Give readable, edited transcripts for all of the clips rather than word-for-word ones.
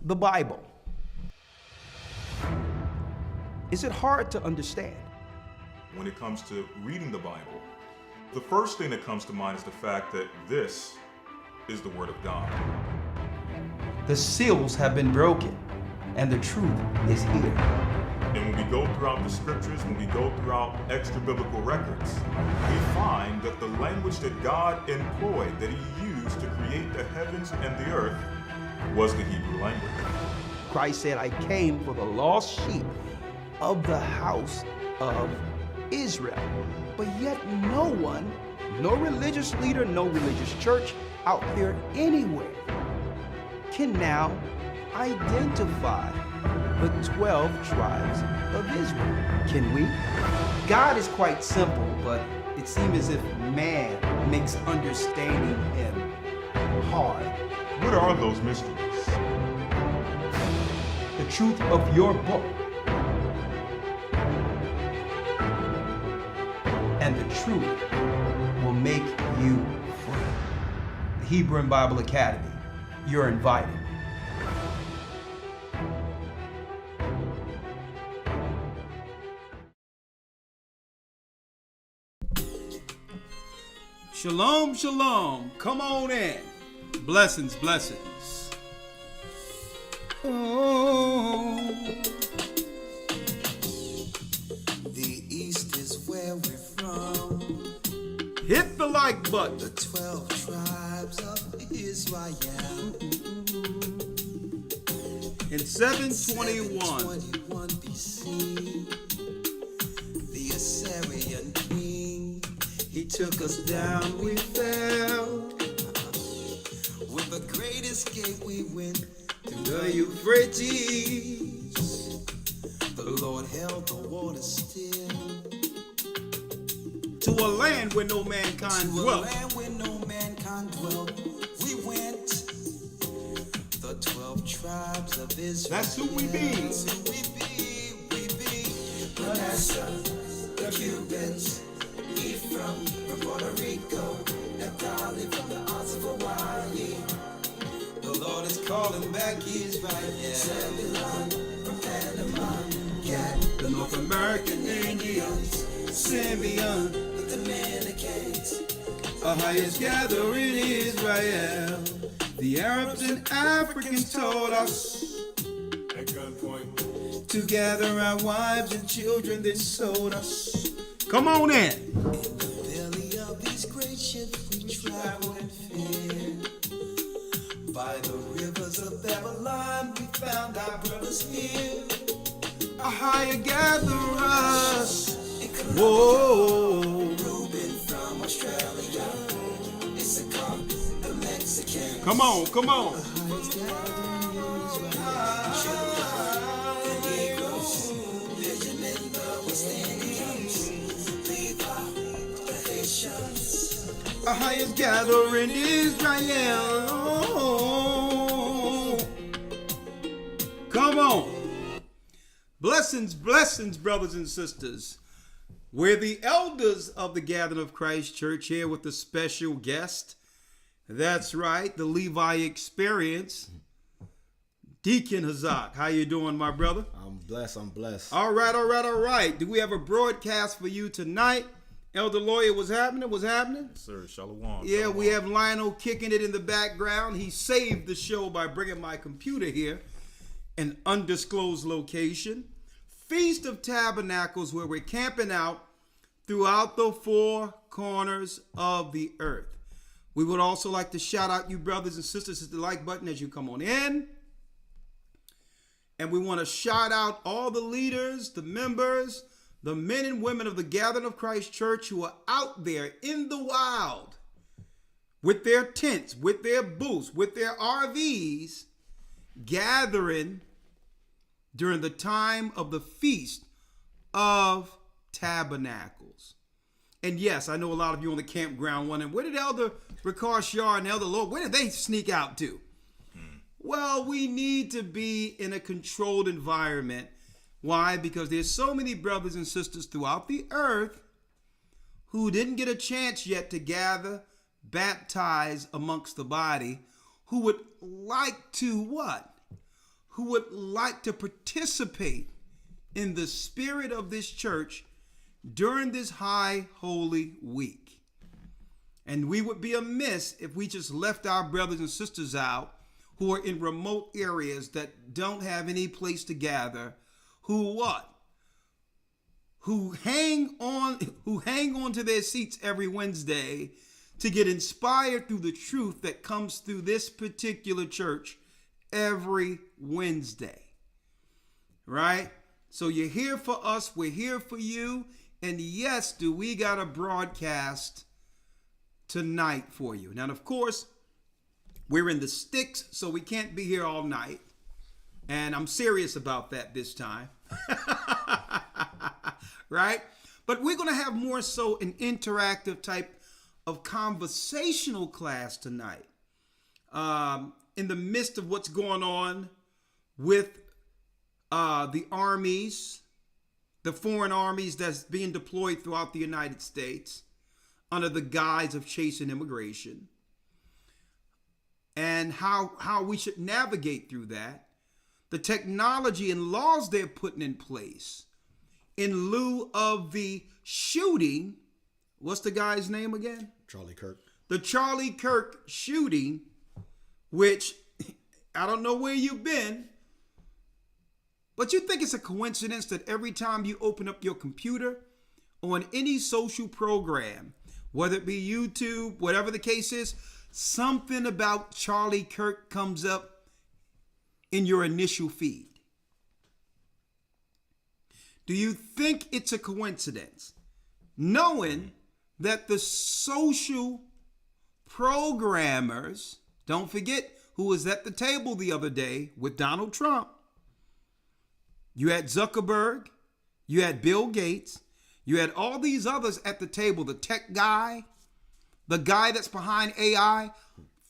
the Bible. Is it hard to understand? When it comes to reading the Bible, the first thing that comes to mind is the fact that this is the Word of God. The seals have been broken, and the truth is here. And when we go throughout the scriptures, when we go throughout extra biblical records, we find that the language that God employed, that He used to create the heavens and the earth, was the Hebrew language. Christ said, I came for the lost sheep of the house of Israel. But yet no one, no religious leader, no religious church out there anywhere can now identify the 12 tribes of Israel. Can we? God is quite simple, but it seems as if man makes understanding Him hard. What are those mysteries? The truth of your book and the truth will make you free. The Hebrew and Bible Academy, you're invited. Shalom, shalom. Come on in. Blessings, blessings. Oh. The East is where we're from. Hit the like button. The 12 tribes of Israel. In 721, 721 BC, the Assyrian king, he took us down, we fell. With the great escape we went through the Euphrates. The Lord held the water still. to a land where no mankind To a dwelt. land where no mankind dwelt, we went. The 12 tribes of Israel. That's who we be. That's who we be. Manasseh, the Cubans, Ephraim from Puerto Rico, Naphtali from the Isles of Hawaii. The Lord is calling back Israel. Zebulun from Panama, Gad, the North American Indians, Simeon, the Dominicans, A highest gathering Israel. The Arabs and Africans told us at gunpoint. to gather our wives and children, then sold us. Come on in. In the belly of these great ships we traveled in fear. By the rivers of Babylon we found our brothers here. A higher gather us. In Colombia, Whoa. Reuben from Australia, Issachar, the Mexican. Come on, come on. The Negroes, Benjamin, the West Indians, Levi, the Haitians. A highest gathering Israel. Oh. Come on. Blessings, blessings, brothers and sisters. We're the elders of the Gathering of Christ Church here with a special guest. That's right, the Levi Experience. Deacon Hazak, how you doing, my brother? I'm blessed. All right. Do we have a broadcast for you tonight? Elder Lawyer, what's happening? Sir, Shalom. Yeah, Shalom. we have Lionel kicking it in the background. He saved the show by bringing my computer here, an undisclosed location. Feast of Tabernacles, where we're camping out throughout the four corners of the earth. We would also like to shout out you brothers and sisters, hit the like button as you come on in. And we want to shout out all the leaders, the members, the men and women of the Gathering of Christ Church who are out there in the wild with their tents, with their booths, with their RVs, gathering during the time of the Feast of Tabernacles. And yes, I know a lot of you on the campground wondering, where did Elder Ricard Shaw and Elder Lord, where did they sneak out to? Well, we need to be in a controlled environment. Why? Because there's so many brothers and sisters throughout the earth who didn't get a chance yet to gather, baptize amongst the body, who would like to what? who would like to participate in the spirit of this church during this high holy week. And we would be amiss if we just left our brothers and sisters out who are in remote areas that don't have any place to gather, who hang on to their seats every Wednesday to get inspired through the truth that comes through this particular church every Wednesday. Right? So you're here for us, we're here for you, and yes, we got a broadcast tonight for you. Now, of course, we're in the sticks, so we can't be here all night. And I'm serious about that this time. Right? But we're going to have more so an interactive type of conversational class tonight. In the midst of what's going on with the armies, the foreign armies that's being deployed throughout the United States under the guise of chasing immigration, and how we should navigate through that, the technology and laws they're putting in place in lieu of the shooting. What's the guy's name again? Charlie Kirk. The Charlie Kirk shooting, which I don't know where you've been, but you think it's a coincidence that every time you open up your computer on any social program, whether it be YouTube, whatever the case is, something about Charlie Kirk comes up in your initial feed? Do you think it's a coincidence, knowing that the social programmers, don't forget who was at the table the other day with Donald Trump? You had Zuckerberg, you had Bill Gates, you had all these others at the table, the tech guy, the guy that's behind AI.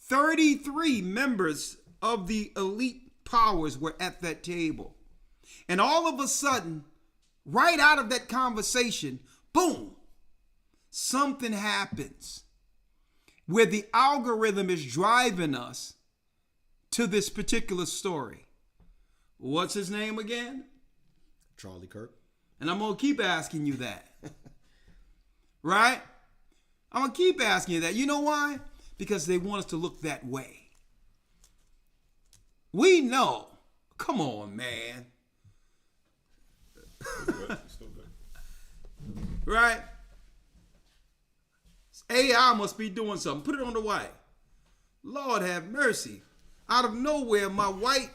33 members of the elite powers were at that table. And all of a sudden, right out of that conversation, boom, something happens where the algorithm is driving us to this particular story. What's his name again? Charlie Kirk. And I'm going to keep asking you that. Right? I'm going to keep asking you that. You know why? Because they want us to look that way. We know. Come on, man. Still good. Right? AI must be doing something. Put it on the white. Lord have mercy. Out of nowhere, my white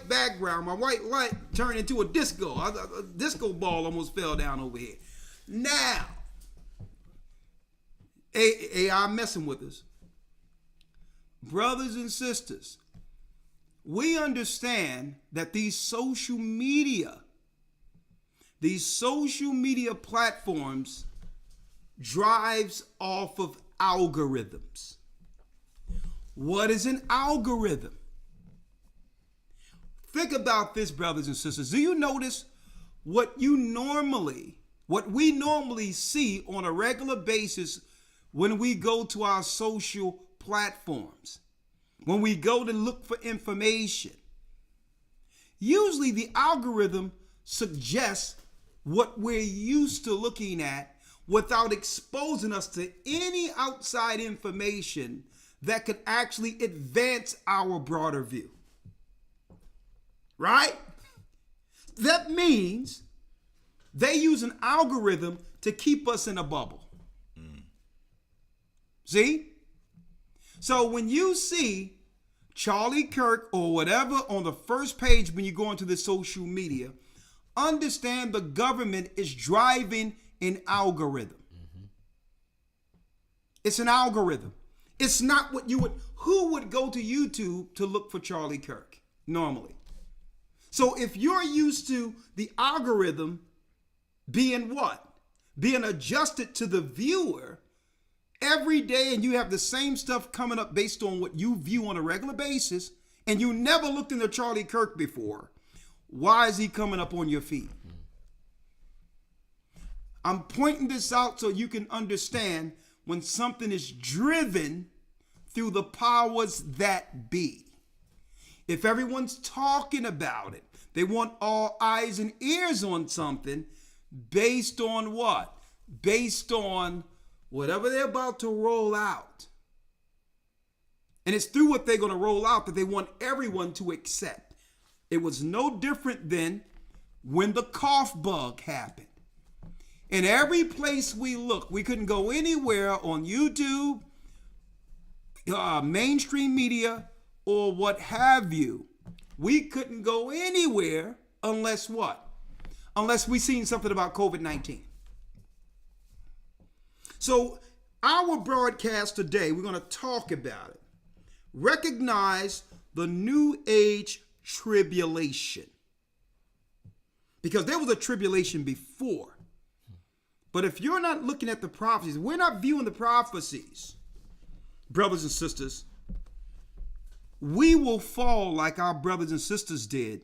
background, my white light turned into a disco. A disco ball almost fell down over here. Now, AI messing with us. Brothers and sisters, we understand that these social media platforms drives off of algorithms. What is an algorithm? Think about this, brothers and sisters. Do you notice what we normally see on a regular basis when we go to our social platforms, when we go to look for information? Usually the algorithm suggests what we're used to looking at without exposing us to any outside information that could actually advance our broader view. Right? That means they use an algorithm to keep us in a bubble. See? So when you see Charlie Kirk or whatever on the first page when you go into the social media, understand the government is driving an algorithm. It's an algorithm. It's not what who would go to YouTube to look for Charlie Kirk normally? So if you're used to the algorithm being what? Being adjusted to the viewer every day, and you have the same stuff coming up based on what you view on a regular basis, and you never looked into Charlie Kirk before, why is he coming up on your feed? I'm pointing this out so you can understand when something is driven through the powers that be. if everyone's talking about it, they want all eyes and ears on something based on what? Based on whatever they're about to roll out. And it's through what they're going to roll out that they want everyone to accept. It was no different than when the cough bug happened. In every place we look, we couldn't go anywhere on YouTube, mainstream media, or what have you. We couldn't go anywhere unless what? Unless we seen something about COVID-19. So our broadcast today, we're going to talk about it. Recognize the New Age tribulation. Because there was a tribulation before. But if you're not looking at the prophecies, we're not viewing the prophecies, brothers and sisters, we will fall like our brothers and sisters did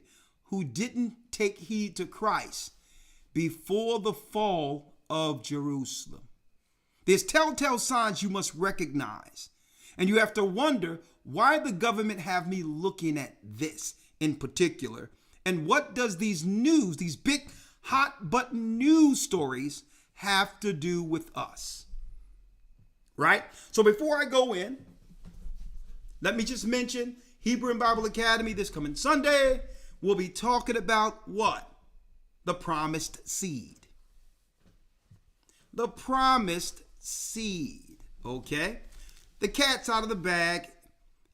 who didn't take heed to Christ before the fall of Jerusalem. There's telltale signs you must recognize. And you have to wonder, why the government have me looking at this in particular? And what does these news, these big hot button news stories have to do with us? Right? So before I go in, let me just mention Hebrew and Bible Academy this coming Sunday. We'll be talking about what? The promised seed. The promised seed. Okay? The cat's out of the bag.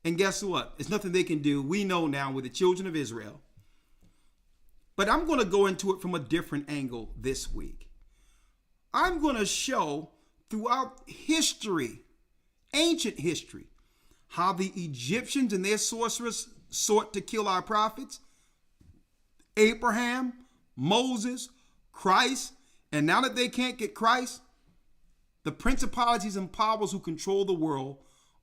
And guess what? There's nothing they can do. We know now with the children of Israel. But I'm going to go into it from a different angle this week. I'm going to show throughout history, ancient history, how the Egyptians and their sorcerers sought to kill our prophets, Abraham, Moses, Christ, and now that they can't get Christ, the principalities and powers who control the world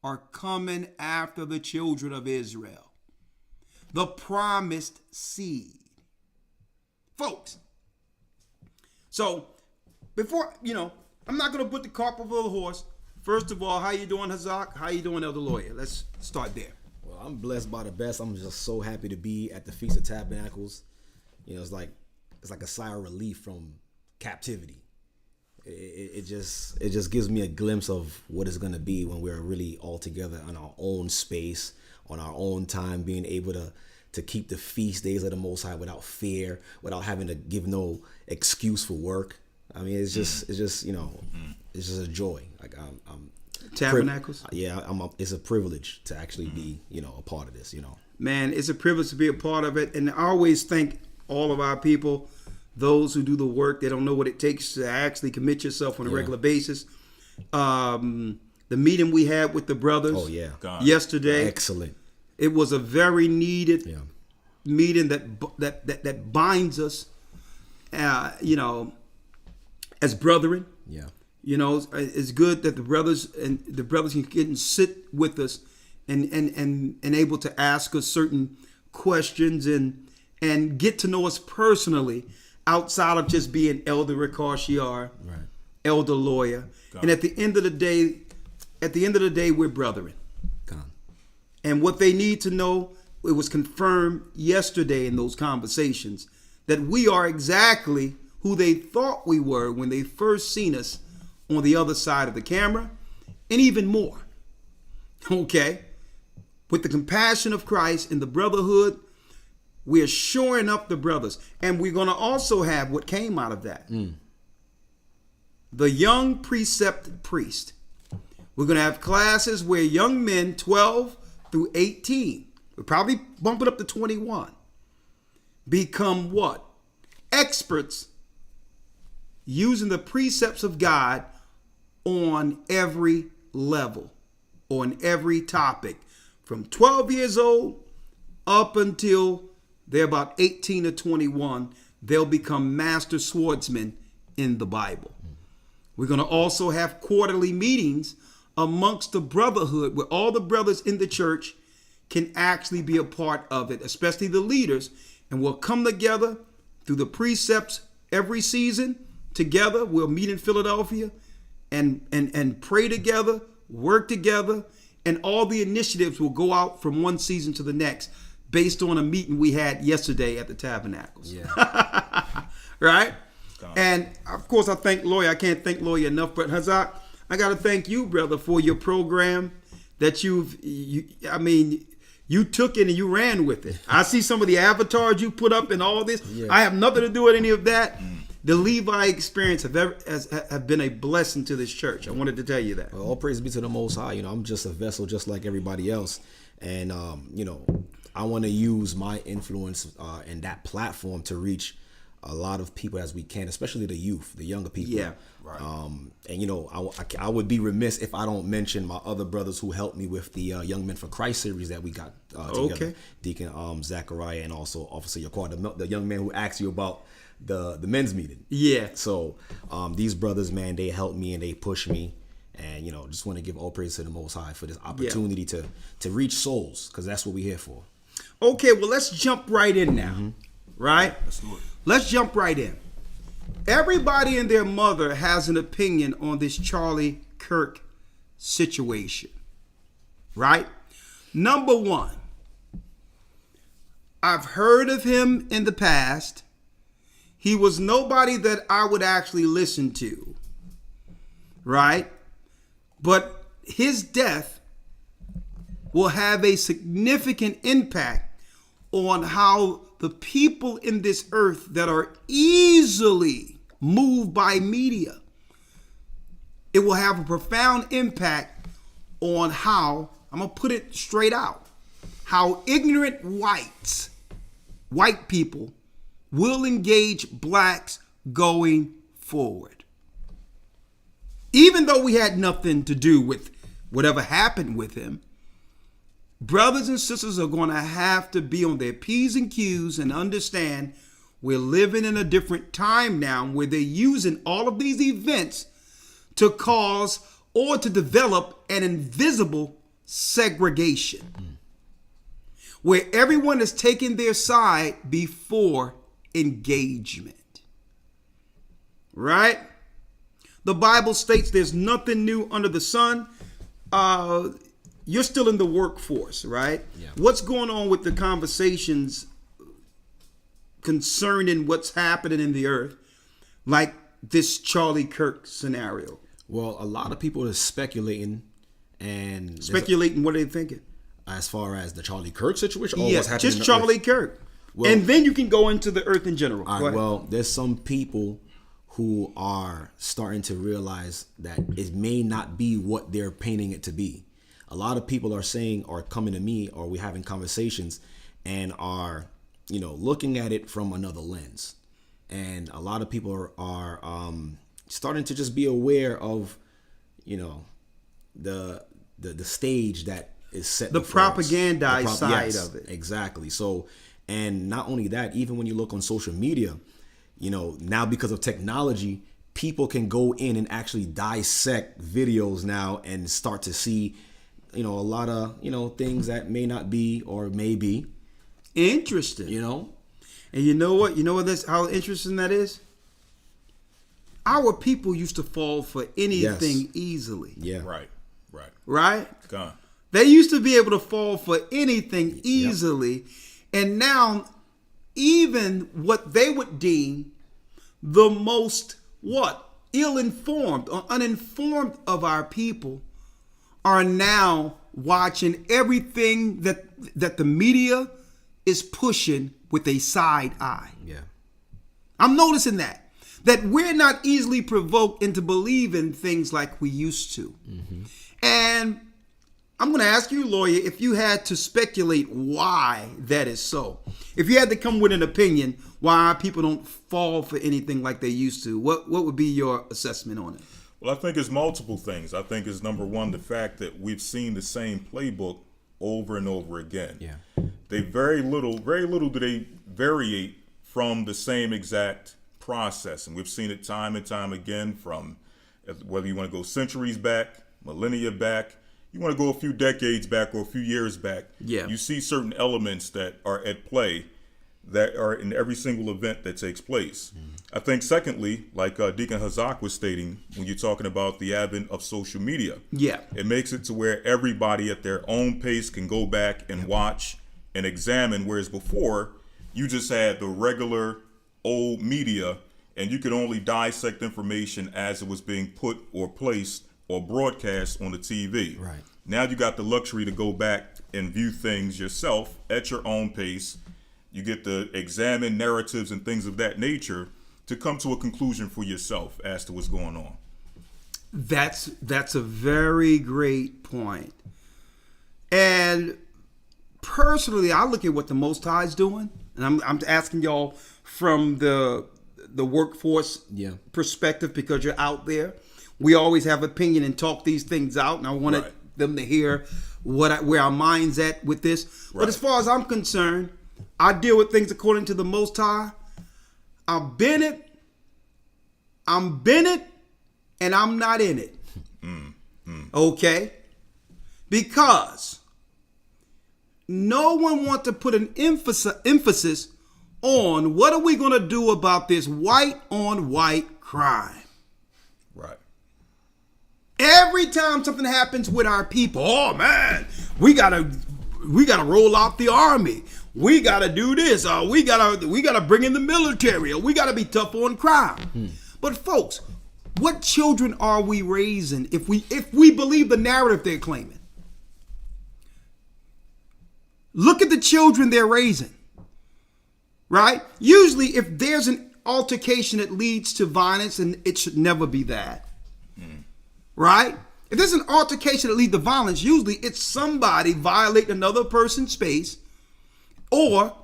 are coming after the children of Israel. The promised seed. Folks, so before, I'm not going to put the cart before the horse. First of all, how you doing, Hazak? How you doing, Elder Lawyer? Let's start there. Well, I'm blessed by the best. I'm just so happy to be at the Feast of Tabernacles. It's like a sigh of relief from captivity. It just gives me a glimpse of what it's going to be when we're really all together in our own space, on our own time, being able to keep the feast days of the Most High without fear, without having to give no excuse for work. I mean, it's just it's just a joy. Like I'm Tabernacles. It's a privilege to actually be a part of this. Man, it's a privilege to be a part of it, and I always thank all of our people, those who do the work. They don't know what it takes to actually commit yourself on a regular basis. The meeting we had with the brothers yesterday, excellent. It was a very needed meeting that binds us, as brethren. Yeah. It's good that the brothers can get and sit with us and able to ask us certain questions and get to know us personally outside of just being Elder Ricashiar, right, Elder Lawyer. And at the end of the day, we're brethren. And what they need to know, it was confirmed yesterday in those conversations, that we are exactly who they thought we were when they first seen us on the other side of the camera, and even more. Okay? With the compassion of Christ and the brotherhood, we're shoring up the brothers. And we're going to also have what came out of that. The young precept priest. We're going to have classes where young men, 12 through 18, we'll probably bump it up to 21, become what? Experts using the precepts of God on every level, on every topic, from 12 years old up until they're about 18 or 21, they'll become master swordsmen in the Bible. We're going to also have quarterly meetings amongst the brotherhood where all the brothers in the church can actually be a part of it, especially the leaders, and we'll come together through the precepts every season. Together, we'll meet in Philadelphia and pray together, work together, and all the initiatives will go out from one season to the next based on a meeting we had yesterday at the Tabernacles. Yeah. Right? And of course, I thank Lawyer. I can't thank Lawyer enough, but Hazak, I got to thank you, brother, for your program that you took it and you ran with it. I see some of the avatars you put up and all this. Yeah. I have nothing to do with any of that. The Levi experience have been a blessing to this church. I wanted to tell you that. Well, all praise be to the Most High. I'm just a vessel just like everybody else. And, I want to use my influence and that platform to reach a lot of people as we can, especially the youth, the younger people. Yeah. Right. I would be remiss if I don't mention my other brothers who helped me with the Young Men for Christ series that we got together. Okay. Deacon Zachariah and also Officer Yaquar, the young man who asked you about the men's meeting. Yeah. So these brothers, man, they helped me and they pushed me. And, just want to give all praise to the Most High for this opportunity to reach souls, because that's what we're here for. Okay, well, let's jump right in now. Right? Let's do it. Let's jump right in. Everybody and their mother has an opinion on this Charlie Kirk situation. Right? Number one, I've heard of him in the past. He was nobody that I would actually listen to. Right? But his death will have a significant impact on how the people in this earth that are easily moved by media, it will have a profound impact on how, I'm going to put it straight out, how ignorant white people will engage blacks going forward. Even though we had nothing to do with whatever happened with him, brothers and sisters are going to have to be on their P's and Q's and understand we're living in a different time now where they're using all of these events to cause or to develop an invisible segregation where everyone is taking their side before engagement. Right? The Bible states there's nothing new under the sun. You're still in the workforce, right? Yeah. What's going on with the conversations concerning what's happening in the earth, like this Charlie Kirk scenario? Well, a lot of people are speculating. What are they thinking? As far as the Charlie Kirk situation? Or Yeah, what's happening just in the Charlie earth? Kirk. Well, and then you can go into the earth in general. All right, well, there's some people who are starting to realize that it may not be what they're painting it to be. A lot of people are saying, or coming to me, or we're having conversations and are, looking at it from another lens. And a lot of people are starting to just be aware of, the stage that is set. The before us. propagandized side Yes, of it. Exactly. So, and not only that, even when you look on social media, now because of technology, people can go in and actually dissect videos now and start to see, a lot of, things that may not be or may be. Interesting. And you know what? How interesting that is? Our people used to fall for anything easily. Yeah. Right. Right? Gone. They used to be able to fall for anything easily. Yep. And now, even what they would deem the most, ill-informed or uninformed of our people are now watching everything that the media is pushing with a side eye. Yeah. I'm noticing that we're not easily provoked into believing things like we used to. Mm-hmm. And I'm going to ask you, lawyer, if you had to speculate why that is so, if you had to come with an opinion why people don't fall for anything like they used to, what would be your assessment on it? Well, I think it's multiple things. I think it's number one, the fact that we've seen the same playbook over and over again. Yeah. They very little do they variate from the same exact process. And we've seen it time and time again, from whether you want to go centuries back, millennia back, you want to go a few decades back or a few years back. Yeah. You see certain elements that are at play that are in every single event that takes place. Mm-hmm. I think secondly, like Deacon Hazak was stating, when you're talking about the advent of social media, yeah, it makes it to where everybody at their own pace can go back and watch and examine, whereas before you just had the regular old media and you could only dissect information as it was being put or placed or broadcast on the TV. Right. Now you got the luxury to go back and view things yourself at your own pace. You get to examine narratives and things of that nature to come to a conclusion for yourself as to what's going on. That's a very great point. And personally, I look at what the Most High is doing, and I'm asking y'all from the workforce perspective, because you're out there. We always have opinion and talk these things out, and I wanted them to hear where our mind's at with this. Right. But as far as I'm concerned, I deal with things according to the Most High. I'm Bennett, and I'm not in it. Okay? Because no one wants to put an emphasis on what are we going to do about this white on white crime. Right. Every time something happens with our people, oh man, we gotta roll out the army. We gotta do this. We gotta bring in the military. Or we gotta be tough on crime. But folks, what children are we raising if we believe the narrative they're claiming? Look at the children they're raising. Right? Usually, if there's an altercation that leads to violence, and it should never be that. Right? If there's an altercation that leads to violence, usually it's somebody violating another person's space, or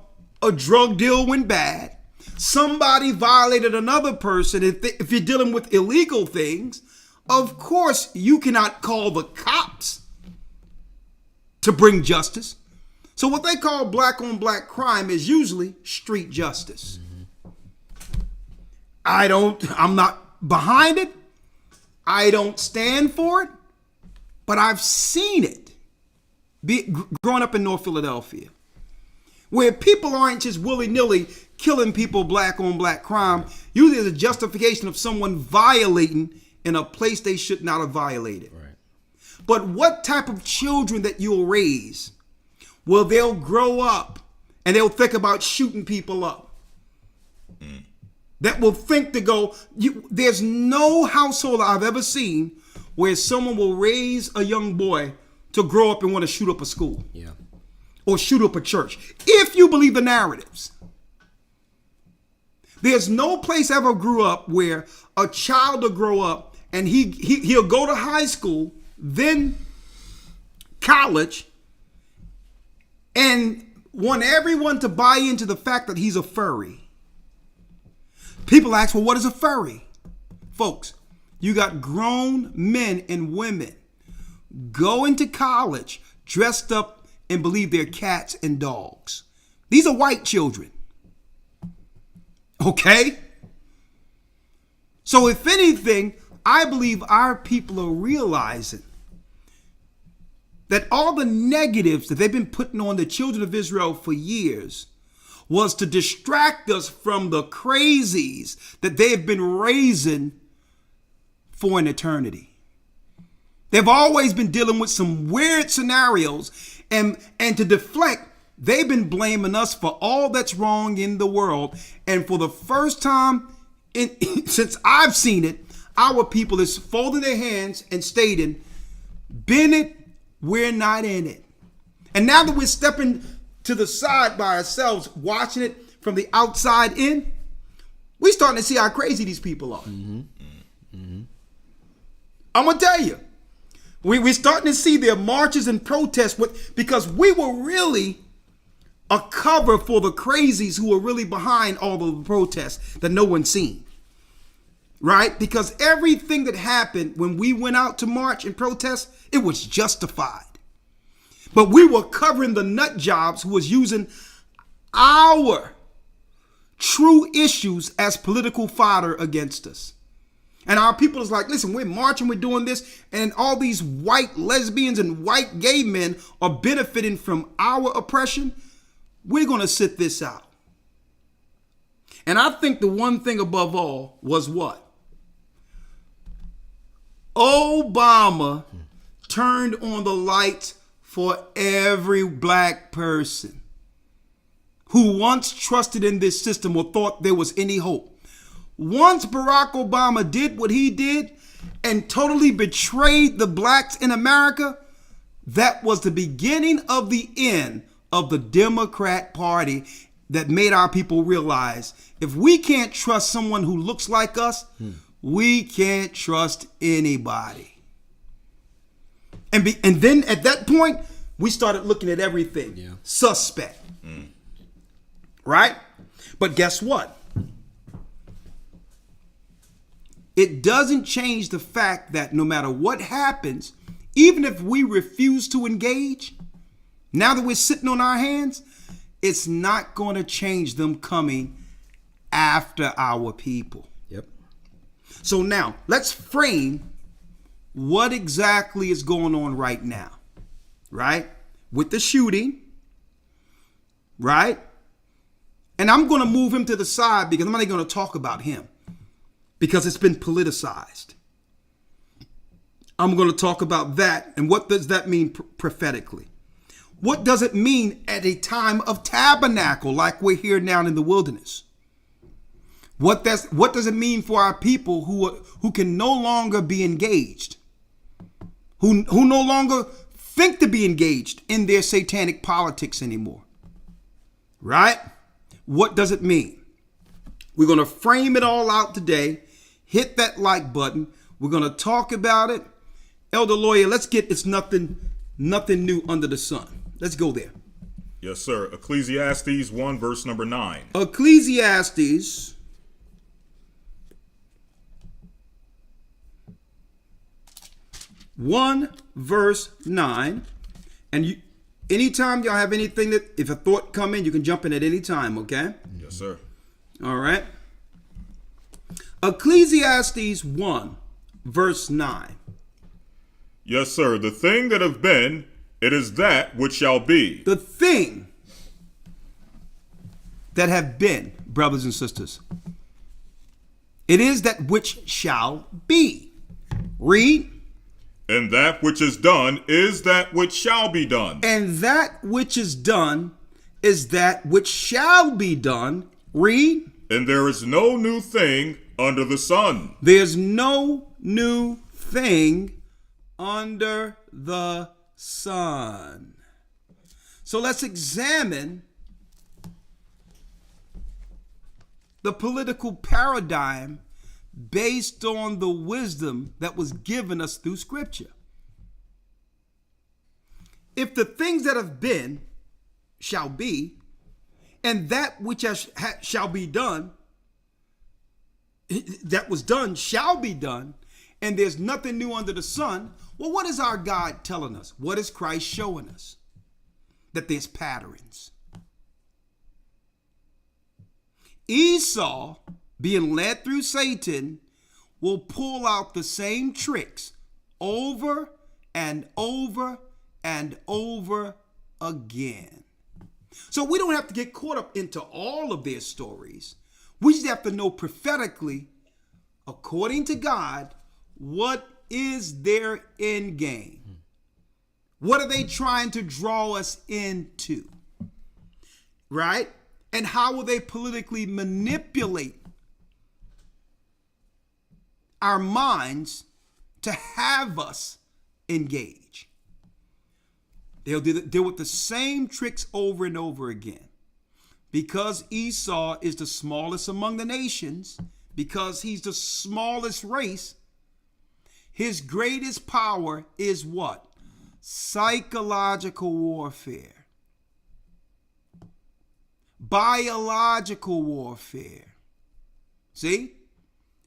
a drug deal went bad. Somebody violated another person. If you're dealing with illegal things, of course you cannot call the cops to bring justice. So what they call black on black crime is usually street justice. I'm not behind it. I don't stand for it, but I've seen it growing up in North Philadelphia, where people aren't just willy-nilly killing people black on black crime. Usually there's a justification of someone violating in a place they should not have violated. Right. But what type of children that you'll raise? Well, they'll grow up and they'll think about shooting people up. That will think to go, there's no household I've ever seen where someone will raise a young boy to grow up and want to shoot up a school. Yeah. Or shoot up a church. If you believe the narratives. There's no place ever grew up where a child will grow up and he'll go to high school, then college, and want everyone to buy into the fact that he's a furry. People ask, well, what is a furry? Folks, you got grown men and women going to college dressed up and believe they're cats and dogs. These are white children. Okay? So if anything, I believe our people are realizing that all the negatives that they've been putting on the children of Israel for years was to distract us from the crazies that they've been raising for an eternity. They've always been dealing with some weird scenarios, and to deflect, they've been blaming us for all that's wrong in the world. And for the first time since I've seen it, our people is folding their hands and stating, Bennett, we're not in it. And now that we're stepping to the side by ourselves, watching it from the outside in, we're starting to see how crazy these people are. I'm going to tell you, we're starting to see their marches and protests because we were really a cover for the crazies who were really behind all of the protests that no one's seen. Right? Because everything that happened when we went out to march and protest, it was justified. But we were covering the nut jobs who was using our true issues as political fodder against us. And our people is like, listen, we're marching, we're doing this, and all these white lesbians and white gay men are benefiting from our oppression. We're going to sit this out. And I think the one thing above all was what? Obama turned on the lights for every black person. who once trusted in this system or thought there was any hope. Once Barack Obama did what he did and totally betrayed the blacks in America, that was the beginning of the end of the Democrat Party that made our people realize if we can't trust someone who looks like us, we can't trust anybody. And then at that point, we started looking at everything suspect. Right? But guess what? It doesn't change the fact that no matter what happens, even if we refuse to engage, now that we're sitting on our hands, it's not going to change them coming after our people. Yep. So now let's frame what exactly is going on right now, right? With the shooting, right? And I'm going to move him to the side because I'm not going to talk about him because it's been politicized. I'm going to talk about that and what does that mean prophetically? What does it mean at a time of tabernacle like we're here now in the wilderness? What does it mean for our people who can no longer be engaged? Who no longer think to be engaged in their satanic politics anymore? Right? What does it mean? We're going to frame it all out today. Hit that like button. We're going to talk about it. Elder Lawyer, let's get it's nothing new under the sun. Let's go there. Yes, sir. Ecclesiastes 1, verse number 9. Ecclesiastes 1 verse 9. And you, anytime y'all have anything that, if a thought come in, you can jump in at any time, okay? Yes, sir. All right. Ecclesiastes 1 verse 9. Yes, sir. The thing that have been, it is that which shall be. The thing that have been, brothers and sisters, it is that which shall be. Read. And that which is done is that which shall be done. And that which is done is that which shall be done. Read. And there is no new thing under the sun. There's no new thing under the sun. So let's examine the political paradigm based on the wisdom that was given us through Scripture. If the things that have been shall be, and that which shall be done, that was done shall be done, and there's nothing new under the sun, well, what is our God telling us? What is Christ showing us? That there's patterns. Esau, being led through Satan, will pull out the same tricks over and over and over again. So we don't have to get caught up into all of their stories. We just have to know prophetically, according to God, what is their end game? What are they trying to draw us into? Right? And how will they politically manipulate our minds to have us engage? They'll deal with the same tricks over and over again. Because Esau is the smallest among the nations, because he's the smallest race, his greatest power is what? Psychological warfare. Biological warfare. See?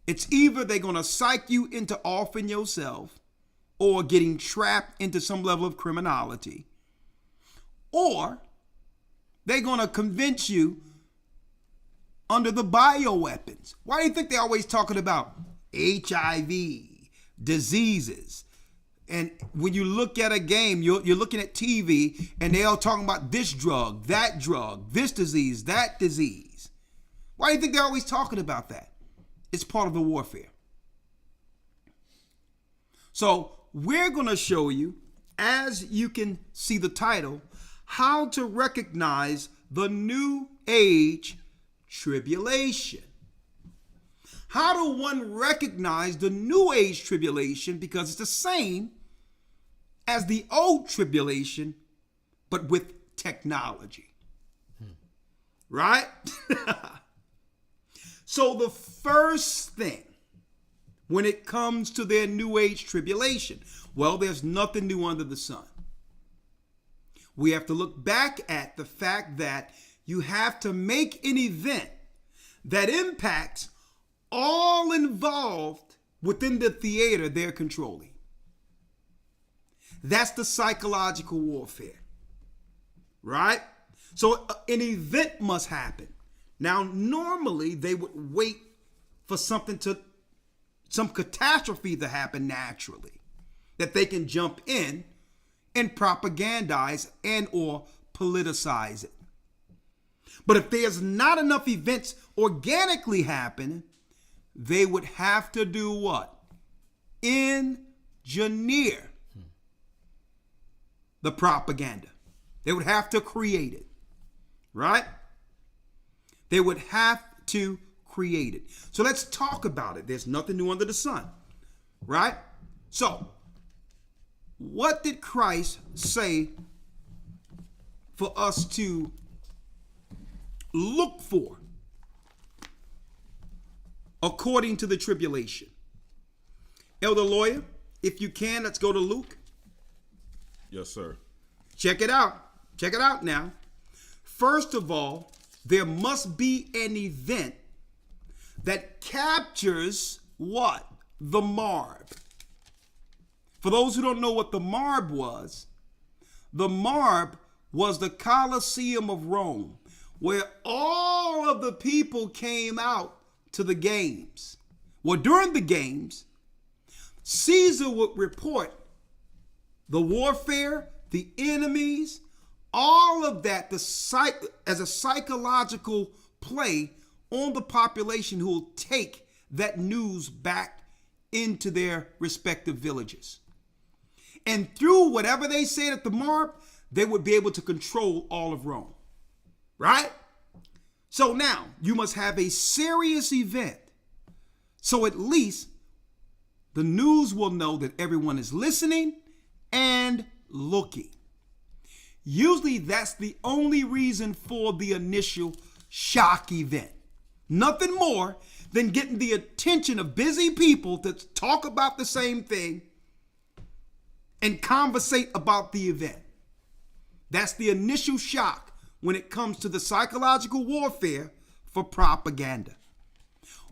It's either they're going to psych you into offing yourself or getting trapped into some level of criminality, or they're going to convince you under the bioweapons. Why do you think they're always talking about HIV, diseases? And when you look at a game, you're looking at TV, and they're all talking about this drug, this disease, that disease. Why do you think they're always talking about that? It's part of the warfare. So we're going to show you, as you can see the title, how to recognize the New Age tribulation. How do one recognize the New Age tribulation? Because it's the same as the old tribulation, but with technology. Right? So the first thing when it comes to their New Age tribulation, well, there's nothing new under the sun. We have to look back at the fact that you have to make an event that impacts all involved within the theater they're controlling. That's the psychological warfare, right? So an event must happen. Now, normally they would wait for some catastrophe to happen naturally, that they can jump in and propagandize and or politicize it. But if there's not enough events organically happening, they would have to do what? Engineer the propaganda. They would have to create it, right? They would have to create it. So let's talk about it. There's nothing new under the sun, right? So, what did Christ say for us to look for according to the tribulation? Elder Lawyer, if you can, let's go to Luke. Yes, sir. Check it out. Check it out now. First of all, there must be an event that captures what? The marb. For those who don't know what the marb was the Colosseum of Rome, where all of the people came out to the games. Well, during the games, Caesar would report the warfare, the enemies, all of that as a psychological play on the population who will take that news back into their respective villages. And through whatever they said at the marb, they would be able to control all of Rome. Right? So now you must have a serious event. So at least the news will know that everyone is listening and looking. Usually that's the only reason for the initial shock event. Nothing more than getting the attention of busy people to talk about the same thing and conversate about the event. That's the initial shock when it comes to the psychological warfare for propaganda.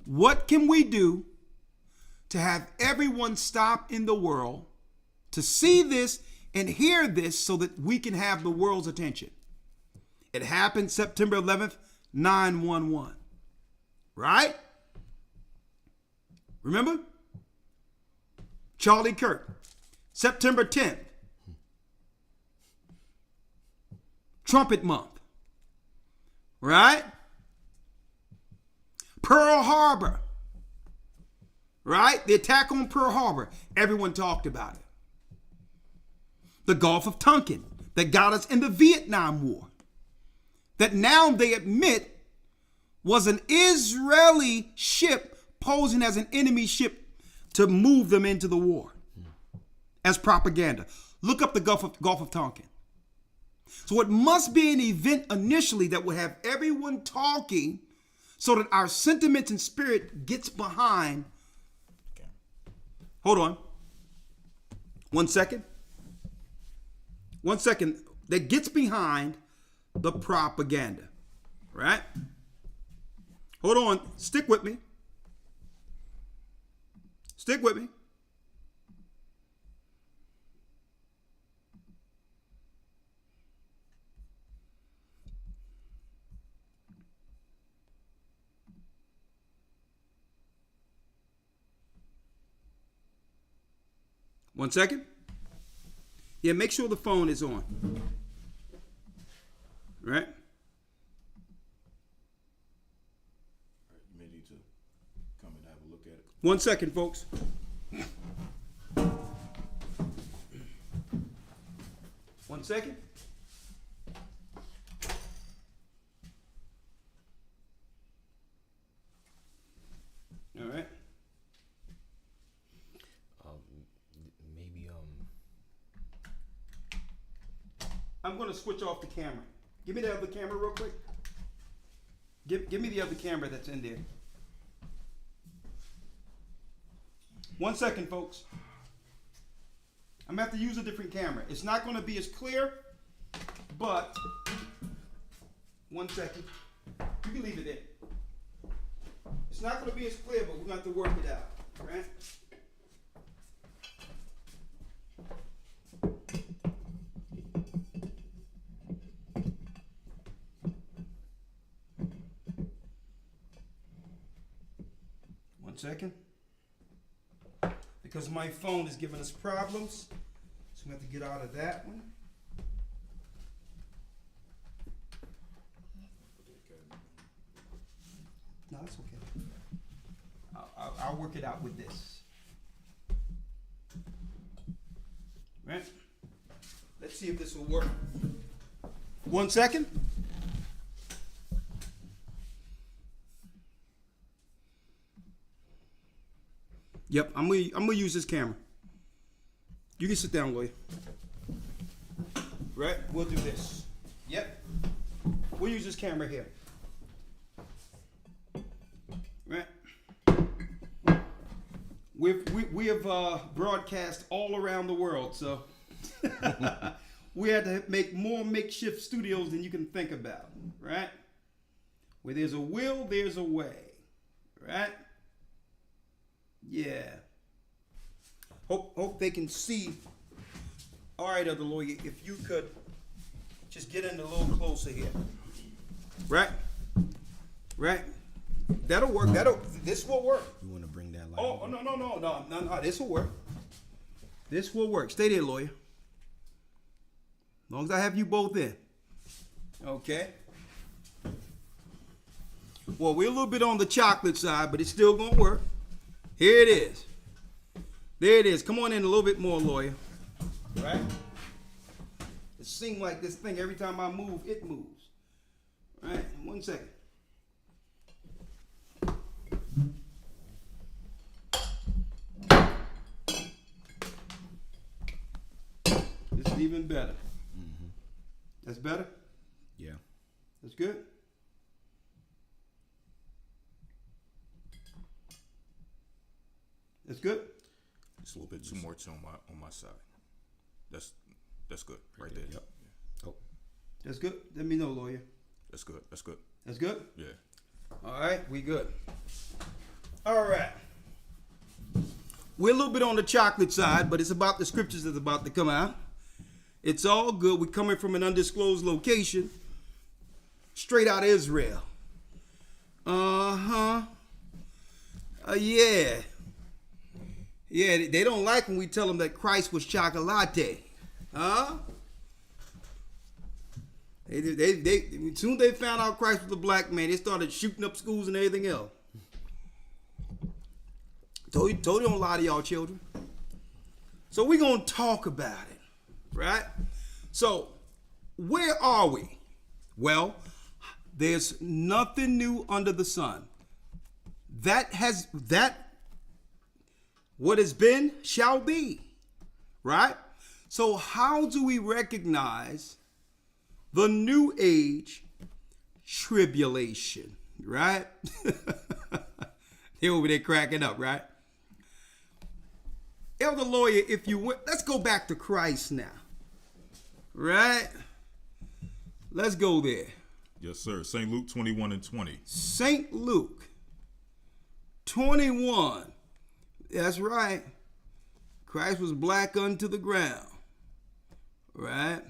What can we do to have everyone stop in the world to see this and hear this so that we can have the world's attention? It happened September 11th, 9/11. Right? Remember? Charlie Kirk. September 10th. Trumpet Month. Right? Pearl Harbor. Right? The attack on Pearl Harbor. Everyone talked about it. The Gulf of Tonkin that got us in the Vietnam War. That now they admit was an Israeli ship posing as an enemy ship to move them into the war as propaganda. Look up the Gulf of Tonkin. So it must be an event initially that will have everyone talking so that our sentiments and spirit gets behind. Hold on. 1 second. 1 second. That gets behind the propaganda. Right? Hold on. Stick with me. Stick with me. One second. Yeah, make sure the phone is on. Right? You may need to come and have a look at it. 1 second, folks. One second. I'm going to switch off the camera. Give me the other camera real quick. Give me the other camera that's in there. 1 second, folks. I'm going to have to use a different camera. It's not going to be as clear, but 1 second. You can leave it there. It's not going to be as clear, but we're going to have to work it out. All right? Second, because my phone is giving us problems, so we have to get out of that one. No, that's okay. I'll work it out with this. Right? Let's see if this will work. 1 second. Yep, I'm gonna use this camera. You can sit down, Lloyd. Right, we'll do this. Yep, we'll use this camera here. Right. We have broadcast all around the world, so we had to make more makeshift studios than you can think about. Right. Where there's a will, there's a way. Right. Yeah. Hope they can see. All right, other lawyer, if you could just get in a little closer here. Right? Right? That'll work. This will work. You want to bring that light? Oh, no. This will work. This will work. Stay there, lawyer. As long as I have you both in. Okay. Well, we're a little bit on the chocolate side, but it's still gonna work. Here it is. There it is. Come on in a little bit more, lawyer. Right? It seems like this thing, every time I move, it moves. Right? 1 second. This is even better. Mm-hmm. That's better? Yeah. That's good? That's good? Just a little bit too much on my side. That's good right there. Yep. Oh. That's good? Let me know, lawyer. That's good. That's good. That's good? Yeah. All right, we good. All right. We're a little bit on the chocolate side, but it's about the scriptures that's about to come out. It's all good. We're coming from an undisclosed location, straight out of Israel. Yeah. Yeah, they don't like when we tell them that Christ was chocolate. Huh? As soon as they found out Christ was a black man, they started shooting up schools and everything else. Told you don't lie to y'all children. So we're going to talk about it, right? So where are we? Well, there's nothing new under the sun. What has been shall be, right? So how do we recognize the new age tribulation, right? They're over there cracking up, right? Elder lawyer, if you would, let's go back to Christ now, right? Let's go there. Yes, sir. St. Luke 21:20. St. Luke 21. That's right. Christ was black unto the ground. Right?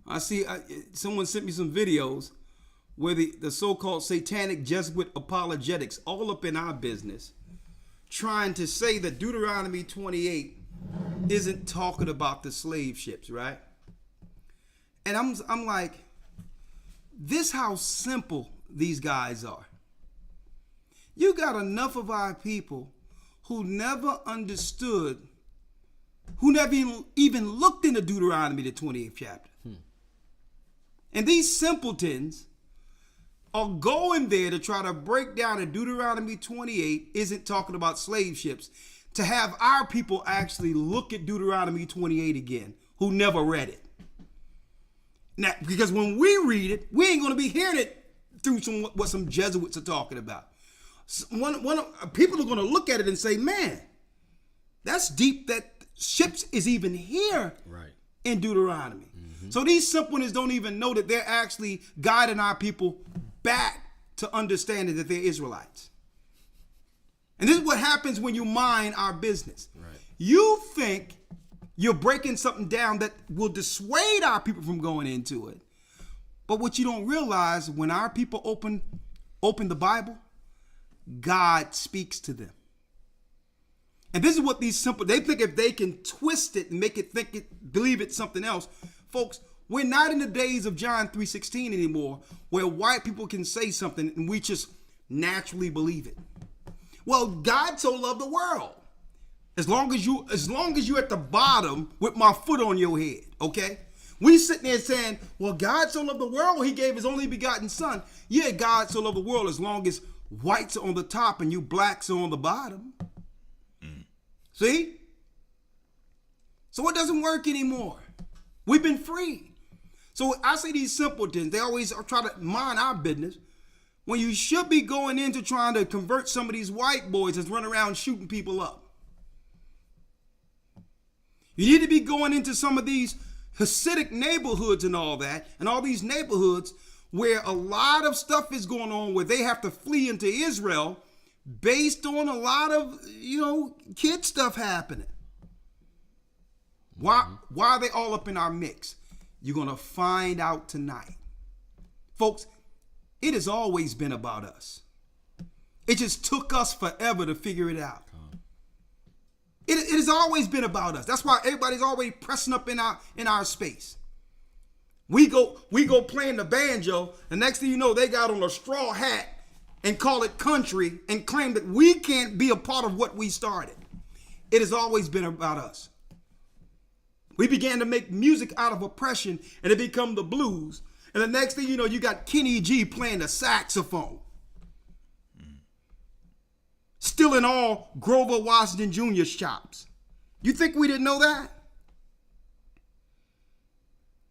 I see someone sent me some videos where the so-called satanic Jesuit apologetics all up in our business trying to say that Deuteronomy 28 isn't talking about the slave ships, right? And I'm like, this how simple these guys are. You got enough of our people who never understood, who never even looked into Deuteronomy, the 28th chapter. And these simpletons are going there to try to break down that Deuteronomy 28 isn't talking about slave ships. to have our people actually look at Deuteronomy 28 again, who never read it. Now, because when we read it, we ain't going to be hearing it through what some Jesuits are talking about. People are going to look at it and say, man, that's deep that ships is even here in Deuteronomy. So these simpletons don't even know that they're actually guiding our people back to understanding that they're Israelites. And this is what happens when you mind our business. You think you're breaking something down that will dissuade our people from going into it. But what you don't realize, when our people open the Bible, God speaks to them. And this is what they think if they can twist it and make it believe it's something else. Folks, we're not in the days of John 3:16 anymore, where white people can say something and we just naturally believe it. Well, God so loved the world. As long as you're at the bottom with my foot on your head, okay? We sitting there saying, well, God so loved the world, he gave his only begotten son. Yeah, God so loved the world as long as whites are on the top and you blacks are on the bottom. See? So it doesn't work anymore. We've been free. So I say these simpletons, they always try to mind our business when you should be going into trying to convert some of these white boys that's running around shooting people up. You need to be going into some of these Hasidic neighborhoods and all that, and all these neighborhoods where a lot of stuff is going on, where they have to flee into Israel based on a lot of, kid stuff happening. Why are they all up in our mix? You're going to find out tonight. Folks, it has always been about us. It just took us forever to figure it out. It has always been about us. That's why everybody's always pressing up in our space. We go playing the banjo, and next thing you know, they got on a straw hat and call it country and claim that we can't be a part of what we started. It has always been about us. We began to make music out of oppression, and it became the blues. And the next thing you know, you got Kenny G playing the saxophone. Stealing all Grover Washington Jr.'s chops. You think we didn't know that?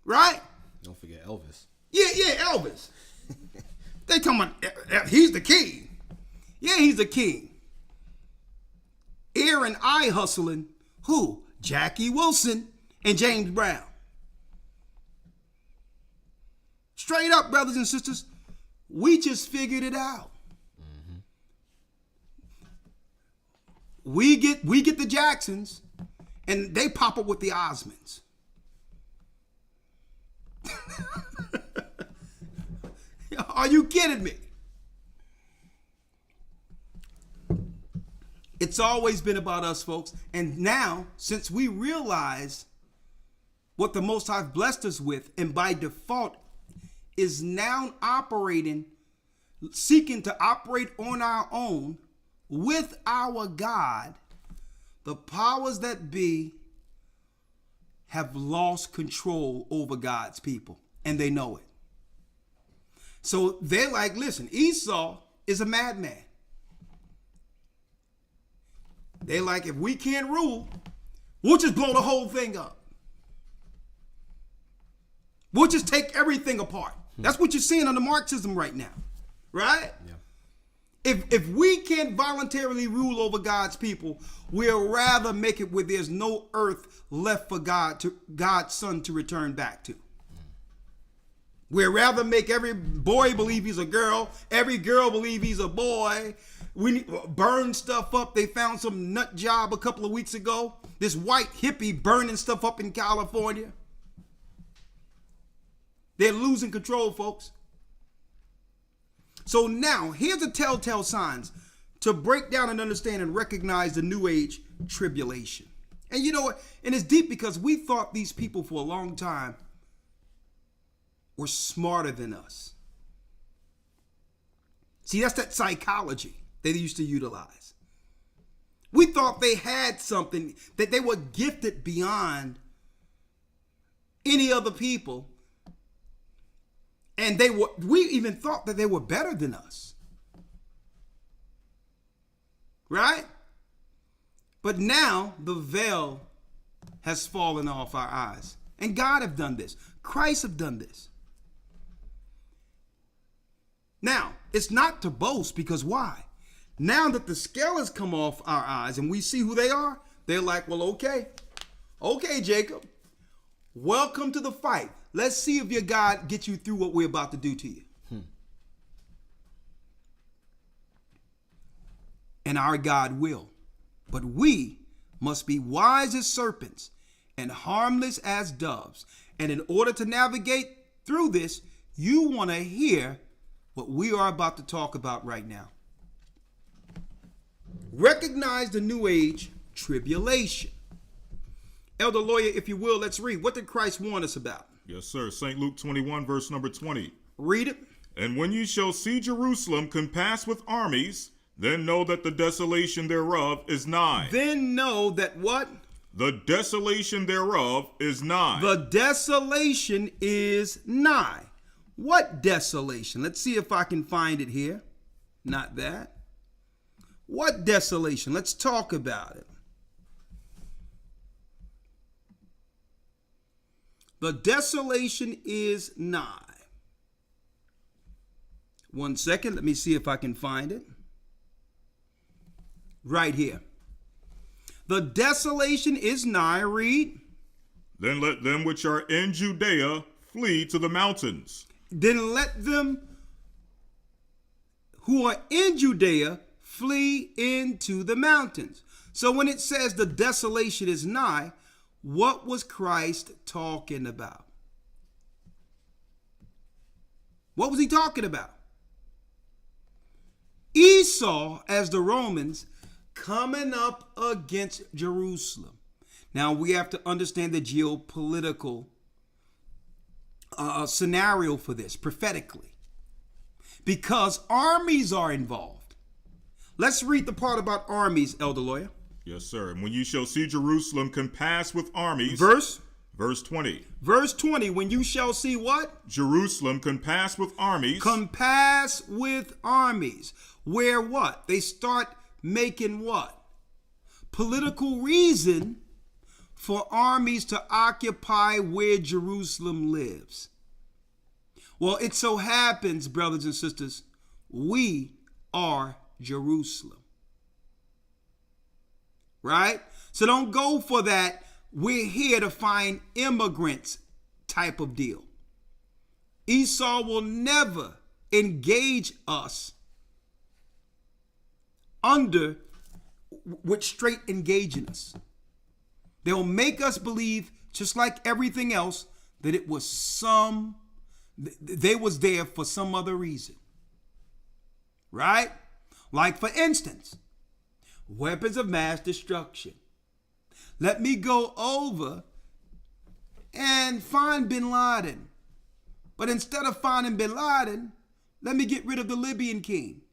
Right? Don't forget Elvis. Yeah, Elvis. They talking about he's the king. Yeah, he's the king. Aaron I hustling who? Jackie Wilson and James Brown. Straight up, brothers and sisters, we just figured it out. We get the Jacksons, and they pop up with the Osmonds. Are you kidding me? It's always been about us, folks. And now, since we realize what the Most High blessed us with, and by default is now seeking to operate on our own with our God, the powers that be have lost control over God's people, and they know it. So they're like, listen, Esau is a madman. They're like, if we can't rule, we'll just blow the whole thing up. We'll just take everything apart. That's what you're seeing under Marxism right now, right? Yeah. If we can't voluntarily rule over God's people, we'll rather make it where there's no earth left for God's son to return back to. We'd rather make every boy believe he's a girl, every girl believe he's a boy. We burn stuff up. They found some nut job a couple of weeks ago. This white hippie burning stuff up in California. They're losing control, folks. So now, here's the telltale signs to break down and understand and recognize the New Age tribulation. And you know what? And it's deep because we thought these people for a long time were smarter than us. See, that's that psychology they used to utilize. We thought they had something, that they were gifted beyond any other people. And we even thought that they were better than us. Right? But now the veil has fallen off our eyes. And God have done this. Christ have done this. Now, it's not to boast, because why? Now that the scale has come off our eyes and we see who they are, they're like, well, okay, Jacob, welcome to the fight. Let's see if your God gets you through what we're about to do to you. And our God will. But we must be wise as serpents and harmless as doves. And in order to navigate through this, you want to hear what we are about to talk about right now. Recognize the New Age tribulation. Elder Lawyer, if you will, let's read. What did Christ warn us about? Yes, sir. St. Luke 21, verse number 20. Read it. And when ye shall see Jerusalem compassed with armies, then know that the desolation thereof is nigh. Then know that what? The desolation thereof is nigh. The desolation is nigh. What desolation? Let's see if I can find it here. Not that. What desolation? Let's talk about it. The desolation is nigh. 1 second. Let me see if I can find it. Right here. The desolation is nigh. Read. Then let them which are in Judea flee to the mountains. Then let them who are in Judea flee into the mountains. So when it says the desolation is nigh, what was Christ talking about? What was he talking about? Esau, as the Romans, coming up against Jerusalem. Now we have to understand the geopolitical scenario for this prophetically, because armies are involved. Let's read the part about armies, Elder Lawyer. Yes, sir. And when you shall see Jerusalem compassed with armies. Verse 20. Verse 20. When you shall see what? Jerusalem compassed with armies. Compassed with armies. Where what? They start making what? Political reason for armies to occupy where Jerusalem lives. Well, it so happens, brothers and sisters, we are Jerusalem. Right? So don't go for that we're here to find immigrants type of deal. Esau will never engage us with straight engaging us. They'll make us believe, just like everything else, that it was they was there for some other reason. Right? Like, for instance, weapons of mass destruction. Let me go over and find bin Laden. But instead of finding bin Laden, let me get rid of the Libyan king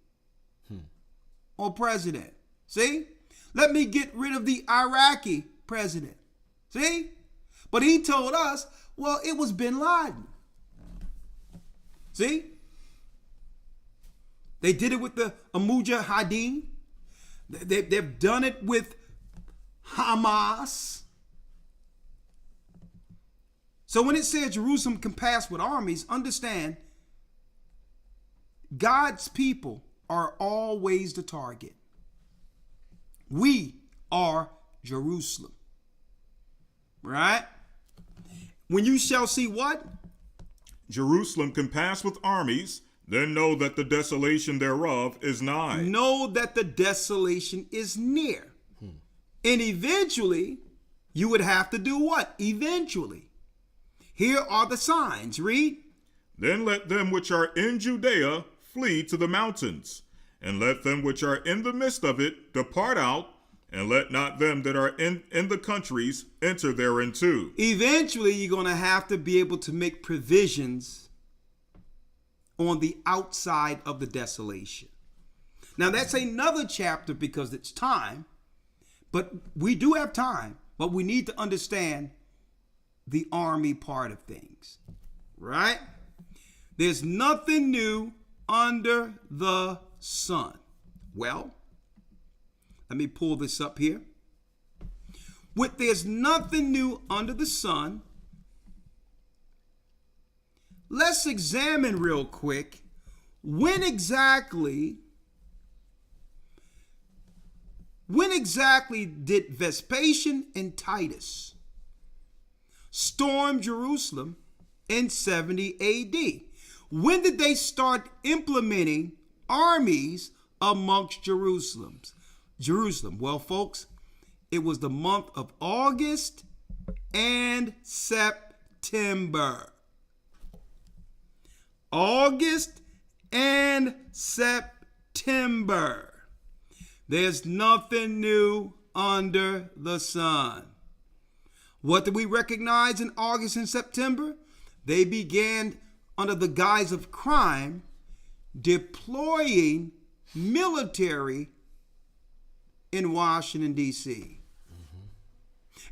or president. See? Let me get rid of the Iraqi president. See? But he told us, well, it was bin Laden. See? They did it with the Mujahideen. They've done it with Hamas. So when it says Jerusalem compassed with armies, understand God's people are always the target. We are Jerusalem. Right? When you shall see what? Jerusalem compassed with armies, then know that the desolation thereof is nigh. Know that the desolation is near. And eventually, you would have to do what? Eventually. Here are the signs. Read. Then let them which are in Judea flee to the mountains, and let them which are in the midst of it depart out, and let not them that are in the countries enter thereinto. Eventually, you're going to have to be able to make provisions on the outside of the desolation. Now, that's another chapter because it's time, but we do have time, but we need to understand the army part of things, right? There's nothing new under the sun. Well, let me pull this up here. with there's nothing new under the sun, let's examine real quick when exactly did Vespasian and Titus storm Jerusalem in 70 AD? When did they start implementing armies amongst Jerusalem? Well, folks, it was the month of August and September. August and September. There's nothing new under the sun. What did we recognize in August and September? They began, under the guise of crime, deploying military in Washington, D.C.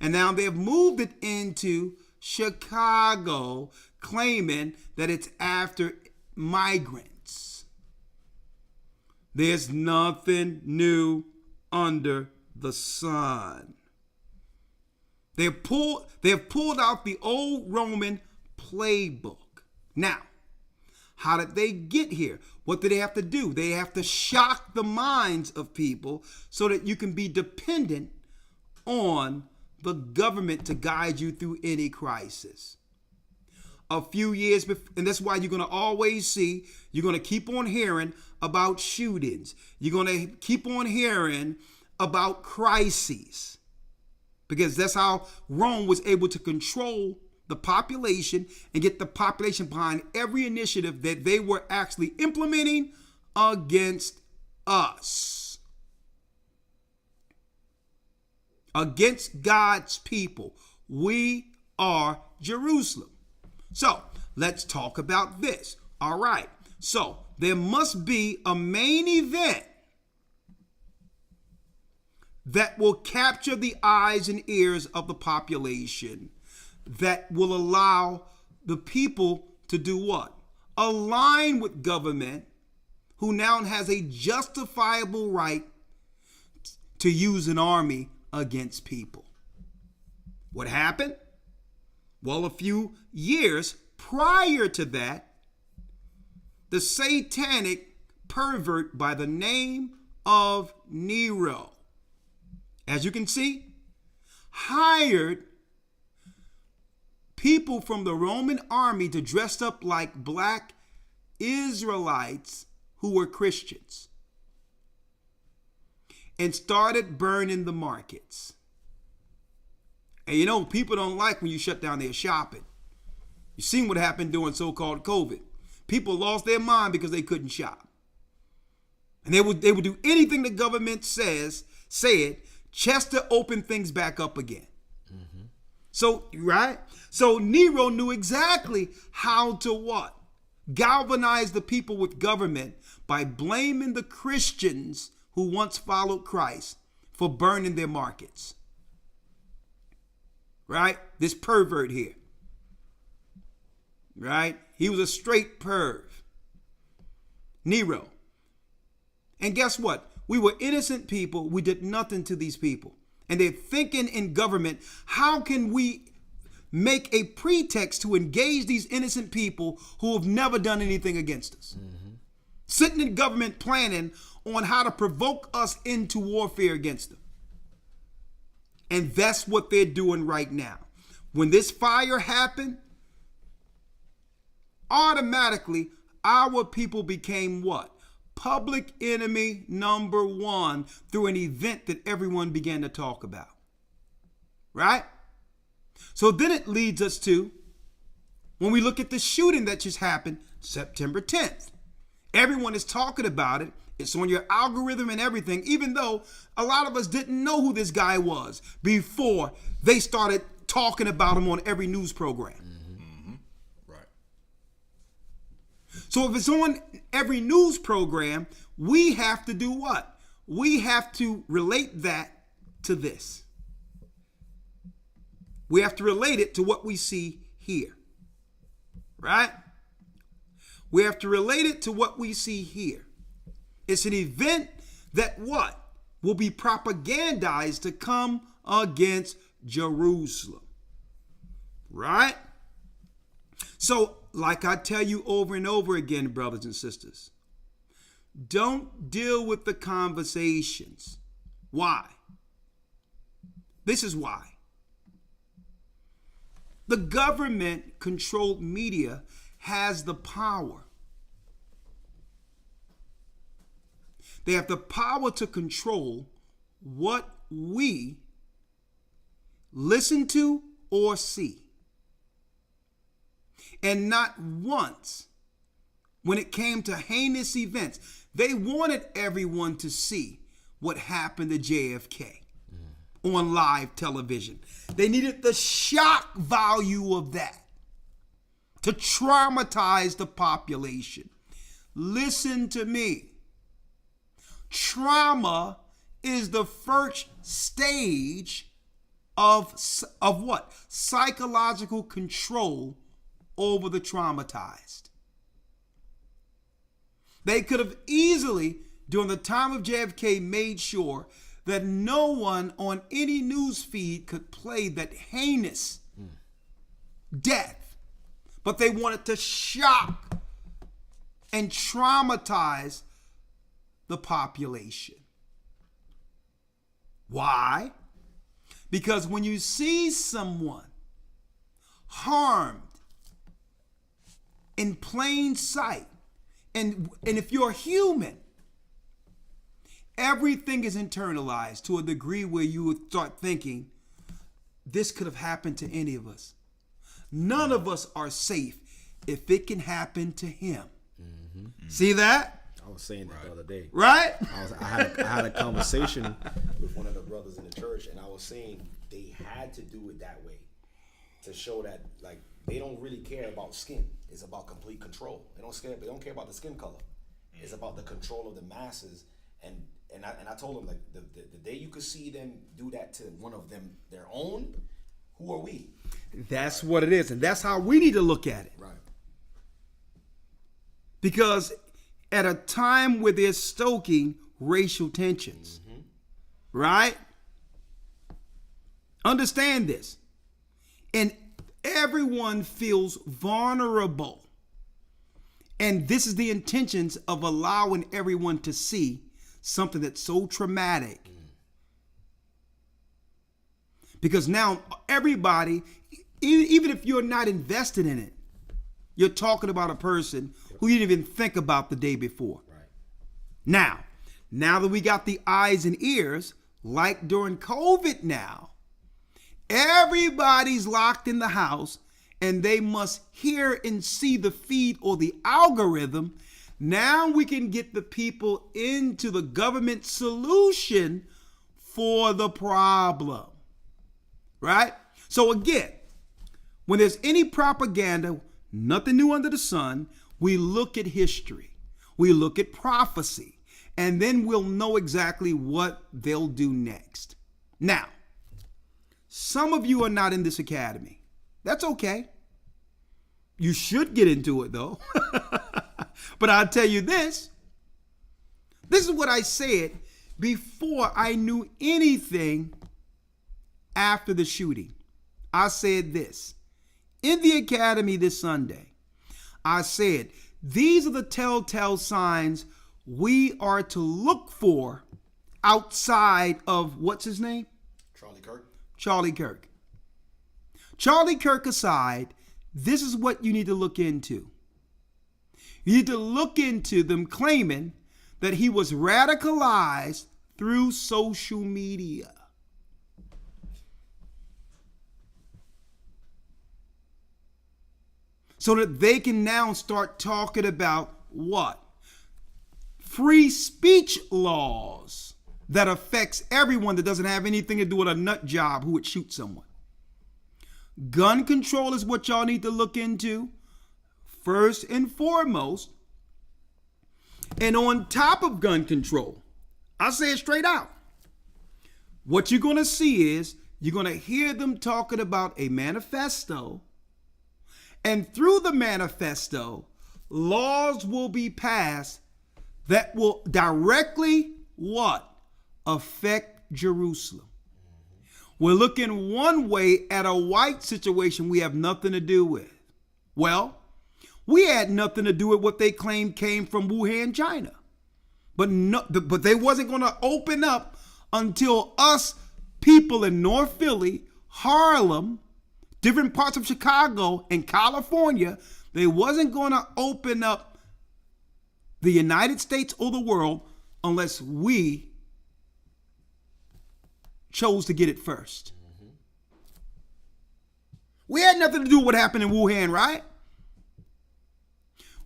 And now they have moved it into Chicago, claiming that it's after migrants. There's nothing new under the sun. They have pulled out the old Roman playbook. Now, how did they get here? What did they have to do? They have to shock the minds of people so that you can be dependent on the government to guide you through any crisis. A few years before, and that's why you're going to always see, you're going to keep on hearing about shootings. You're going to keep on hearing about crises, because that's how Rome was able to control the population and get the population behind every initiative that they were actually implementing against us, against God's people. We are Jerusalem. So let's talk about this. All right. So there must be a main event that will capture the eyes and ears of the population, that will allow the people to do what? Align with government, who now has a justifiable right to use an army against people. What happened? Well, a few years prior to that, the satanic pervert by the name of Nero, as you can see, hired people from the Roman army to dress up like black Israelites who were Christians, and started burning the markets. And you know, people don't like when you shut down their shopping. You seen what happened during so-called COVID. People lost their mind because they couldn't shop. And they would do anything the government said just to open things back up again. Mm-hmm. So Nero knew exactly how to what? Galvanize the people with government by blaming the Christians who once followed Christ for burning their markets. Right? This pervert here. Right? He was a straight perv. Nero. And guess what? We were innocent people. We did nothing to these people. And they're thinking in government, how can we make a pretext to engage these innocent people who have never done anything against us? Mm-hmm. Sitting in government planning on how to provoke us into warfare against them. And that's what they're doing right now. When this fire happened, automatically our people became what? Public enemy number one through an event that everyone began to talk about. Right? So then it leads us to, when we look at the shooting that just happened September 10th. Everyone is talking about it. It's on your algorithm and everything, even though a lot of us didn't know who this guy was before they started talking about him on every news program. Mm-hmm. Right. So if it's on every news program, we have to do what? We have to relate that to this. We have to relate it to what we see here. Right? We have to relate it to what we see here. It's an event that what? Will be propagandized to come against Jerusalem. Right? So, like I tell you over and over again, brothers and sisters, don't deal with the conversations. Why? This is why. The government-controlled media has the power. They have the power to control what we listen to or see. And not once, when it came to heinous events, they wanted everyone to see what happened to JFK on live television. They needed the shock value of that to traumatize the population. Listen to me. Trauma is the first stage of what? Psychological control over the traumatized. They could have easily, during the time of JFK, made sure that no one on any news feed could play that heinous death. But they wanted to shock and traumatize the population. Why? Because when you see someone harmed in plain sight, and if you're human, everything is internalized to a degree where you would start thinking, this could have happened to any of us. None of us are safe if it can happen to him. Mm-hmm. See that? I was saying that the other day. Right? I had a conversation with one of the brothers in the church, and I was saying they had to do it that way to show that, like, they don't really care about skin. It's about complete control. They don't care about the skin color. It's about the control of the masses. And I told them, like, the day you could see them do that to one of them, their own, who are we? That's what it is. And that's how we need to look at it. Right. Because at a time where they're stoking racial tensions, right? Understand this. And everyone feels vulnerable. And this is the intentions of allowing everyone to see something that's so traumatic. Because now everybody, even if you're not invested in it, you're talking about a person who you didn't even think about the day before. Right. Now that we got the eyes and ears, like during COVID now, everybody's locked in the house and they must hear and see the feed or the algorithm. Now we can get the people into the government solution for the problem. Right? So again, when there's any propaganda, nothing new under the sun, we look at history. We look at prophecy. And then we'll know exactly what they'll do next. Now, some of you are not in this academy. That's okay. You should get into it though. But I'll tell you this. This is what I said before I knew anything after the shooting. I said this. In the academy this Sunday, I said, these are the telltale signs we are to look for outside of, what's his name? Charlie Kirk. Charlie Kirk. Charlie Kirk aside, this is what you need to look into. You need to look into them claiming that he was radicalized through social media. So that they can now start talking about what? Free speech laws that affects everyone that doesn't have anything to do with a nut job who would shoot someone. Gun control is what y'all need to look into first and foremost. And on top of gun control, I say it straight out. What you're going to see is you're going to hear them talking about a manifesto. And through the manifesto, laws will be passed that will directly what? Affect Jerusalem. We're looking one way at a white situation we have nothing to do with. Well, we had nothing to do with what they claimed came from Wuhan, China. But they wasn't going to open up until us people in North Philly, Harlem, different parts of Chicago and California, they wasn't going to open up the United States or the world unless we chose to get it first. We had nothing to do with what happened in Wuhan, right?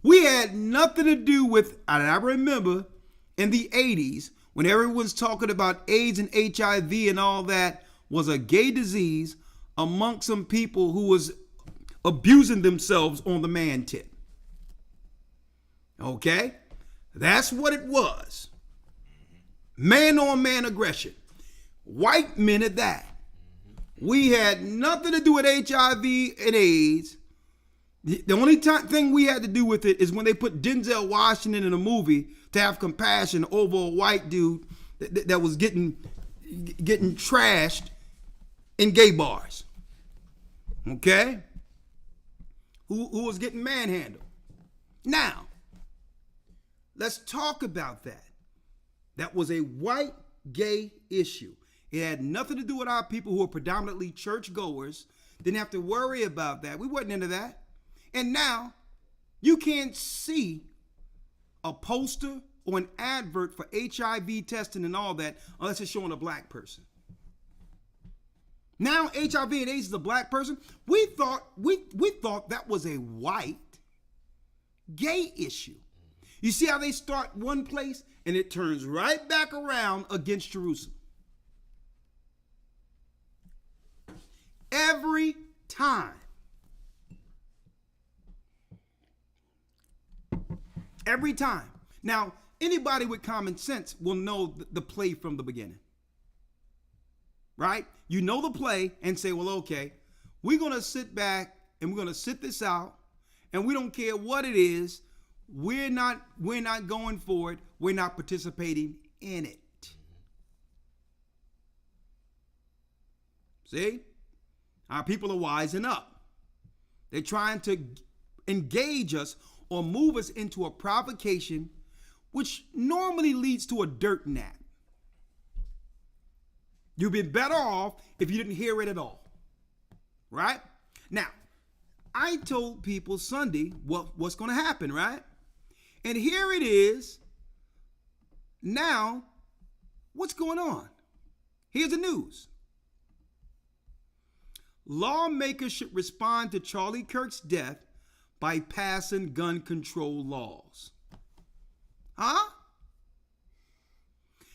We had nothing to do with, and I remember in the 80s when everyone's talking about AIDS and HIV and all that was a gay disease amongst some people who was abusing themselves on the man tip. Okay? That's what it was. Man on man aggression. White men at that. We had nothing to do with HIV and AIDS. The only thing we had to do with it is when they put Denzel Washington in a movie to have compassion over a white dude that was getting trashed in gay bars. Okay? Who was getting manhandled. Now, let's talk about that. That was a white gay issue. It had nothing to do with our people who are predominantly churchgoers. Didn't have to worry about that. We wasn't into that. And now, you can't see a poster or an advert for HIV testing and all that unless it's showing a black person. Now HIV and AIDS is a black person. We thought that was a white gay issue. You see how they start one place and it turns right back around against Jerusalem. Every time. Every time. Now, anybody with common sense will know the play from the beginning. Right? You know the play and say, well, okay, we're going to sit back and we're going to sit this out and we don't care what it is. We're not going for it. We're not participating in it. See? Our people are wising up. They're trying to engage us or move us into a provocation which normally leads to a dirt nap. You'd be better off if you didn't hear it at all. Right? Now, I told people Sunday what's going to happen, right? And here it is. Now, what's going on? Here's the news. Lawmakers should respond to Charlie Kirk's death by passing gun control laws. Huh?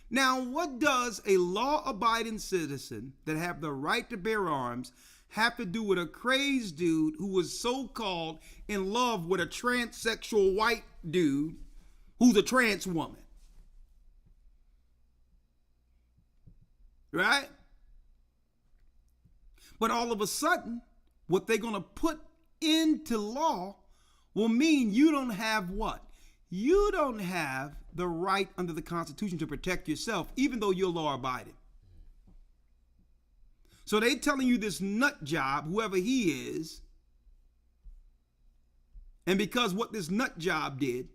Now, what does a law-abiding citizen that have the right to bear arms have to do with a crazed dude who was so-called in love with a transsexual white dude who's a trans woman? Right? But all of a sudden, what they're going to put into law will mean you don't have what? You don't have the right under the Constitution to protect yourself, even though you're law-abiding. So they're telling you this nut job, whoever he is, and because what this nut job did,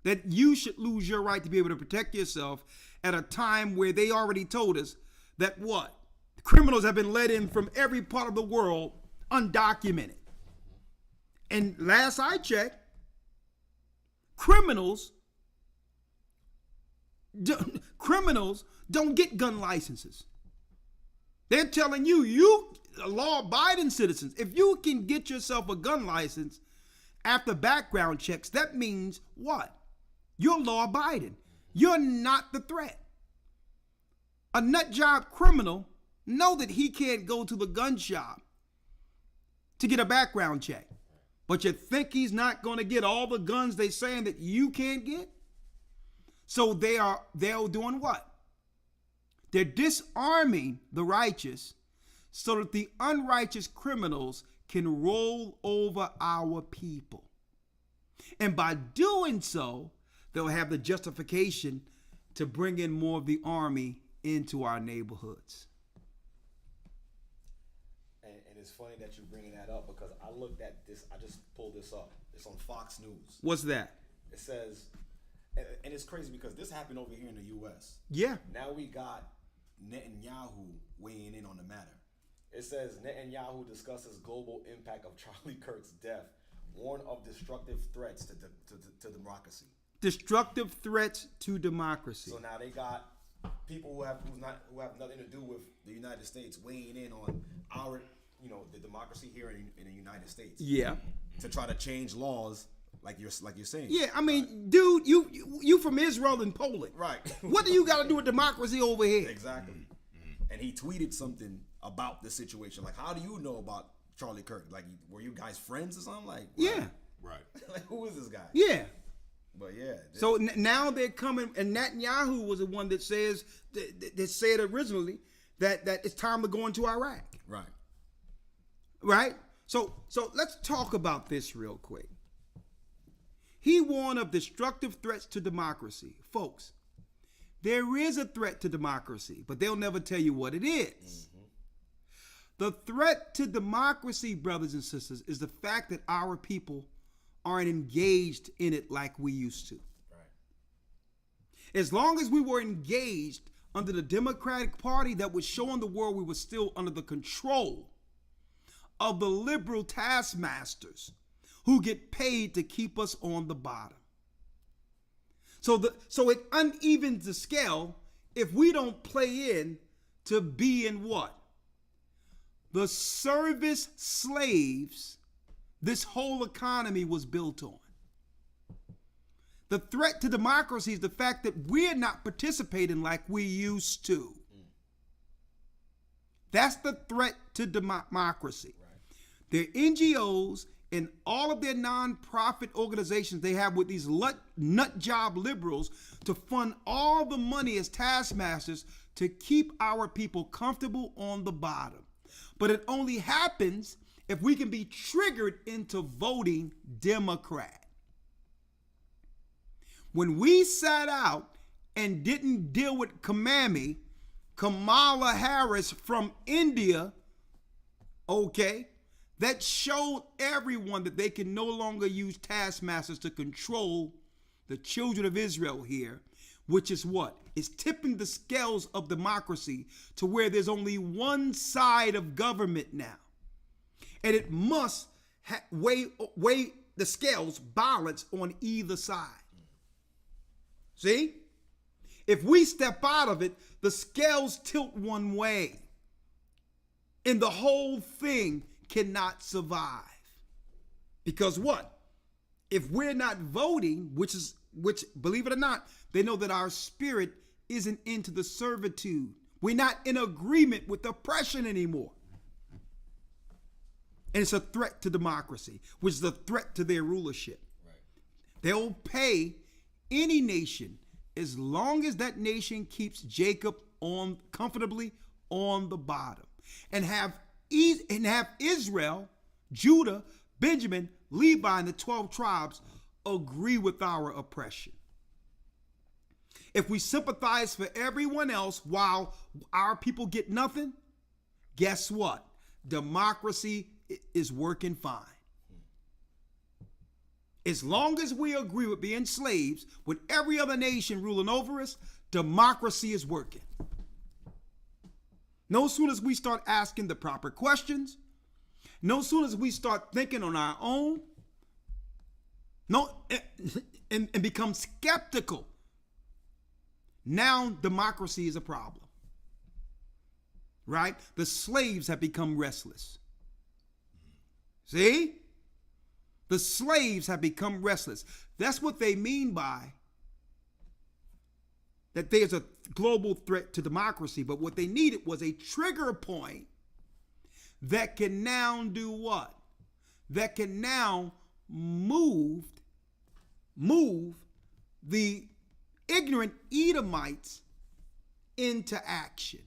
that you should lose your right to be able to protect yourself at a time where they already told us that what? Criminals have been let in from every part of the world undocumented. And last I checked, criminals don't get gun licenses. They're telling you law-abiding citizens, if you can get yourself a gun license after background checks, that means what? You're law-abiding. You're not the threat. A nut job criminal know that he can't go to the gun shop to get a background check. But you think he's not going to get all the guns they saying that you can't get? So they're doing what? They're disarming the righteous so that the unrighteous criminals can roll over our people. And by doing so, they'll have the justification to bring in more of the army into our neighborhoods. it's funny that you're bringing that up because I looked at this. I just pulled this up. It's on Fox News. What's that? It says, and it's crazy because this happened over here in the U.S. Yeah. Now we got Netanyahu weighing in on the matter. It says Netanyahu discusses global impact of Charlie Kirk's death, warn of destructive threats to democracy. Destructive threats to democracy. So now they got people who have nothing to do with the United States weighing in on our, the democracy here in the United States. Yeah. To try to change laws, like you're saying. Yeah, I mean, dude, you from Israel and Poland. Right. What do you got to do with democracy over here? Exactly. And he tweeted something about the situation. Like, how do you know about Charlie Kirk? Like, were you guys friends or something? Like, Yeah. Right. like, who is this guy? Yeah. But yeah. So now they're coming, and Netanyahu was the one that says that said originally that it's time to go into Iraq. Right. Right? So let's talk about this real quick. He warned of destructive threats to democracy. Folks, there is a threat to democracy, but they'll never tell you what it is. The threat to democracy, brothers and sisters, is the fact that our people aren't engaged in it like we used to. Right. As long as we were engaged under the Democratic Party that was showing the world we were still under the control of the liberal taskmasters who get paid to keep us on the bottom. So it unevens the scale if we don't play in to being what? The service slaves this whole economy was built on. The threat to democracy is the fact that we're not participating like we used to. That's the threat to democracy. Right. Their NGOs and all of their nonprofit organizations they have with these nut job liberals to fund all the money as taskmasters to keep our people comfortable on the bottom. But it only happens if we can be triggered into voting Democrat. When we sat out and didn't deal with Kamala Harris from India, okay, that showed everyone that they can no longer use taskmasters to control the children of Israel here, which is what? It's tipping the scales of democracy to where there's only one side of government now. And it must weigh the scales balance on either side. See? If we step out of it, the scales tilt one way. And the whole thing cannot survive. Because what? If we're not voting, which believe it or not, they know that our spirit isn't into the servitude. We're not in agreement with oppression anymore. And it's a threat to democracy, which is a threat to their rulership. Right. They'll pay any nation as long as that nation keeps Jacob on comfortably on the bottom, and have Israel, Judah, Benjamin, Levi, and the 12 tribes agree with our oppression. If we sympathize for everyone else while our people get nothing, guess what? Democracy is working fine. As long as we agree with being slaves with every other nation ruling over us, democracy is working. No sooner as we start asking the proper questions, no sooner as we start thinking on our own, and become skeptical, now democracy is a problem. Right? The slaves have become restless. See? The slaves have become restless. That's what they mean by that there's a global threat to democracy. But what they needed was a trigger point that can now do what? That can now move the ignorant Edomites into action.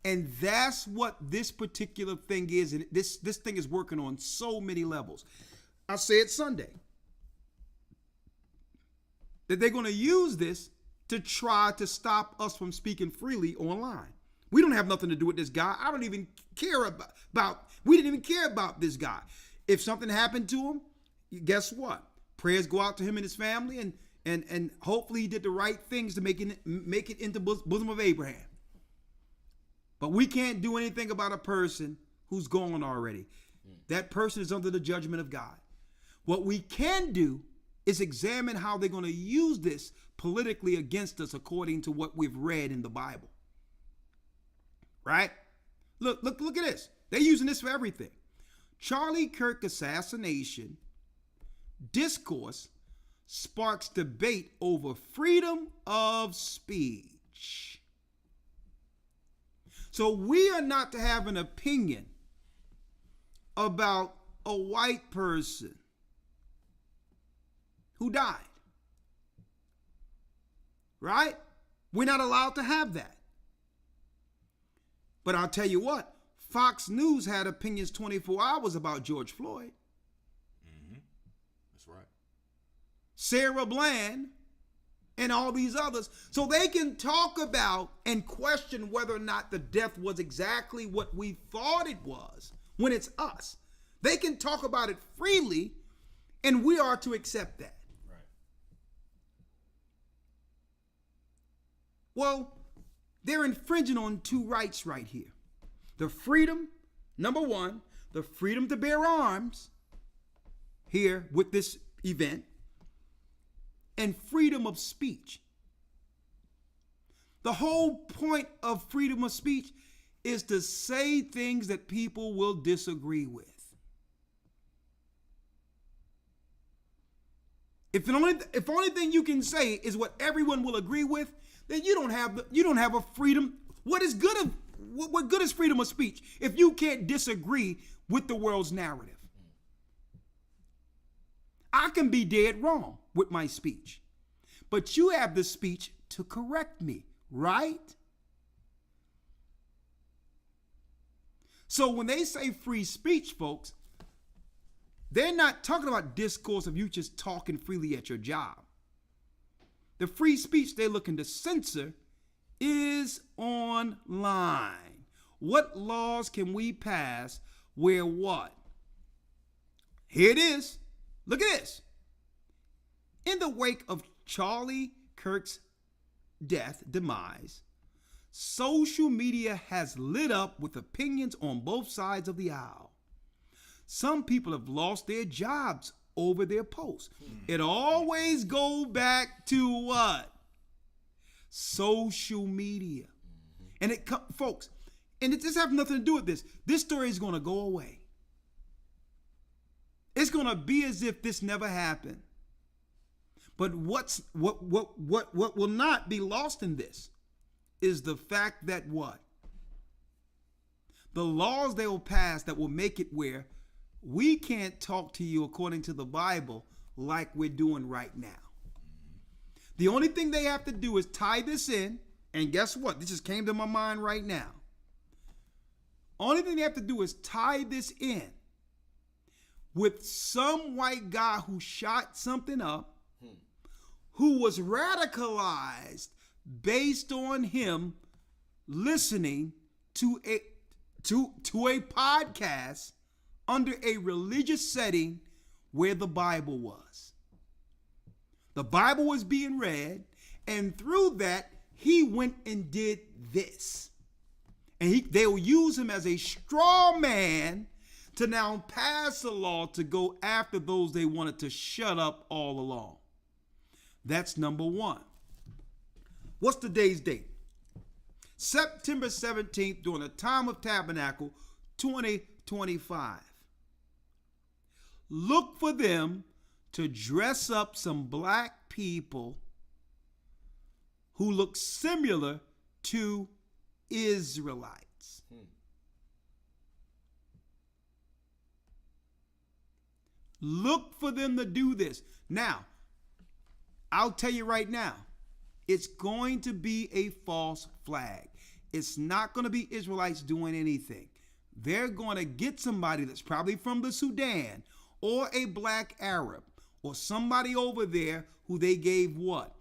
And that's what this particular thing is. And this thing is working on so many levels. I said Sunday that they're going to use this to try to stop us from speaking freely online. We don't have nothing to do with this guy. I don't even care about we didn't even care about this guy. If something happened to him, guess what? Prayers go out to him and his family, and hopefully he did the right things to make it into bosom of Abraham. But we can't do anything about a person who's gone already. That person is under the judgment of God. What we can do is examine how they're going to use this politically against us according to what we've read in the Bible. Right? Look at this. They're using this for everything. Charlie Kirk assassination discourse sparks debate over freedom of speech. So we are not to have an opinion about a white person who died. Right? We're not allowed to have that. But I'll tell you what, Fox News had opinions 24 hours about George Floyd. Mm-hmm. That's right. Sarah Bland and all these others. So they can talk about and question whether or not the death was exactly what we thought it was when it's us. They can talk about it freely, and we are to accept that. Right. Well, they're infringing on two rights right here. The freedom, number one, the freedom to bear arms here with this event, and freedom of speech. The whole point of freedom of speech is to say things that people will disagree with. If the only thing you can say is what everyone will agree with, then you don't have a freedom. What good is freedom of speech if you can't disagree with the world's narrative? I can be dead wrong with my speech, but you have the speech to correct me, right? So when they say free speech, folks, they're not talking about discourse of you just talking freely at your job. The free speech they're looking to censor is online. What laws can we pass where what? Here it is. Look at this. In the wake of Charlie Kirk's demise, social media has lit up with opinions on both sides of the aisle. Some people have lost their jobs over their posts. It always go back to what? Social media. And folks, and it just has nothing to do with this. This story is going to go away. It's going to be as if this never happened. But what will not be lost in this is the fact that what? The laws they will pass that will make it where we can't talk to you according to the Bible like we're doing right now. The only thing they have to do is tie this in, and guess what? This just came to my mind right now. Only thing they have to do is tie this in with some white guy who shot something up, who was radicalized based on him listening to a podcast under a religious setting where the Bible was. The Bible was being read, and through that, he went and did this. And they'll use him as a straw man to now pass a law to go after those they wanted to shut up all along. That's number one. What's today's date? September 17th, during the time of Tabernacle, 2025. Look for them to dress up some black people who look similar to Israelites. Look for them to do this. Now, I'll tell you right now, it's going to be a false flag. It's not going to be Israelites doing anything. They're going to get somebody that's probably from the Sudan or a black Arab or somebody over there who they gave what?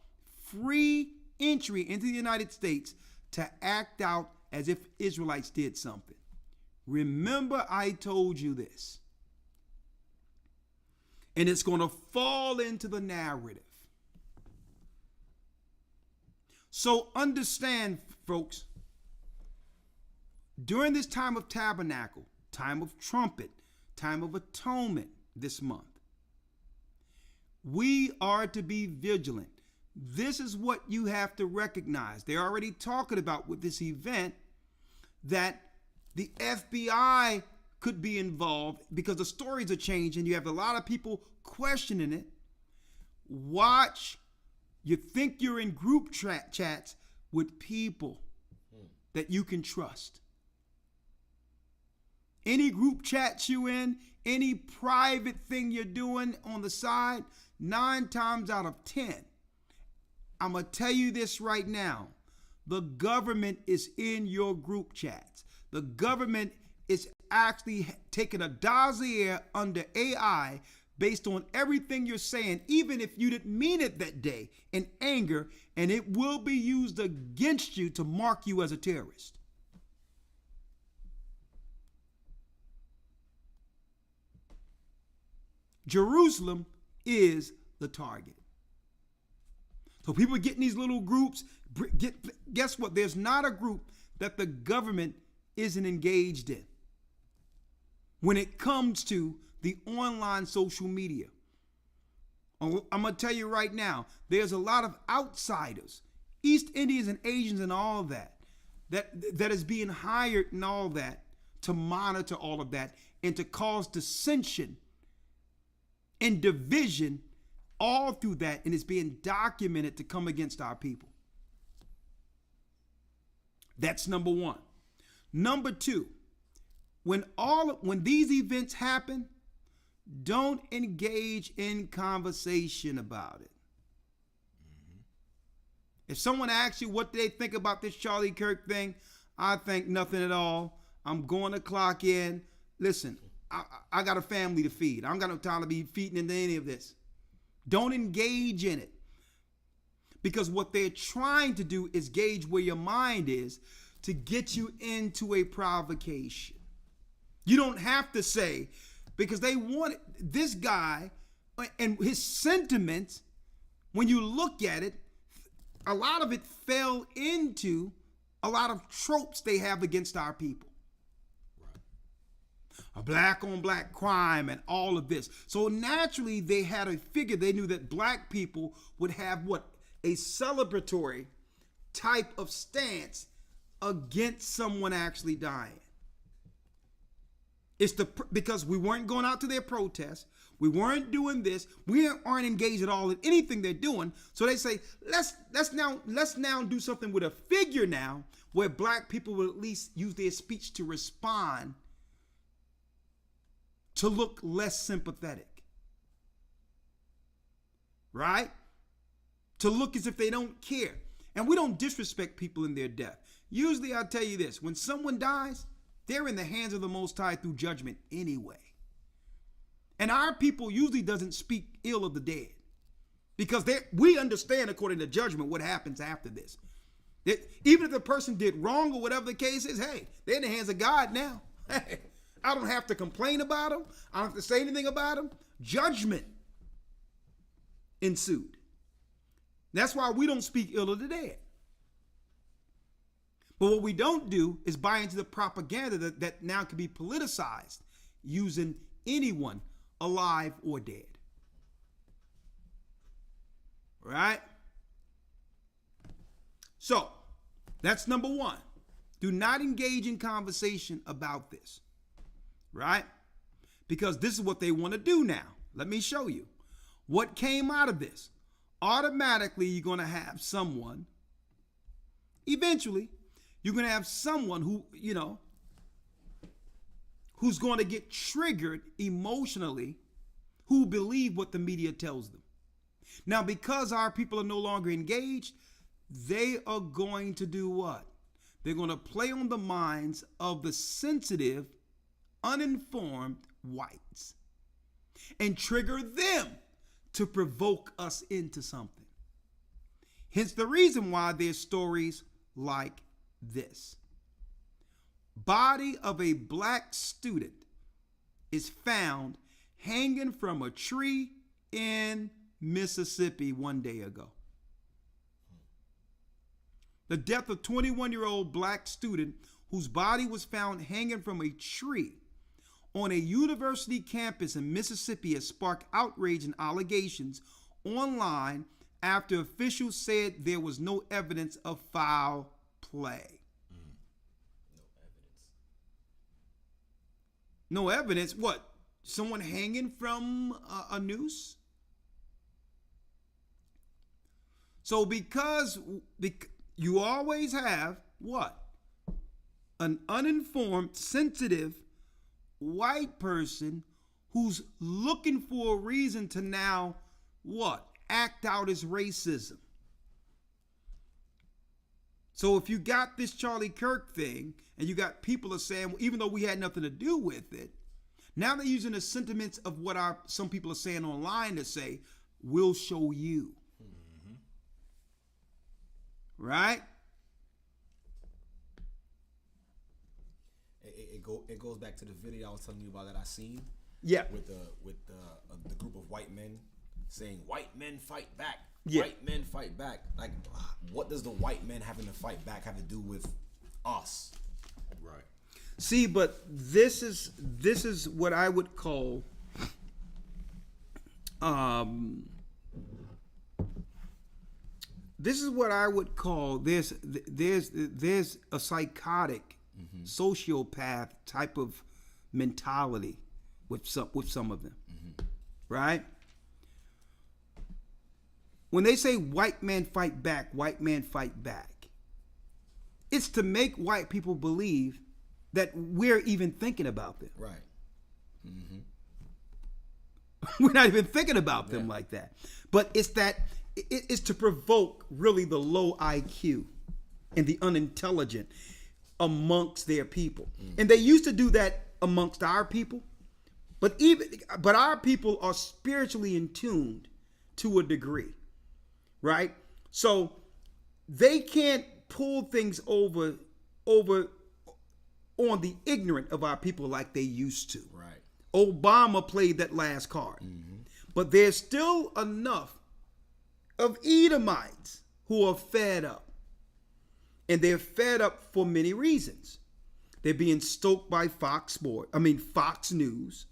Free entry into the United States to act out as if Israelites did something. Remember, I told you this. And it's going to fall into the narrative. So understand, folks, during this time of tabernacle, time of trumpet, time of atonement this month, we are to be vigilant. This is what you have to recognize. They're already talking about with this event that the FBI could be involved because the stories are changing. You have a lot of people questioning it. Watch. You think you're in group chats with people that you can trust. Any group chats you in, any private thing you're doing on the side, 9 times out of 10, I'm going to tell you this right now. The government is in your group chats. The government is actually taking a dossier under AI based on everything you're saying, even if you didn't mean it that day in anger, and it will be used against you to mark you as a terrorist. Jerusalem is the target. So people get in these little groups. Guess what? There's not a group that the government isn't engaged in when it comes to the online social media. I'm going to tell you right now, there's a lot of outsiders, East Indians and Asians and all of that is being hired and all that to monitor all of that and to cause dissension and division all through that, and it's being documented to come against our people. That's number one. Number two, when these events happen, don't engage in conversation about it. If someone asks you what they think about this Charlie Kirk thing, I think nothing at all. I'm going to clock in. Listen, I got a family to feed. I don't got no time to be feeding into any of this. Don't engage in it. Because what they're trying to do is gauge where your mind is to get you into a provocation. You don't have to say, because they want this guy and his sentiments, when you look at it, a lot of it fell into a lot of tropes they have against our people. A black on black crime and all of this. So naturally they had a figure. They knew that black people would have what? A celebratory type of stance against someone actually dying. It's because we weren't going out to their protests. We weren't doing this. We aren't engaged at all in anything they're doing. So they say, let's now do something with a figure now where black people will at least use their speech to respond, to look less sympathetic. Right? To look as if they don't care. And we don't disrespect people in their death. Usually I'll tell you this, when someone dies, they're in the hands of the Most High through judgment anyway. And our people usually doesn't speak ill of the dead because we understand according to judgment what happens after this. Even if the person did wrong or whatever the case is, hey, they're in the hands of God now. I don't have to complain about them. I don't have to say anything about them. Judgment ensued. That's why we don't speak ill of the dead. But what we don't do is buy into the propaganda that now can be politicized using anyone, alive or dead. Right? So, that's number one. Do not engage in conversation about this. Right? Because this is what they want to do now. Let me show you. What came out of this? Automatically, you're going to have someone, eventually, you're going to have someone who, who's going to get triggered emotionally, who believe what the media tells them. Now, because our people are no longer engaged, they are going to do what? They're going to play on the minds of the sensitive, uninformed whites and trigger them to provoke us into something. Hence the reason why there's stories like this. body of a black student is found hanging from a tree in Mississippi one day ago. The death of 21-year-old black student whose body was found hanging from a tree on a university campus in Mississippi has sparked outrage and allegations online after officials said there was no evidence of foul play. No evidence? What? Someone hanging from a noose? So because you always have what? An uninformed, sensitive white person who's looking for a reason to now what? Act out his racism. So if you got this Charlie Kirk thing and you got people are saying, well, even though we had nothing to do with it, now they're using the sentiments of what some people are saying online to say, we'll show you. Mm-hmm. Right? It goes back to the video I was telling you about that I seen. Yeah. With the group of white men saying white men fight back. Yeah. White men fight back. Like, what does the white men having to fight back have to do with us? Right. See, but this is what I would call there's a psychotic sociopath type of mentality with some of them. Right? When they say white men fight back, it's to make white people believe that we're even thinking about them. Right. Mm-hmm. We're not even thinking about them like that. But it's to provoke really the low IQ and the unintelligent amongst their people. And they used to do that amongst our people. But our people are spiritually in tuned to a degree. Right? So they can't pull things over on the ignorant of our people like they used to. Right. Obama played that last card. Mm-hmm. But there's still enough of Edomites who are fed up. And they're fed up for many reasons. They're being stoked by Fox News.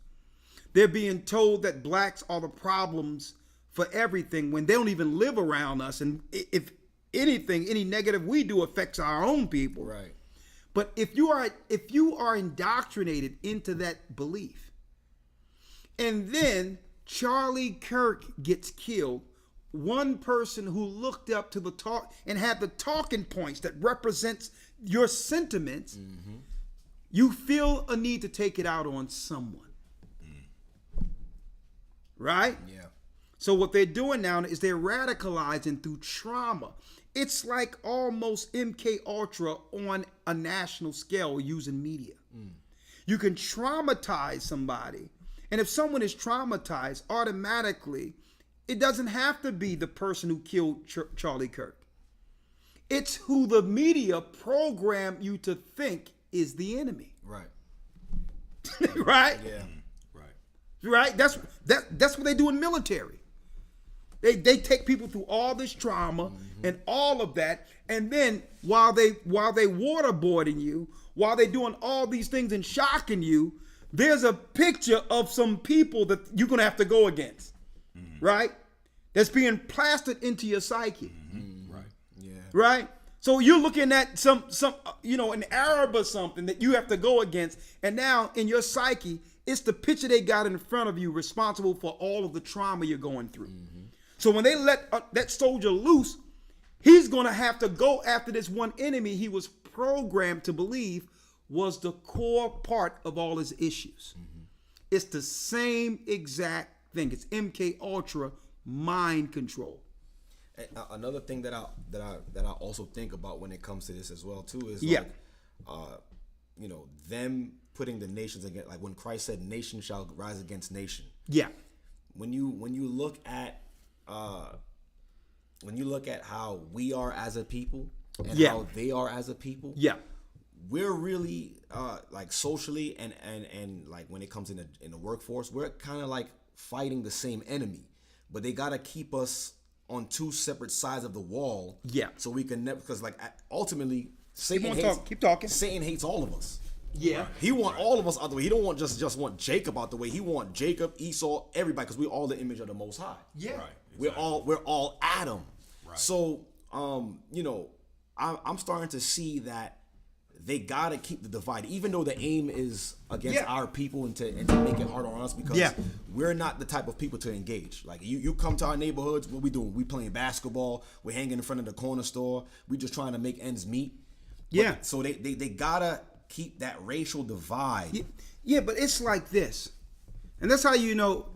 They're being told that blacks are the problems for everything when they don't even live around us. And if anything, any negative we do affects our own people. Right. But if you are indoctrinated into that belief, and then Charlie Kirk gets killed, one person who looked up to the talk and had the talking points that represents your sentiments, you feel a need to take it out on someone. Right? Yeah. So what they're doing now is they're radicalizing through trauma. It's like almost MK Ultra on a national scale using media. You can traumatize somebody. And if someone is traumatized, automatically, it doesn't have to be the person who killed Charlie Kirk. It's who the media program you to think is the enemy. Right. Right? Yeah. Right? That's what they do in military. They take people through all this trauma and all of that, and then while they waterboarding you, while they doing all these things and shocking you, there's a picture of some people that you're gonna have to go against, right? That's being plastered into your psyche, Right. Yeah. right? So you're looking at some an Arab or something that you have to go against, and now in your psyche, it's the picture they got in front of you, responsible for all of the trauma you're going through. So when they let that soldier loose, he's going to have to go after this one enemy he was programmed to believe was the core part of all his issues. It's the same exact thing. It's MK Ultra mind control. Another thing that I also think about when it comes to this as well too is them putting the nations against, like when Christ said, "Nation shall rise against nation." Yeah. When you look at how we are as a people and how they are as a people, we're really like socially and like when it comes in the workforce, we're kind of like fighting the same enemy, but they gotta keep us on two separate sides of the wall. Yeah. So we can never, because like ultimately Keep talking. Satan hates all of us. Yeah. He want all of us out the way. He don't want just want Jacob out the way. He want Jacob, Esau, everybody, because we're all the image of the Most High. Yeah. Right. We're all Adam. Right. So you know, I'm starting to see that they gotta keep the divide, even though the aim is against our people and to make it hard on us, because we're not the type of people to engage. Like you come to our neighborhoods, what we doing? We playing basketball. We're hanging in front of the corner store. We just trying to make ends meet. But, so they gotta keep that racial divide. Yeah, but it's like this, and that's how you know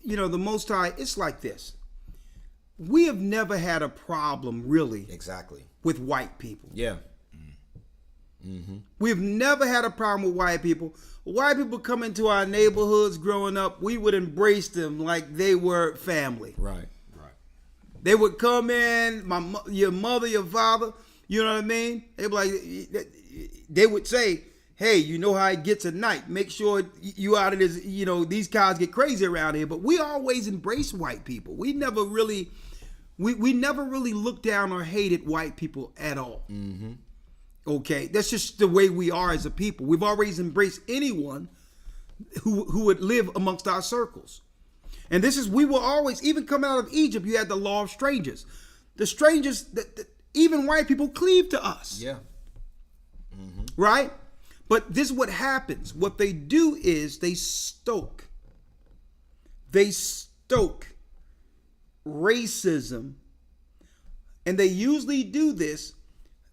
the Most High. It's like this. We have never had a problem really Exactly. with white people. Yeah. We've never had a problem with white people. White people come into our neighborhoods growing up, we would embrace them like they were family. Right. They would come in, your mother, your father, you know what I mean? They'd be like, they would say, hey, you know how it gets at night. Make sure you out of this, these guys get crazy around here. But we always embrace white people. We never really, we never really looked down or hated white people at all. Mm-hmm. Okay, that's just the way we are as a people. We've always embraced anyone who would live amongst our circles. And we were always, even coming out of Egypt, you had the law of strangers. The strangers, that even white people cleave to us. Yeah. Right? But this is what happens. What they do is they stoke racism. And they usually do this,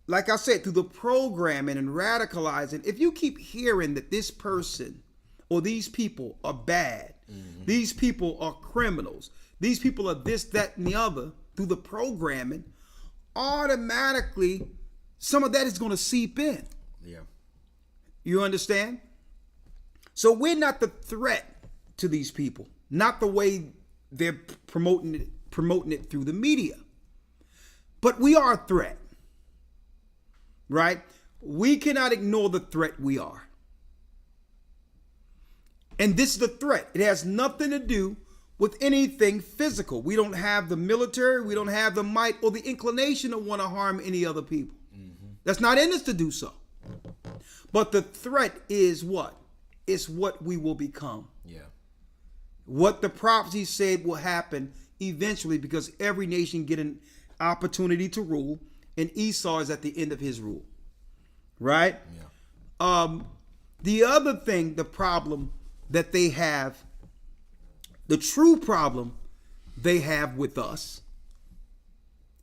like I said, through the programming and radicalizing. If you keep hearing that this person or these people are bad, these people are criminals, these people are this, that, and the other, through the programming, automatically some of that is going to seep in. Yeah. You understand? So we're not the threat to these people, not the way they're promoting it through the media. But we are a threat. Right? We cannot ignore the threat we are. And this is the threat. It has nothing to do with anything physical. We don't have the military, we don't have the might or the inclination to want to harm any other people. That's not in us to do so. But the threat is what? It's what we will become. Yeah. What the prophecy said will happen eventually, because every nation get an opportunity to rule, and Esau is at the end of his rule. Right? Yeah. The other thing, the problem that they have, the true problem they have with us,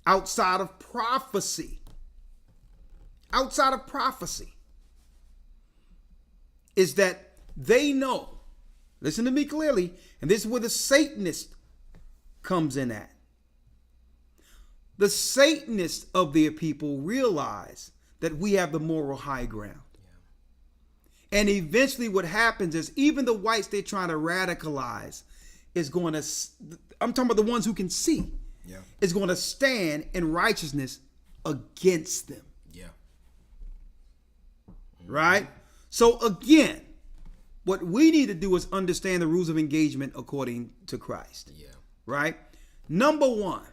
outside of prophecy, is that they know, listen to me clearly, and this is where the Satanist comes in at. The Satanists of their people realize that we have the moral high ground. And eventually what happens is even the whites they're trying to radicalize is going to, I'm talking about the ones who can see, is going to stand in righteousness against them. Yeah. Right? So again, what we need to do is understand the rules of engagement according to Christ. Yeah. Right? Number one,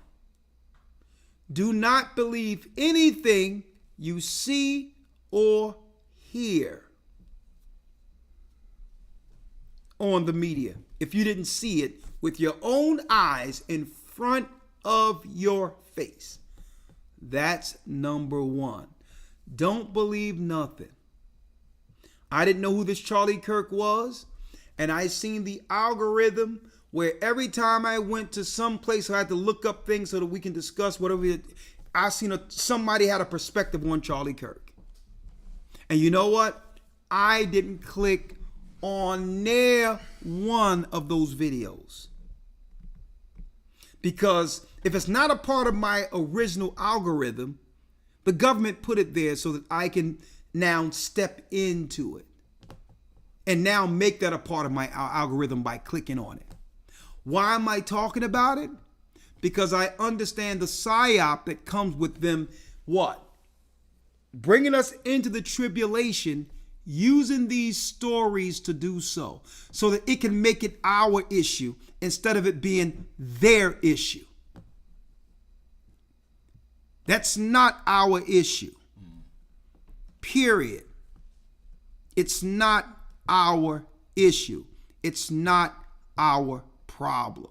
do not believe anything you see or hear on the media if you didn't see it with your own eyes in front of your face. That's number one. Don't believe nothing. I didn't know who this Charlie Kirk was, and I seen the algorithm where every time I went to some place I had to look up things so that we can discuss whatever I seen somebody had a perspective on Charlie Kirk. And you know what? I didn't click on near one of those videos. Because if it's not a part of my original algorithm, the government put it there so that I can now step into it and now make that a part of my algorithm by clicking on it. Why am I talking about it? Because I understand the psyop that comes with them, what? bringing us into the tribulation, using these stories to do so that it can make it our issue instead of it being their issue. That's not our issue. Period. It's not our issue. It's not our problem.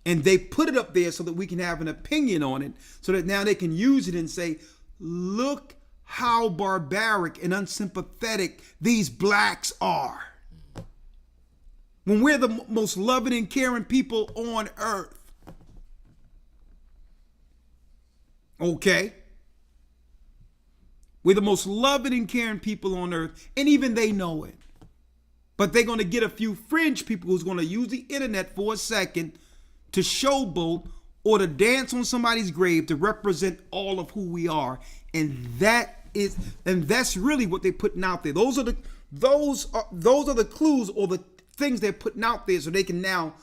And they put it up there so that we can have an opinion on it, so that now they can use it and say, look how barbaric and unsympathetic these blacks are. When we're the most loving and caring people on earth. Okay? We're the most loving and caring people on earth, and even they know it. But they're going to get a few fringe people who's going to use the internet for a second to showboat or to dance on somebody's grave to represent all of who we are. And that's really what they're putting out there. Those are the clues or the things they're putting out there so they can now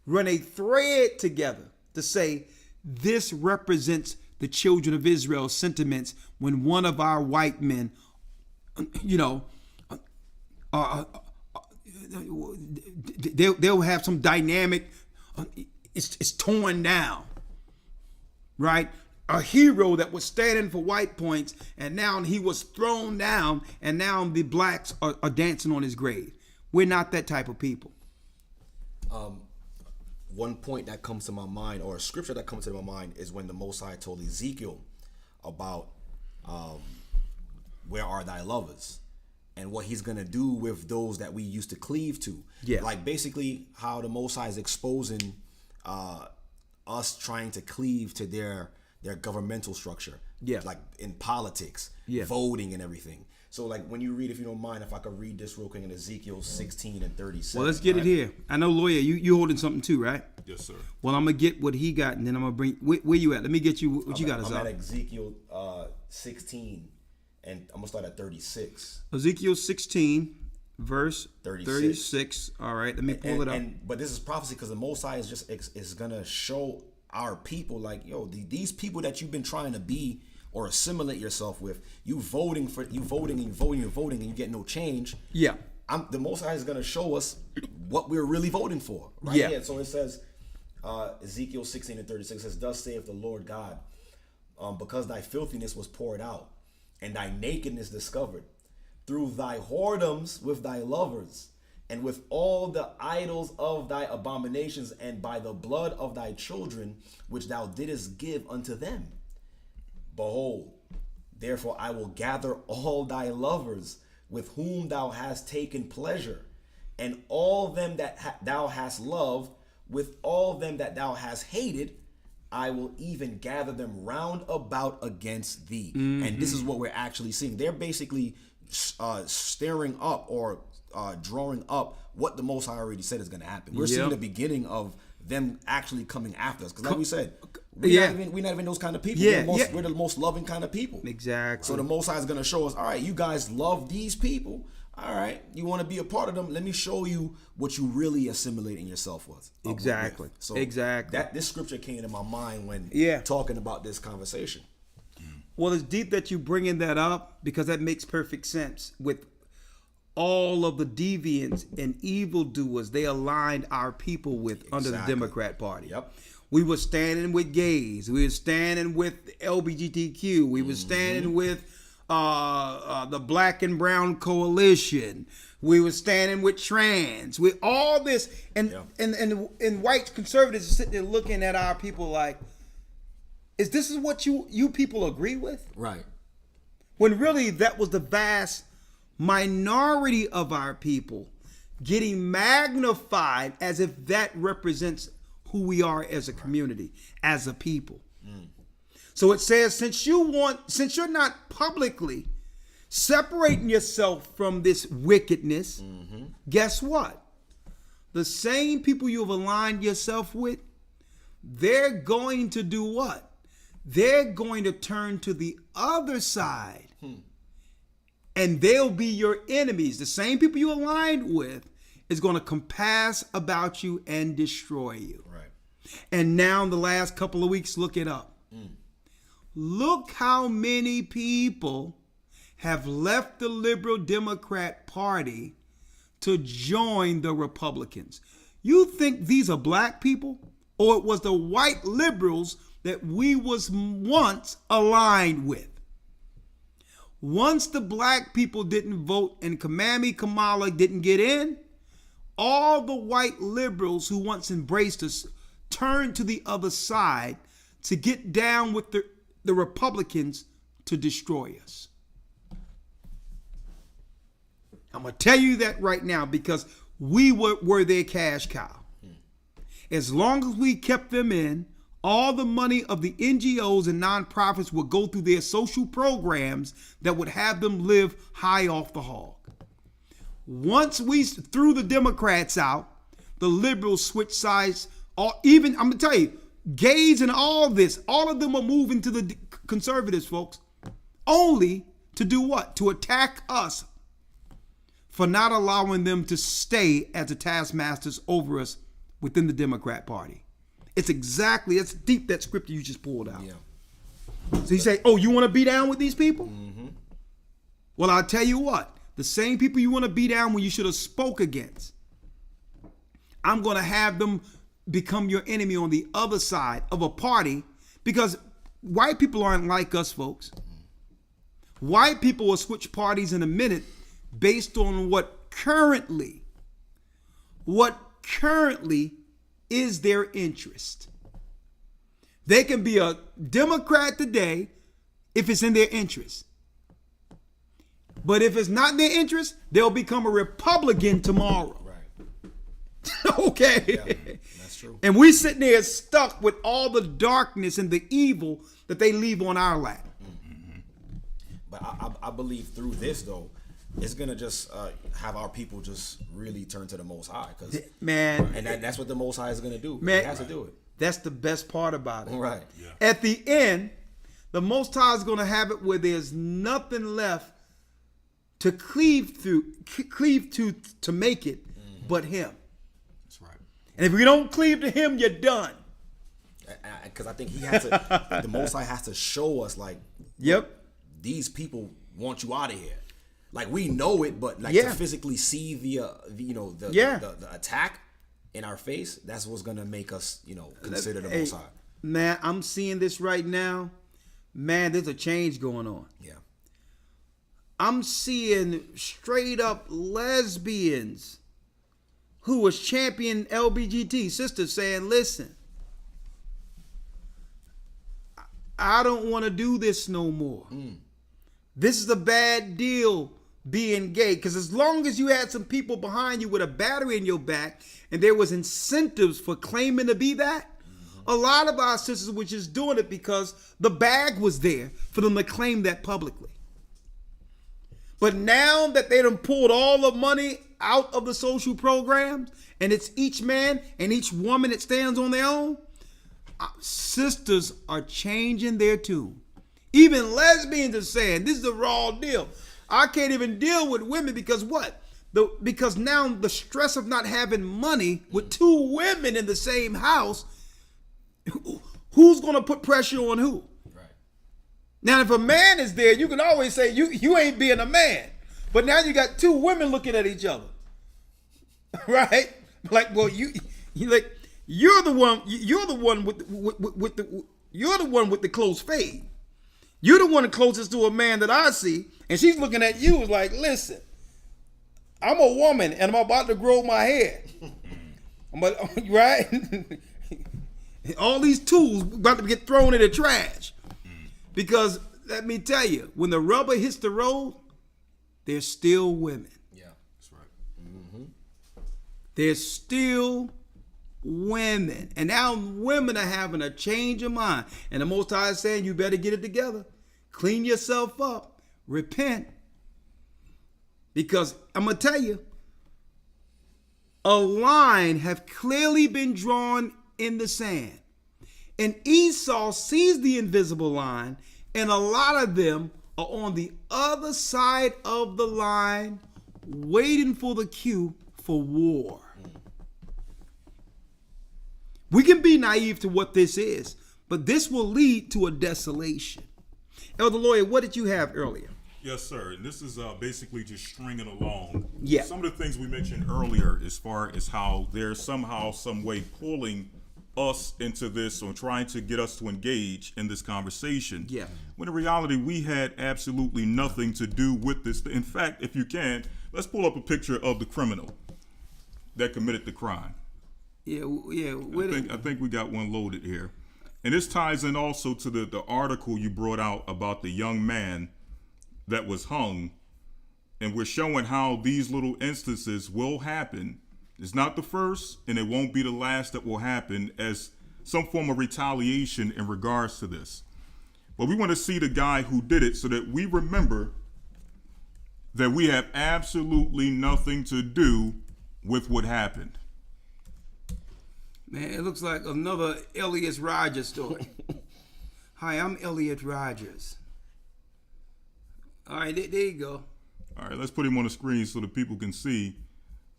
run a thread together to say this represents the children of Israel's sentiments when one of our white men, they'll have some dynamic, it's torn down, right? A hero that was standing for white points, and now he was thrown down, and now the blacks are dancing on his grave. We're not that type of people. One point that comes to my mind, or a scripture that comes to my mind, is when the Most High told Ezekiel about where are thy lovers, and what he's gonna do with those that we used to cleave to. Yeah. Like basically how the Most High is exposing us trying to cleave to their governmental structure. Yeah. Like in politics, yeah, voting and everything. So like when you read, if you don't mind, if I could read this real quick in Ezekiel 16 and 37. Well, let's get it here. I know, lawyer, you holding something too, right? Yes, sir. Well, I'm gonna get what he got, and then I'm gonna bring where you at. Let me get you what you got. I'm at Ezekiel 16, and I'm gonna start at 36. Ezekiel 16, verse 36. All right, let me pull it up. But this is prophecy because the Most High is gonna show our people, like, yo, these people that you've been trying to be or assimilate yourself with, you voting, and you get no change. Yeah. The Most High is going to show us what we're really voting for. Right? Yeah. Here. So it says, Ezekiel 16 and 36 says, thus saith the Lord God, because thy filthiness was poured out, and thy nakedness discovered, through thy whoredoms with thy lovers, and with all the idols of thy abominations, and by the blood of thy children, which thou didst give unto them. Behold, therefore I will gather all thy lovers with whom thou hast taken pleasure, and all them that thou hast loved, with all them that thou hast hated, I will even gather them round about against thee. Mm-hmm. And this is what we're actually seeing. They're basically stirring up or drawing up what the Most High already said is going to happen. We're seeing the beginning of them actually coming after us. Because like we said, we're not even those kind of people. We're the most loving kind of people. Exactly. So the Most High is going to show us, all right, you guys love these people. All right, you want to be a part of them. Let me show you what you really assimilating yourself with. Exactly. So exactly. This scripture came into my mind when talking about this conversation. Well, it's deep that you bringing that up because that makes perfect sense with all of the deviants and evildoers they aligned our people with under the Democrat Party. Yep. We were standing with gays. We were standing with LGBTQ. We were standing with the Black and Brown Coalition. We were standing with trans. With all this, and white conservatives are sitting there looking at our people like, is this what you people agree with? Right. When really that was the vast minority of our people getting magnified as if that represents who we are as a community, as a people. So it says, since you're not publicly separating yourself from this wickedness, guess what? The same people you have aligned yourself with, they're going to do what? They're going to turn to the other side. And they'll be your enemies. The same people you aligned with is going to compass about you and destroy you. Right. And now in the last couple of weeks, look it up. look how many people have left the Liberal Democrat Party to join the Republicans. You think these are black people? Or it was the white liberals that we was once aligned with? Once the black people didn't vote and Kamala didn't get in, all the white liberals who once embraced us turned to the other side to get down with the Republicans to destroy us. I'm going to tell you that right now because we were their cash cow. As long as we kept them in, all the money of the NGOs and nonprofits would go through their social programs that would have them live high off the hog. Once we threw the Democrats out, the liberals switched sides. Even, I'm going to tell you, gays and all this, all of them are moving to the conservatives, folks. Only to do what? To attack us for not allowing them to stay as the taskmasters over us within the Democrat Party. It's deep, that scripture you just pulled out. Yeah. So you say, oh, you want to be down with these people? Mm-hmm. Well, I'll tell you what. The same people you want to be down when you should have spoke against, I'm going to have them become your enemy on the other side of a party, because white people aren't like us, folks. White people will switch parties in a minute based on what currently is their interest. They can be a Democrat today if it's in their interest. But if it's not in their interest, they'll become a Republican tomorrow. Right. Okay. Yeah, that's true. And we sitting there stuck with all the darkness and the evil that they leave on our lap. Mm-hmm. But I believe through this, though, it's gonna just have our people just really turn to the Most High, and that's what the Most High is gonna do. Man, he has to do it. That's the best part about it. Right. Yeah. At the end, the Most High is gonna have it where there's nothing left to cleave to make it, but Him. That's right. And if we don't cleave to Him, you're done. Because I think He has to. The Most High has to show us, like, yep, these people want you out of here. Like, we know it, but to physically see the attack in our face, that's what's gonna make us, consider the Most High. Man, I'm seeing this right now. Man, there's a change going on. Yeah. I'm seeing straight up lesbians who was champion LGBT sisters saying, listen, I don't want to do this no more. This is a bad deal being gay, because as long as you had some people behind you with a battery in your back and there was incentives for claiming to be that, a lot of our sisters were just doing it because the bag was there for them to claim that publicly. But now that they done pulled all the money out of the social programs and it's each man and each woman that stands on their own, sisters are changing their tune. Even lesbians are saying, this is the raw deal. I can't even deal with women because what? Because now the stress of not having money with two women in the same house, who's going to put pressure on who? Now, if a man is there, you can always say you ain't being a man. But now you got two women looking at each other, right? Like, well, you're the one with the close fade. You're the one closest to a man that I see, and she's looking at you like, listen, I'm a woman and I'm about to grow my hair, right? All these tools about to get thrown in the trash. Because let me tell you, when the rubber hits the road, there's still women. Yeah, that's right. Mm-hmm. There's still women. And now women are having a change of mind. And the Most High is saying, you better get it together. Clean yourself up. Repent. Because I'm going to tell you, a line have clearly been drawn in the sand. And Esau sees the invisible line, and a lot of them are on the other side of the line waiting for the cue for war. We can be naive to what this is, but this will lead to a desolation. Elder Lawyer, what did you have earlier? Yes, sir. And this is basically just stringing along. Yeah. Some of the things we mentioned earlier, as far as how they're somehow, some way pulling us into this or trying to get us to engage in this conversation. Yeah. When in reality, we had absolutely nothing to do with this. In fact, if you can, let's pull up a picture of the criminal that committed the crime. Yeah. I think we got one loaded here. And this ties in also to the article you brought out about the young man that was hung. And we're showing how these little instances will happen. It's not the first, and it won't be the last that will happen as some form of retaliation in regards to this. But we want to see the guy who did it so that we remember that we have absolutely nothing to do with what happened. Man, it looks like another Elliot Rogers story. Hi, I'm Elliot Rogers. All right, there you go. All right, let's put him on the screen so the people can see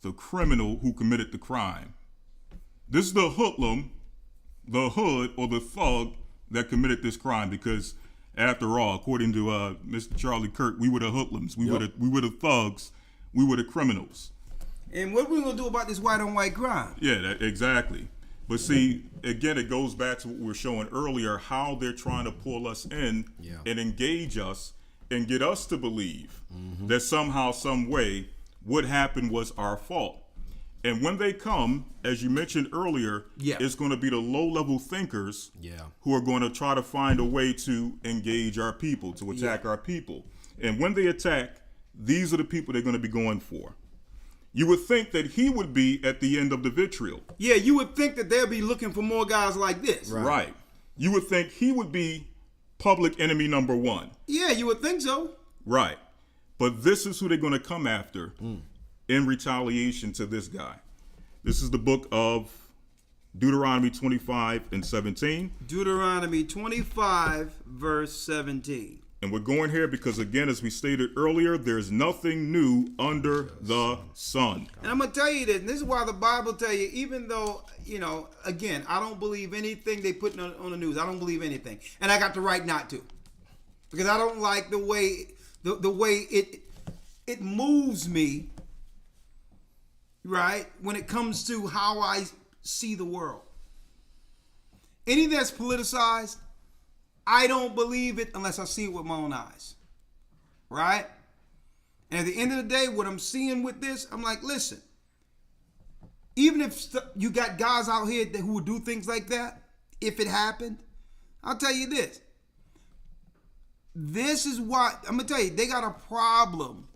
the criminal who committed the crime. This is the hoodlum, the hood, or the thug that committed this crime, because after all, according to Mr. Charlie Kirk, we were the hoodlums, we were the thugs, we were the criminals. And what are we gonna do about this white on white crime? Yeah, exactly. But see, again, it goes back to what we were showing earlier, how they're trying to pull us in and engage us and get us to believe that somehow, some way, what happened was our fault. And when they come, as you mentioned earlier, it's going to be the low-level thinkers who are going to try to find a way to engage our people, to attack our people. And when they attack, these are the people they're going to be going for. You would think that he would be at the end of the vitriol. Yeah, you would think that they'll be looking for more guys like this. Right. You would think he would be public enemy number one. Yeah, you would think so. Right. But this is who they're going to come after in retaliation to this guy. This is the book of Deuteronomy 25 and 17. Deuteronomy 25, verse 17. And we're going here because, again, as we stated earlier, there's nothing new under the sun. And I'm going to tell you this, and this is why the Bible tell you, even though, again, I don't believe anything they put on the news. I don't believe anything. And I got the right not to. Because I don't like the way it moves me, right, when it comes to how I see the world. Anything that's politicized, I don't believe it unless I see it with my own eyes, right? And at the end of the day, what I'm seeing with this, I'm like, listen, even if you got guys out here who would do things like that, if it happened, I'll tell you this. This is why, I'm going to tell you, they got a problem.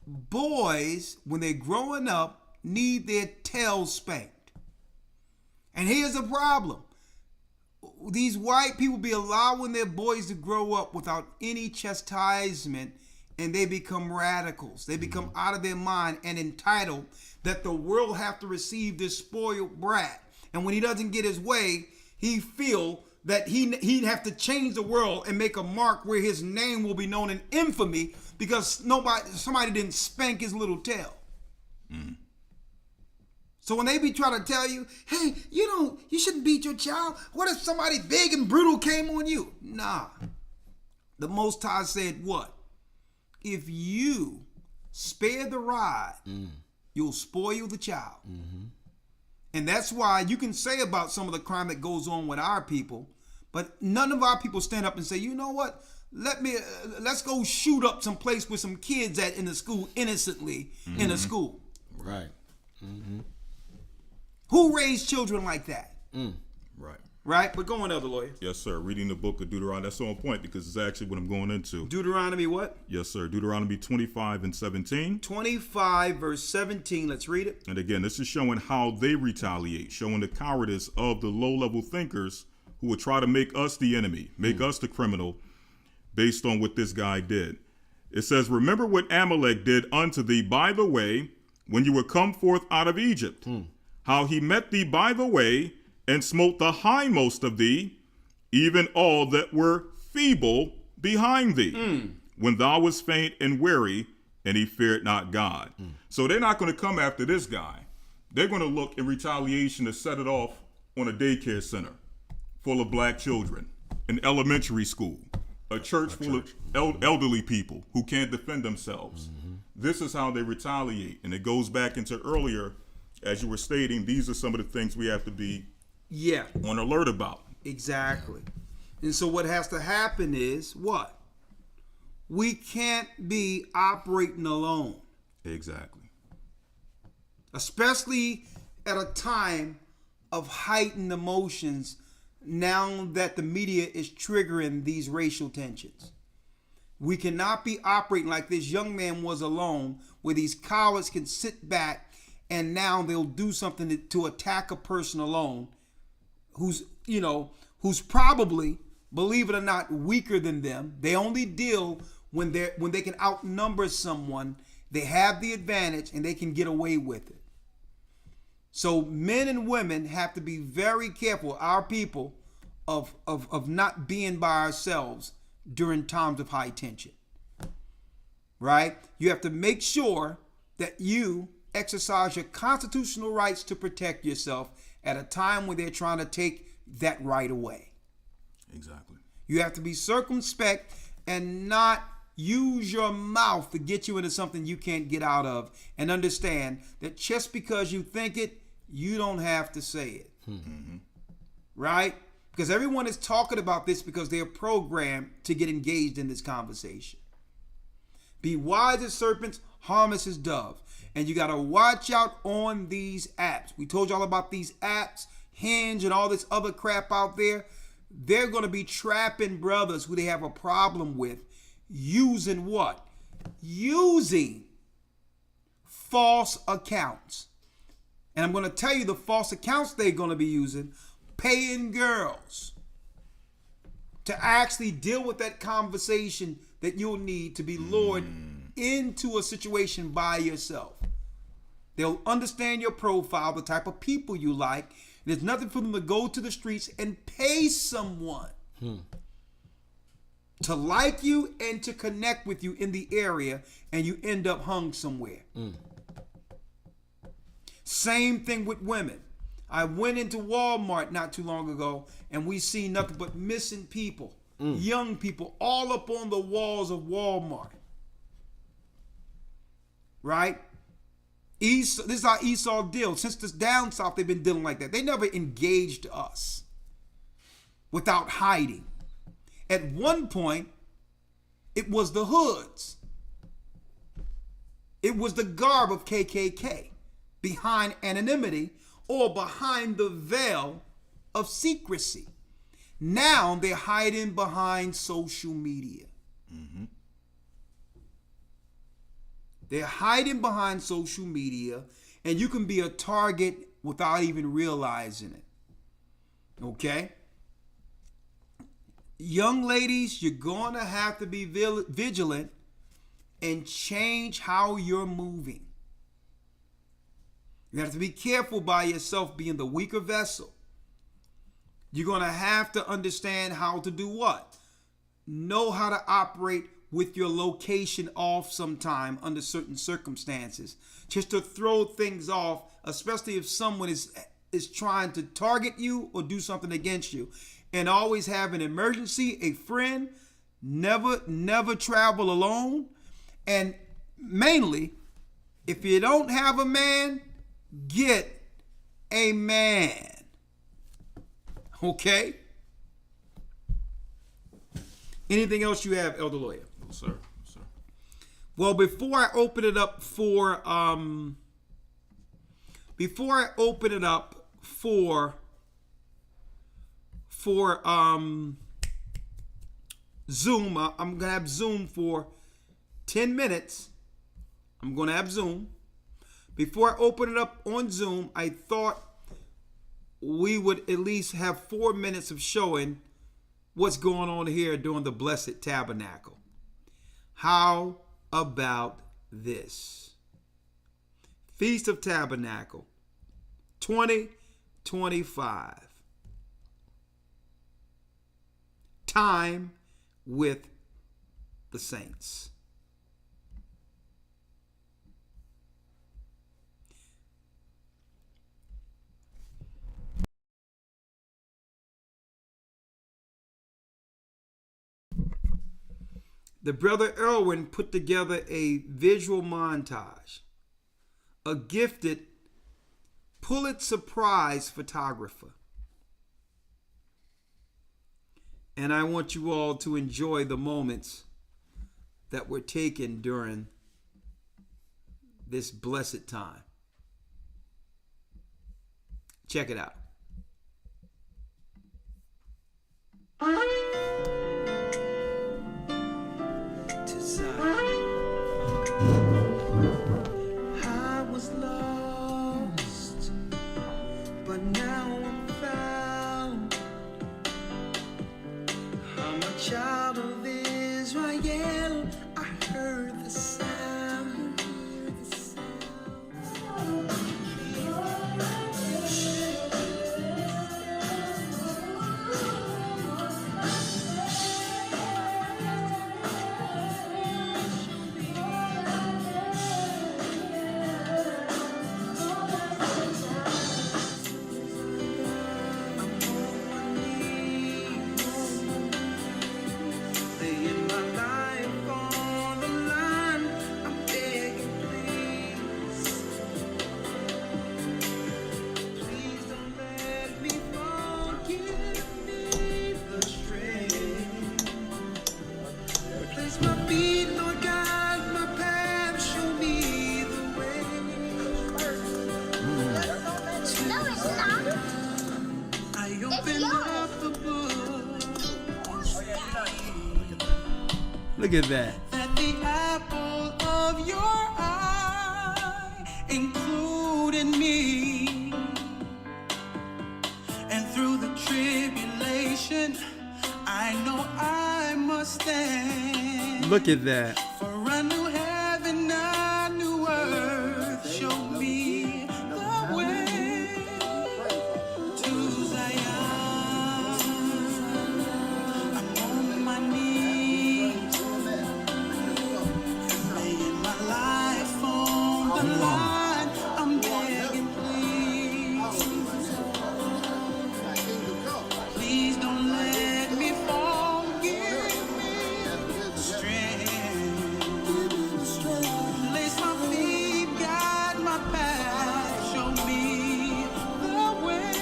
Boys, when they're growing up, need their tails spanked. And here's the problem. These white people be allowing their boys to grow up without any chastisement, and they become radicals. They become out of their mind and entitled that the world have to receive this spoiled brat. And when he doesn't get his way, he feel that he'd have to change the world and make a mark where his name will be known in infamy because somebody didn't spank his little tail. So when they be trying to tell you, hey, you shouldn't beat your child. What if somebody big and brutal came on you? Nah. The Most High said what? If you spare the rod, you'll spoil the child. And that's why you can say about some of the crime that goes on with our people, but none of our people stand up and say, you know what? Let's go shoot up some place with some kids at in the school innocently in a school. Right. Who raised children like that? Right. Right? But go on, Elder Lawyer. Yes, sir. Reading the book of Deuteronomy. That's on point because it's actually what I'm going into. Deuteronomy what? Yes, sir. Deuteronomy 25 and 17. 25 verse 17. Let's read it. And again, this is showing how they retaliate, showing the cowardice of the low-level thinkers who would try to make us the enemy, make us the criminal based on what this guy did. It says, remember what Amalek did unto thee by the way when you were come forth out of Egypt, how he met thee by the way and smote the hindmost of thee, even all that were feeble behind thee, when thou wast faint and weary, and he feared not God. So they're not going to come after this guy. They're going to look in retaliation to set it off on a daycare center full of black children, an elementary school, a church full of elderly people who can't defend themselves. This is how they retaliate. And it goes back into earlier, as you were stating, these are some of the things we have to be on alert about. Exactly. And so what has to happen is what? We can't be operating alone. Exactly. Especially at a time of heightened emotions now that the media is triggering these racial tensions. We cannot be operating like this young man was alone, where these cowards can sit back and now they'll do something to attack a person alone who's probably, believe it or not, weaker than them. They only deal when they can outnumber someone. They have the advantage and they can get away with it. So men and women have to be very careful, our people, of not being by ourselves during times of high tension. Right? You have to make sure that you exercise your constitutional rights to protect yourself at a time when they're trying to take that right away. Exactly. You have to be circumspect and not use your mouth to get you into something you can't get out of, and understand that just because you think it, you don't have to say it. Right? Because everyone is talking about this because they're programmed to get engaged in this conversation. Be wise as serpents, harmless as doves. And you got to watch out on these apps. We told y'all about these apps, Hinge and all this other crap out there. They're going to be trapping brothers who they have a problem with using what? Using false accounts. And I'm going to tell you the false accounts they're going to be using, paying girls to actually deal with that conversation that you'll need to be lured into a situation by yourself. They'll understand your profile, the type of people you like. And there's nothing for them to go to the streets and pay someone to like you and to connect with you in the area, and you end up hung somewhere. Same thing with women. I went into Walmart not too long ago, and we see nothing but missing people, young people, all up on the walls of Walmart. Right? This is how Esau deals. Since this down south, they've been dealing like that. They never engaged us without hiding. At one point, it was the hoods. It was the garb of KKK behind anonymity or behind the veil of secrecy. Now they're hiding behind social media. They're hiding behind social media, and you can be a target without even realizing it. Okay? Young ladies, you're going to have to be vigilant and change how you're moving. You have to be careful by yourself being the weaker vessel. You're going to have to understand how to do what? Know how to operate with your location off sometime under certain circumstances. Just to throw things off, especially if someone is trying to target you or do something against you. And always have an emergency, a friend. Never travel alone. And mainly, if you don't have a man, get a man. Okay? Anything else you have, Elder Lawyer? No, sir. Well, before I open it up for Zoom, I'm gonna have Zoom for 10 minutes. I'm gonna have Zoom. Before I open it up on Zoom, I thought we would at least have 4 minutes of showing what's going on here during the Blessed Tabernacle. How about this? Feast of Tabernacle 2025. Time with the saints. the brother Erwin put together a visual montage. A gifted Pulitzer Prize photographer. And I want you all to enjoy the moments that were taken during this blessed time. Check it out. I was lost, but now I'm found. I'm a child of Israel. I heard the sound. Laying my life on the line, I'm begging, please. Please don't let me fall. Give me the strength. Place my feet, Lord, guide my path. Show me the way. No, it's not. I open up the book. Look at that. That the apple of your eye included me, and through the tribulation I know I must stand. Look at that. For a new heaven, a new earth, show me the way to Zion. I'm on my knees, laying my life on the line. I'm begging, please. Please don't let me fall. Give me strength. Place my feet, guide my path. Show me the way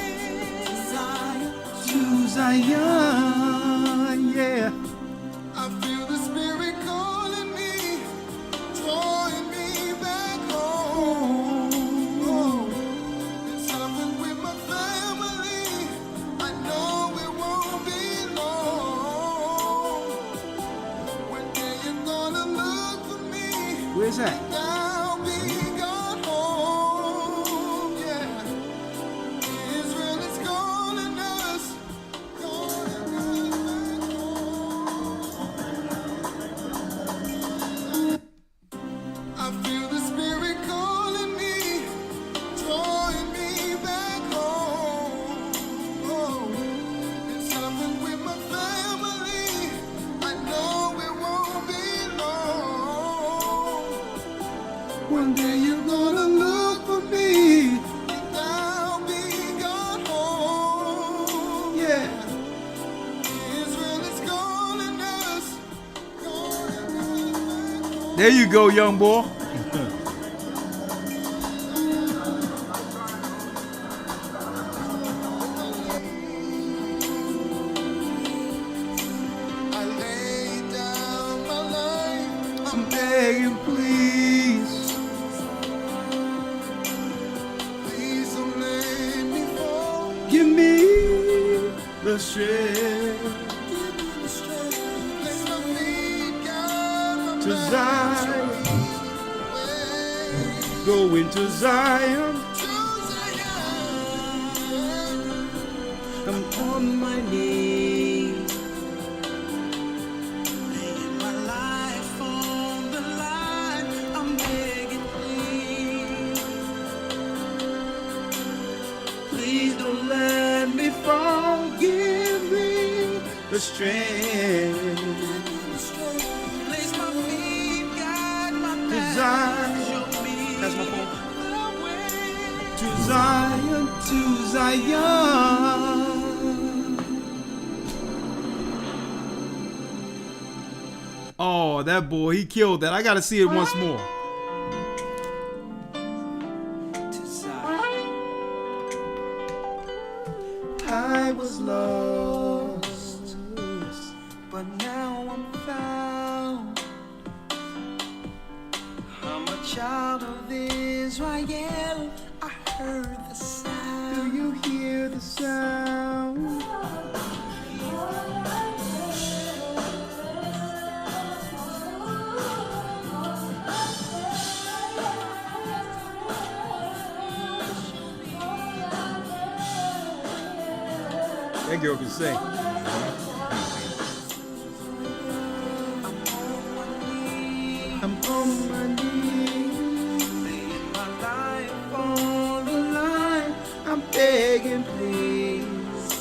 to Zion, yeah. I feel the Spirit calling me, drawing me back home. It's something with my family. I know it won't be long. One day you're gonna look for me. Where's that? Now be gone home. Yeah, Israel is calling us, calling us back home. I feel the Spirit calling me, drawing me back home. It's something with my family. I know it won't be long. One day you're gonna look for me, and I'll be gone home. Yeah. Israel is calling us, calling us. There you go, young boy. I lay down my life. I'm begging, please. Please don't let me fall. Give me the strength Place my feet, guide my to path. Zion. Way Go into Zion. to Zion. I'm on my knees. Laying my life on the line. I'm begging, please. Please don't let me fall. Give me the strength Place my feet, guide my to path. Zion. Show me That's my phone. the way. To Zion, to Zion. Oh, that boy, he killed that. I gotta see it once more. I was lost, but now I'm found. I'm a child of Israel. I heard the sound. Do you hear the sound? That girl can sing. I'm on my knees, laying my life on the line. I'm begging, please.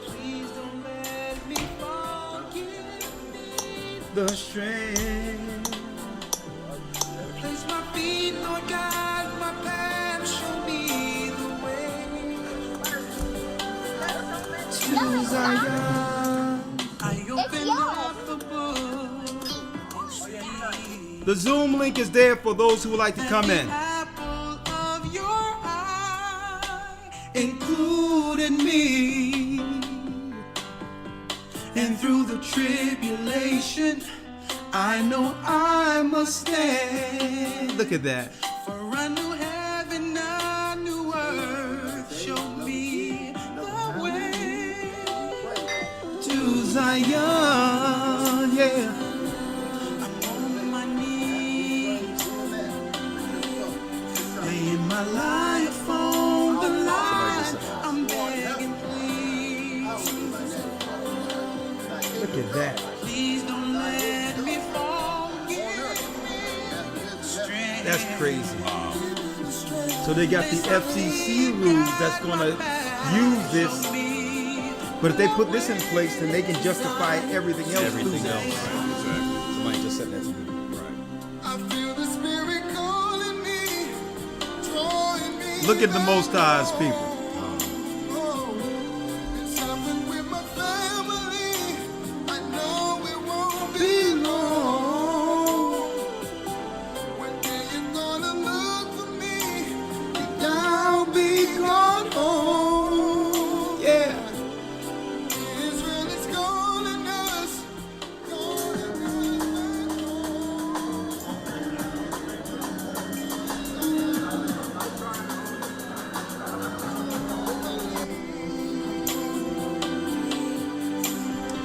Please don't let me forget the strength. Place my feet, Lord God, my path, show me the way to Zion. I open up the book. The Zoom link is there for those who would like to come in. Apple of your eye included me, and through the tribulation, I know I must stand. Look at that. For a new heaven, a new earth, show me the way to Zion. Yeah. On my knees, laying my life on the line. I'm begging, please, Look at that. please don't let me forget. That's crazy. So they got the FCC rules that's gonna use this. But if they put this in place, then they can justify everything else. Everything too. else. Right, exactly. Somebody just said that to me. Right. I feel the Spirit calling me, drawing me. Look at the Most High's people. It's happened with my family. I know it won't be long. When they're gonna look for me, I'll be gone home. Yeah. Israel is calling us, calling us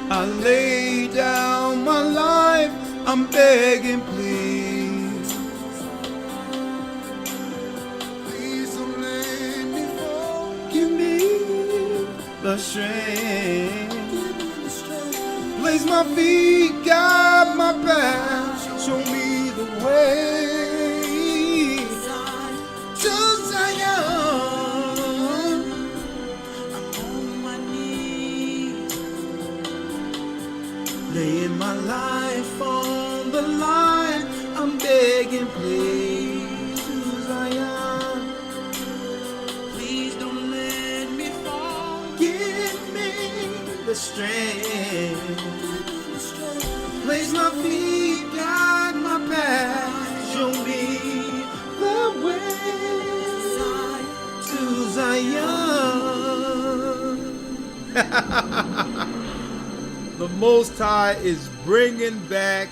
I lay down my life, I'm begging, please. Please don't let me fall. Give me the strength. Place my feet, guide my path. Show me the way to Zion. I'm on my knees, laying my life on the line. I'm begging, please, to Zion. Please don't let me fall. Give me the strength. Place my feet, guide my path. Show me the way to Zion. The Most High is bringing back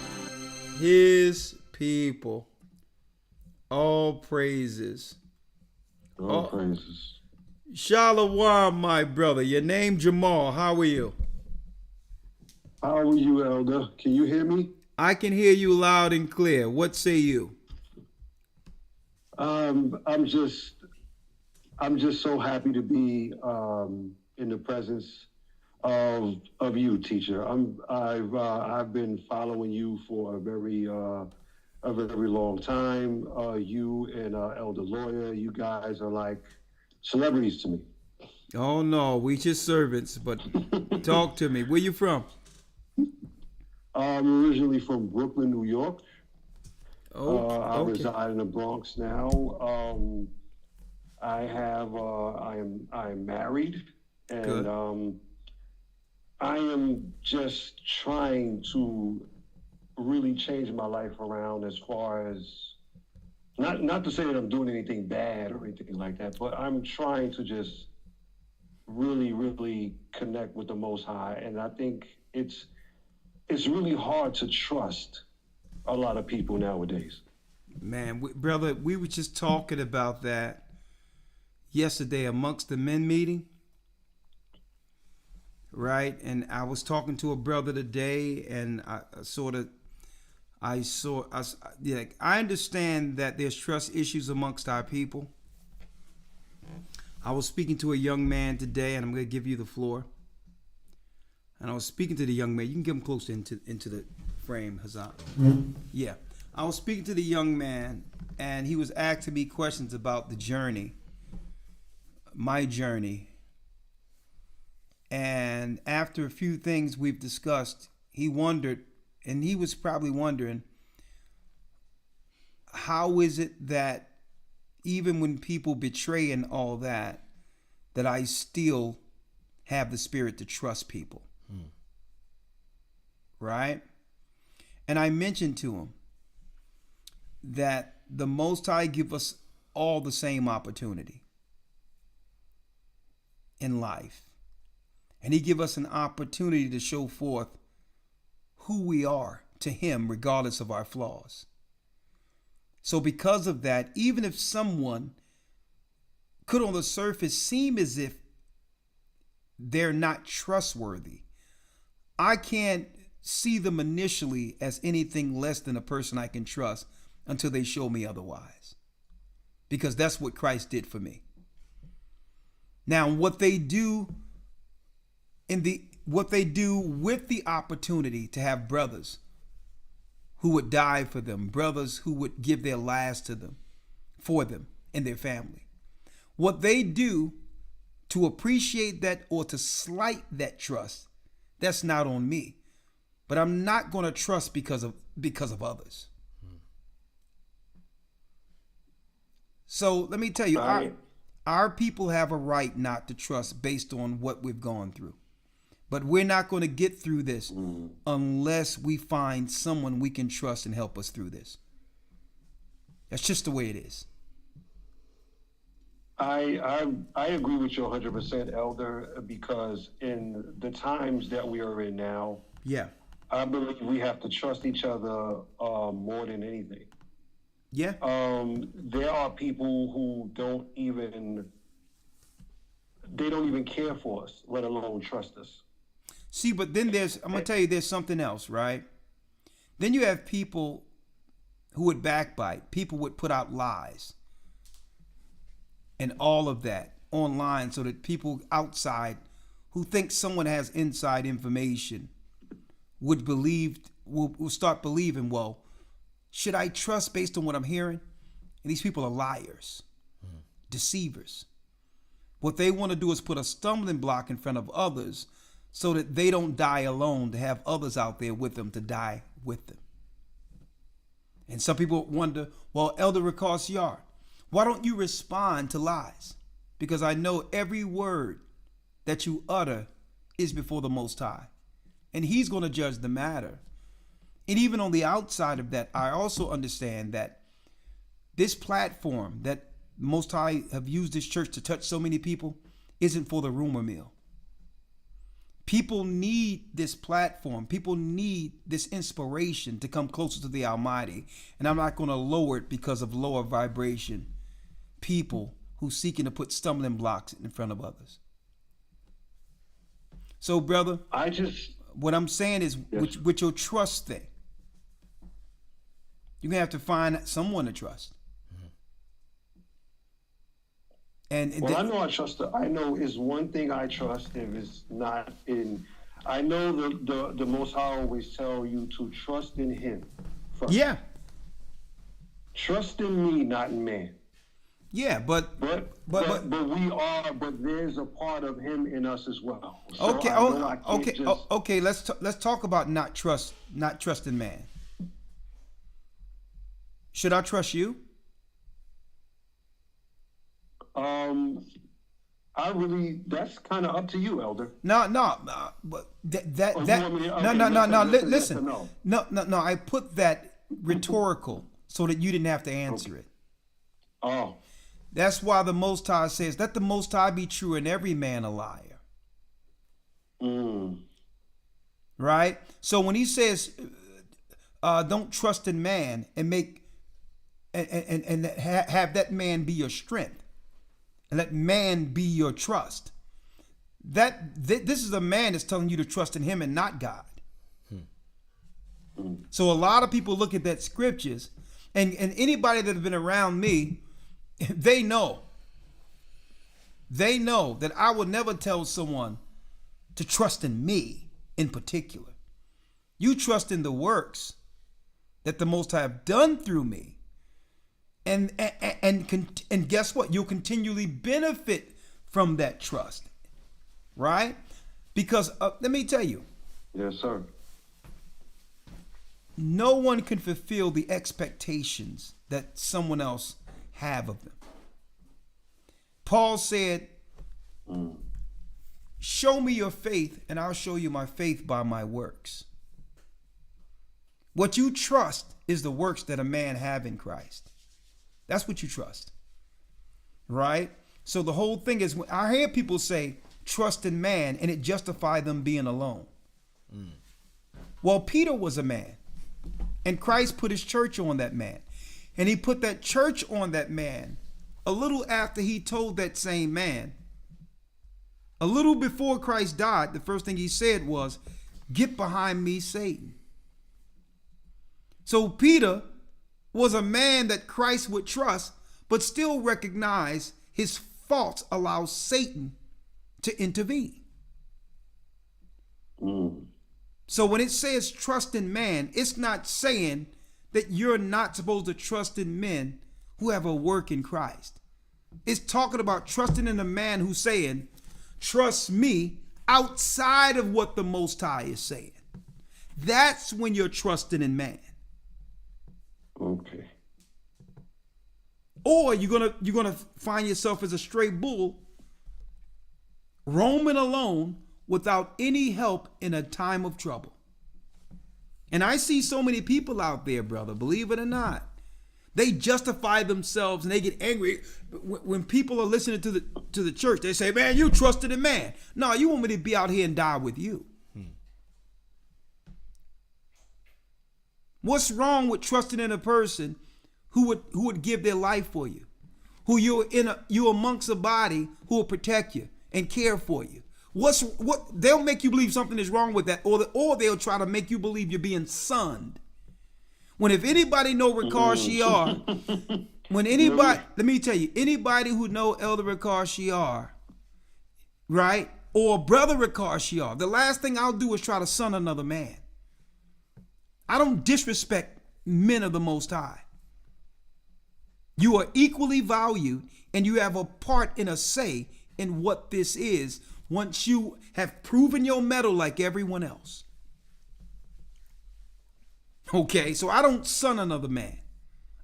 His people. All praises. All praises. Shalom, my brother. Your name Jamal. How are you? How are you, Elder? Can you hear me? I can hear you loud and clear. What say you? I'm just so happy to be in the presence of you, teacher. I've been following you for a very long time. You and Elder Lawyer, you guys are like celebrities to me. Oh no, we just servants, but talk to me. Where you from? I'm originally from Brooklyn, New York. Oh, I okay. reside in the Bronx now. I am married, and Good. I am just trying to really change my life around as far as not to say that I'm doing anything bad or anything like that, but I'm trying to just really connect with the Most High, and I think it's really hard to trust a lot of people nowadays. Man, brother, we were just talking about that yesterday amongst the men meeting, right? And I was talking to a brother today, and I understand that there's trust issues amongst our people. I was speaking to a young man today, and I'm going to give you the floor. And I was speaking to the young man. You can get him closer into the frame, Hazan. Mm-hmm. Yeah. I was speaking to the young man, and he was asking me questions about the journey, my journey. And after a few things we've discussed, he wondered, and he was probably wondering, how is it that even when people betray and all that, that I still have the spirit to trust people? Right? And I mentioned to him that the Most High give us all the same opportunity in life. And he give us an opportunity to show forth who we are to him, regardless of our flaws. So because of that, even if someone could on the surface seem as if they're not trustworthy, I can't see them initially as anything less than a person I can trust until they show me otherwise. Because that's what Christ did for me. Now, what they do with the opportunity to have brothers who would die for them, brothers who would give their lives to them, for them and their family. What they do to appreciate that or to slight that trust, that's not on me. But I'm not going to trust because of others. So let me tell you, our people have a right not to trust based on what we've gone through. But we're not going to get through this unless we find someone we can trust and help us through this. That's just the way it is. I agree with you 100%, Elder, because in the times that we are in now, yeah, I believe we have to trust each other more than anything. Yeah. There are people who don't even care for us, let alone trust us. See, but then I'm going to tell you, there's something else, right? Then you have people who would backbite, people would put out lies and all of that online so that people outside who think someone has inside information will start believing, well, should I trust based on what I'm hearing? And these people are liars, deceivers. What they want to do is put a stumbling block in front of others so that they don't die alone, to have others out there with them to die with them. And some people wonder, well, Elder Ricard Yard, why don't you respond to lies? Because I know every word that you utter is before the Most High. And he's going to judge the matter. And even on the outside of that, I also understand that this platform that Most High have used this church to touch so many people isn't for the rumor mill. People need this platform. People need this inspiration to come closer to the Almighty. And I'm not going to lower it because of lower vibration people who seeking to put stumbling blocks in front of others. So, brother, what I'm saying is, yes, with your trust thing, you're going to have to find someone to trust. I know I trust. I know is one thing I trust. If it's not in, I know the Most High always tell you to trust in Him first. Yeah. Trust in me, not in man. Yeah, but we are. But there's a part of Him in us as well. So okay. Let's talk about not trusting man. Should I trust you? That's kind of up to you, Elder. No, but that Or you want me to- okay, no. yes or Listen, no? no. I put that rhetorical so that you didn't have to answer it. Oh, That's why the Most High says, "Let the Most High be true and every man a liar." Right. So when he says, "Don't trust in man and make and have that man be your strength, and let man be your trust," this is a man that's telling you to trust in him and not God. So a lot of people look at that scriptures, and anybody that has been around me, they know that I would never tell someone to trust in me in particular. You trust in the works that the Most High have done through me, and guess what? You'll continually benefit from that trust, right? Because let me tell you, yes, sir. no one can fulfill the expectations that someone else have of them. Paul said, "Show me your faith, and I'll show you my faith by my works." What you trust is the works that a man have in Christ. That's what you trust, right? So the whole thing is, when I hear people say trust in man, and it justify them being alone. Well, Peter was a man, and Christ put his church on that man, and he put that church on that man a little after he told that same man, a little before Christ died, the first thing he said was, "Get behind me, Satan." So Peter was a man that Christ would trust, but still recognize his faults allow Satan to intervene. So when it says trust in man, it's not saying that you're not supposed to trust in men who have a work in Christ. It's talking about trusting in a man who's saying, "Trust me," outside of what the Most High is saying. That's when you're trusting in man. Okay. Or you're gonna find yourself as a stray bull, roaming alone without any help in a time of trouble. And I see so many people out there, brother, believe it or not, they justify themselves and they get angry when people are listening to the church. They say, "Man, you trusted in man." No, you want me to be out here and die with you. What's wrong with trusting in a person who would give their life for you, who you're amongst a body who will protect you and care for you? They'll make you believe something is wrong with that, or they'll try to make you believe you're being sunned. When if anybody know Ricard Shiar, when anybody, let me tell you, anybody who know Elder Ricard Shiar, right, or Brother Ricard Shiar, the last thing I'll do is try to son another man. I don't disrespect men of the Most High. You are equally valued, and you have a part in a say in what this is once you have proven your mettle like everyone else. Okay, so I don't son another man.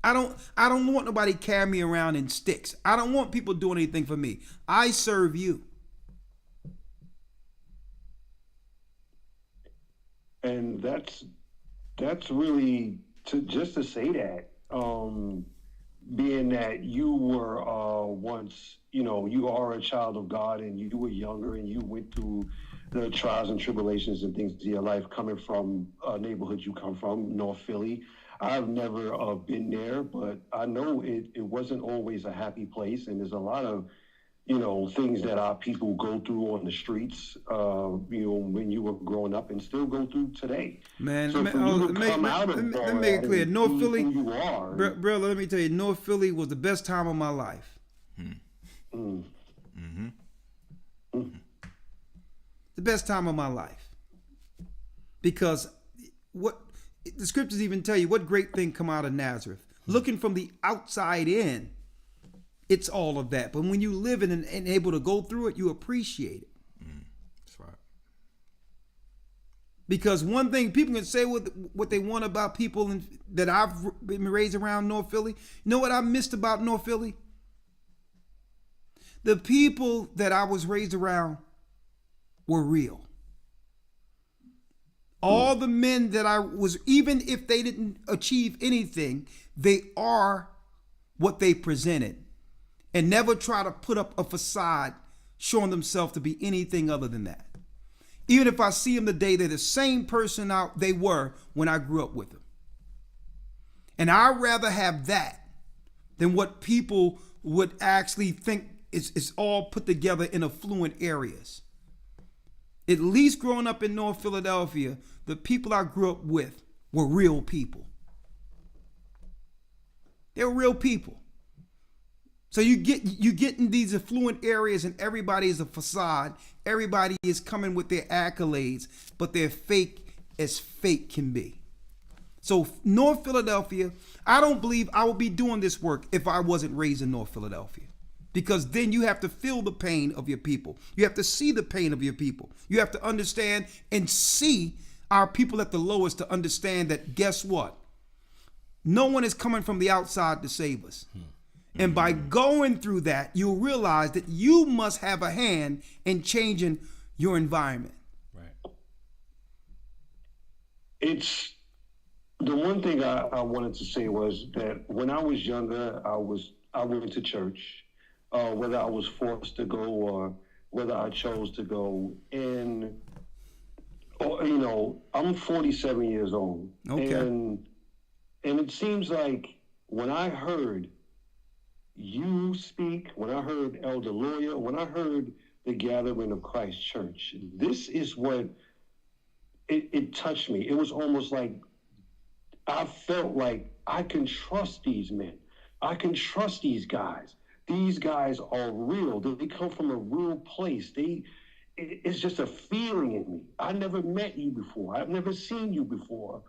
I don't want nobody carry me around in sticks. I don't want people doing anything for me. I serve you. And that's really just to say that, being that you were once, you are a child of God, and you were younger, and you went through the trials and tribulations and things in your life, coming from a neighborhood you come from, North Philly. I've never been there, but I know it wasn't always a happy place, and there's a lot of things that our people go through on the streets, when you were growing up, and still go through today. Man, so let me make it clear. North Philly, brother, let me tell you, North Philly was the best time of my life. The best time of my life. Because what the scriptures even tell you, what great thing come out of Nazareth? Looking from the outside in, it's all of that. But when you live in and able to go through it, you appreciate it. That's right. Because one thing, people can say what they want about people that I've been raised around North Philly. You know what I missed about North Philly? The people that I was raised around were real. All the men that I was, even if they didn't achieve anything, they are what they presented, and never try to put up a facade showing themselves to be anything other than that. Even if I see them today, they're the same person they were when I grew up with them. And I'd rather have that than what people would actually think is all put together in affluent areas. At least growing up in North Philadelphia, the people I grew up with were real people. They were real people. So you get in these affluent areas and everybody is a facade. Everybody is coming with their accolades, but they're fake as fake can be. So North Philadelphia, I don't believe I would be doing this work if I wasn't raised in North Philadelphia. Because then you have to feel the pain of your people. You have to see the pain of your people. You have to understand and see our people at the lowest to understand that, guess what? No one is coming from the outside to save us. And by going through that, you'll realize that you must have a hand in changing your environment. Right. It's the one thing I wanted to say was that when I was younger, I went to church, whether I was forced to go or whether I chose to go. And I'm 47 years old. Okay. And it seems like when I heard you speak, when I heard Elder Lawyer, when I heard the Gathering of Christ Church, this is what it touched me. It was almost like I felt like I can trust these men. I can trust these guys. These guys are real. They come from a real place. It's just a feeling in me. I never met you before. I've never seen you before.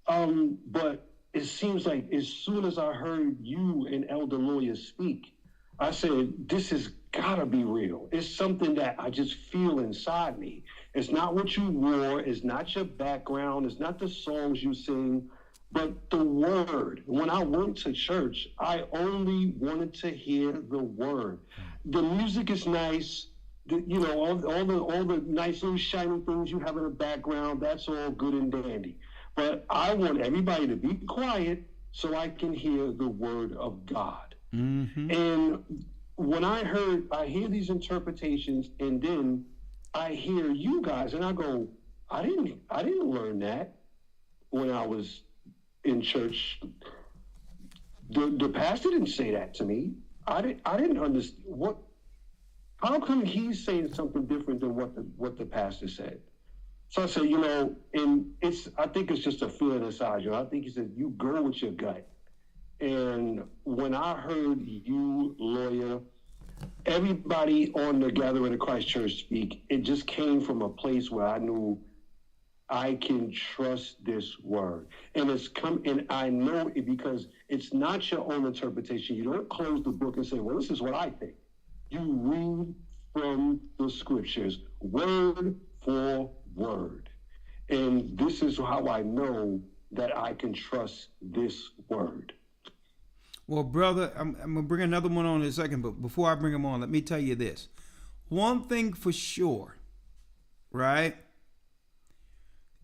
But it seems like as soon as I heard you and Elder Lawyer speak, I said, this has gotta be real. It's something that I just feel inside me. It's not what you wore. It's not your background. It's not the songs you sing, but the word. When I went to church, I only wanted to hear the word. The music is nice. All the nice little shiny things you have in the background, that's all good and dandy. But I want everybody to be quiet so I can hear the word of God. Mm-hmm. And when I hear these interpretations, and then I hear you guys, and I go, I didn't learn that when I was in church. The pastor didn't say that to me. I didn't understand what. How come he's saying something different than what the pastor said? So I said, and I think it's just a feeling inside you. I think he said, you go with your gut. And when I heard you, Lawyer, everybody on the Gathering of Christ Church speak, it just came from a place where I knew I can trust this word. And and I know it because it's not your own interpretation. You don't close the book and say, well, this is what I think. You read from the scriptures, word for word. And this is how I know that I can trust this word. Well, brother, I'm going to bring another one on in a second, but before I bring him on, let me tell you this. One thing for sure, right,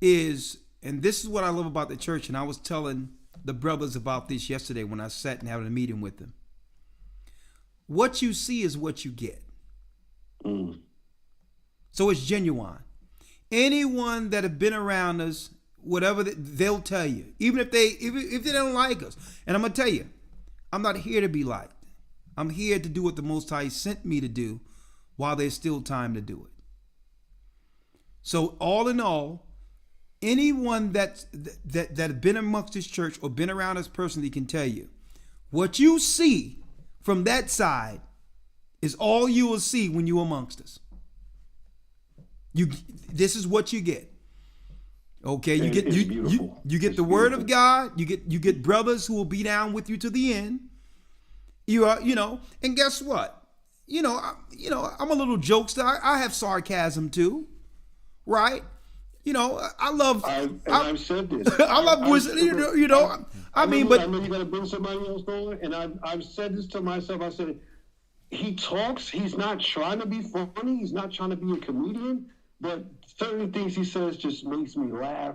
is, and this is what I love about the church, and I was telling the brothers about this yesterday when I sat and having a meeting with them. What you see is what you get. Mm. So it's genuine. Anyone that have been around us, whatever, they'll tell you. Even if they don't like us. And I'm going to tell you, I'm not here to be liked. I'm here to do what the Most High sent me to do while there's still time to do it. So all in all, anyone that have been amongst this church or been around us personally can tell you, what you see from that side is all you will see when you're amongst us. This is what you get. Okay, you get the word of God. You get brothers who will be down with you to the end. And guess what? I'm a little jokester. I have sarcasm too, right? I've said this. I love I mean, but I know you got to bring somebody else on, and I've said this to myself. I said, he talks. He's not trying to be funny. He's not trying to be a comedian. But certain things he says just makes me laugh,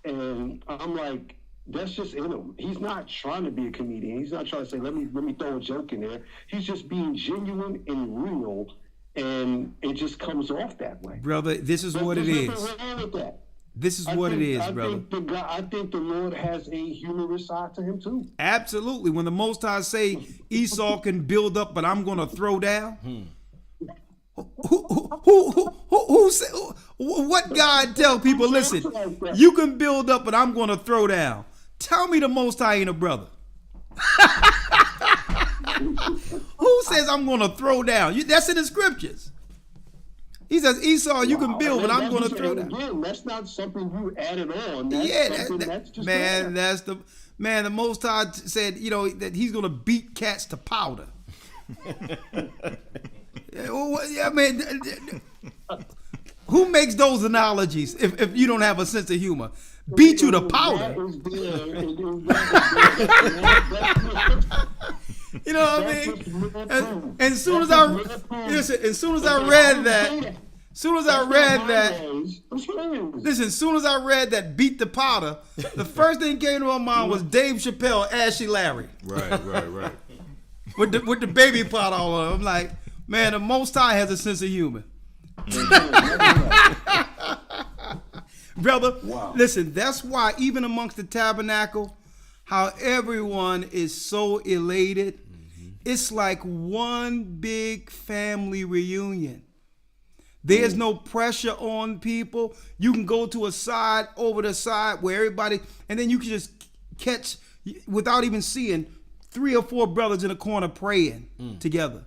and I'm like, that's just in him. He's not trying to be a comedian. He's not trying to say, let me throw a joke in there. He's just being genuine and real, and it just comes off that way. Brother, this is what it There's is. nothing wrong with that. This is what it is, brother. I think the Lord has a humorous side to him too. Absolutely. When the Most High say Esau can build up, but I'm going to throw down. Who say, what God tell people, listen, you can build up, but I'm going to throw down. Tell me the Most High ain't a brother. Who says I'm going to throw down? That's in the scriptures. He says, Esau, you can build, but I'm going to throw down. Again, that's not something you added on. That's just man, there. the Most High said, that he's going to beat cats to powder. I mean, who makes those analogies if you don't have a sense of humor? Beat you to powder. You know what I mean? And as soon as I read that beat the powder, the first thing came to my mind was Dave Chappelle, Ashley Larry. Right. With the baby powder all on. I'm like, man, the Most High has a sense of humor. Brother, listen, that's why even amongst the tabernacle, how everyone is so elated. It's like one big family reunion. There's no pressure on people. You can go to a side, over the side where everybody, and then you can just catch, without even seeing, 3 or 4 brothers in a corner praying together.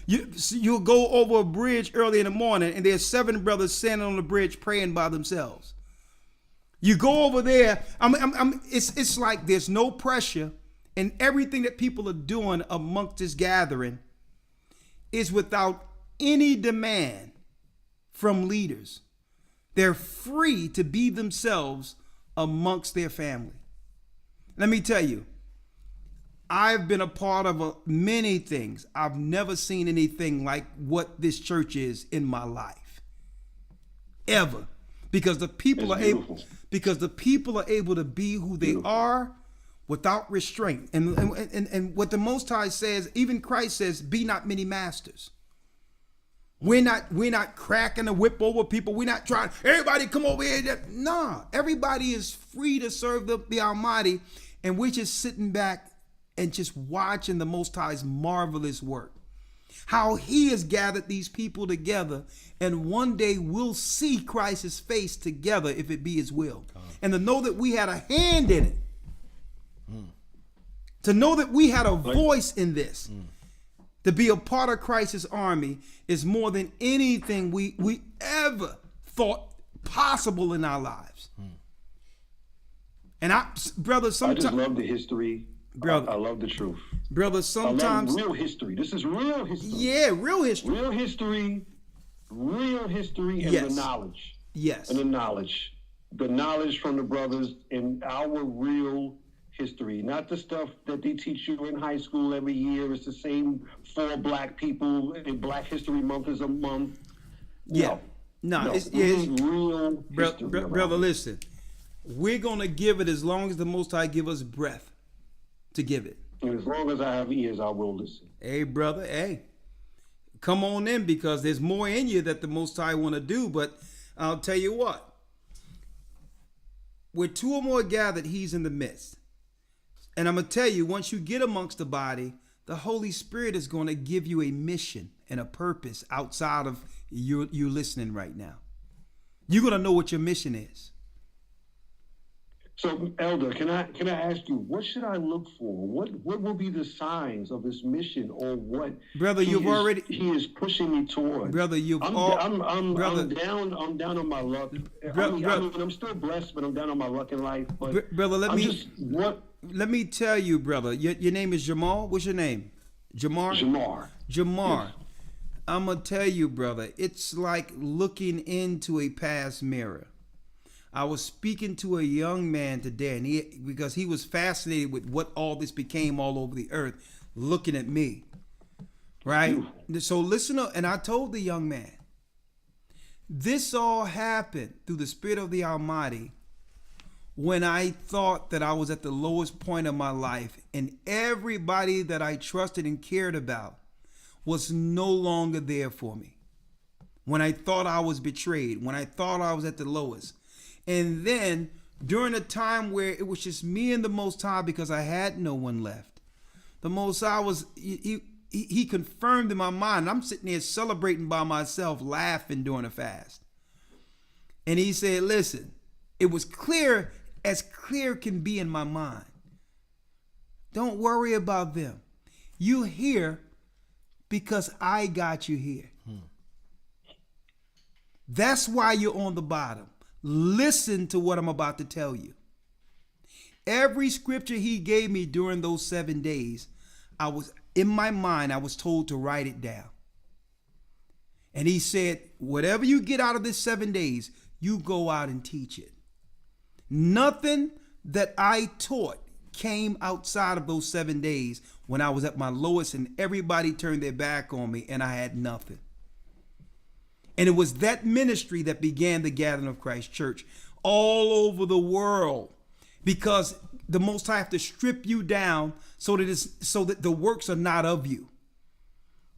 You'll go over a bridge early in the morning and there's 7 brothers standing on the bridge praying by themselves. You go over there, it's like there's no pressure, and everything that people are doing amongst this gathering is without any demand from leaders. They're free to be themselves amongst their family. Let me tell you, I've been a part of many things. I've never seen anything like what this church is in my life, ever, because the people are able to be who they are without restraint. And what the Most High says, even Christ says, be not many masters. We're not cracking the whip over people. We're not trying, everybody come over here. Nah, everybody is free to serve the Almighty, and we're just sitting back and just watching the Most High's marvelous work. How he has gathered these people together, and one day we'll see Christ's face together if it be his will. And to know that we had a hand in it. To know that we had a voice in this. To be a part of Christ's army is more than anything we ever thought possible in our lives. And brother, sometimes I just love the history. Brother, I love the truth. Brother, sometimes I love real history. This is real history. Yeah, real history. Real history, and Yes. the knowledge. Yes. And the knowledge. The knowledge from the brothers and our real history. Not the stuff that they teach you in high school every year. It's the same 4 black people, and Black History Month is a month. Yeah. No, it's real history. Brother, listen. We're going to give it as long as the Most High give us breath to give it. And as long as I have ears, I will listen. Hey, brother, hey. Come on in, because there's more in you that the Most High want to do. But I'll tell you what. Where 2 or more gathered, he's in the midst. And I'm going to tell you, once you get amongst the body, the Holy Spirit is going to give you a mission and a purpose outside of you listening right now. You're going to know what your mission is. So, Elder, can I ask you, what should I look for? What will be the signs of this mission, or what? Brother, he is pushing me toward. Brother, I'm down on my luck. I'm still blessed, but I'm down on my luck in life. But brother, let me tell you, brother. Your name is Jamal. What's your name? Jamar. Yes. I'm gonna tell you, brother. It's like looking into a past mirror. I was speaking to a young man today, and because he was fascinated with what all this became all over the earth, looking at me. Right? So listen up. And I told the young man, this all happened through the Spirit of the Almighty when I thought that I was at the lowest point of my life and everybody that I trusted and cared about was no longer there for me. When I thought I was betrayed, when I thought I was at the lowest. And then during a time where it was just me and the Most High because I had no one left, the Most High was, he confirmed in my mind. I'm sitting there celebrating by myself, laughing during a fast. And he said, listen, it was clear as clear can be in my mind. Don't worry about them. You here because I got you here. That's why you're on the bottom. Listen to what I'm about to tell you. Every scripture he gave me during those 7 days, I was in my mind, I was told to write it down. And he said, whatever you get out of this 7 days, you go out and teach it. Nothing that I taught came outside of those 7 days when I was at my lowest and everybody turned their back on me and I had nothing. And it was that ministry that began the Gathering of Christ Church all over the world, because the Most High have to strip you down so that the works are not of you.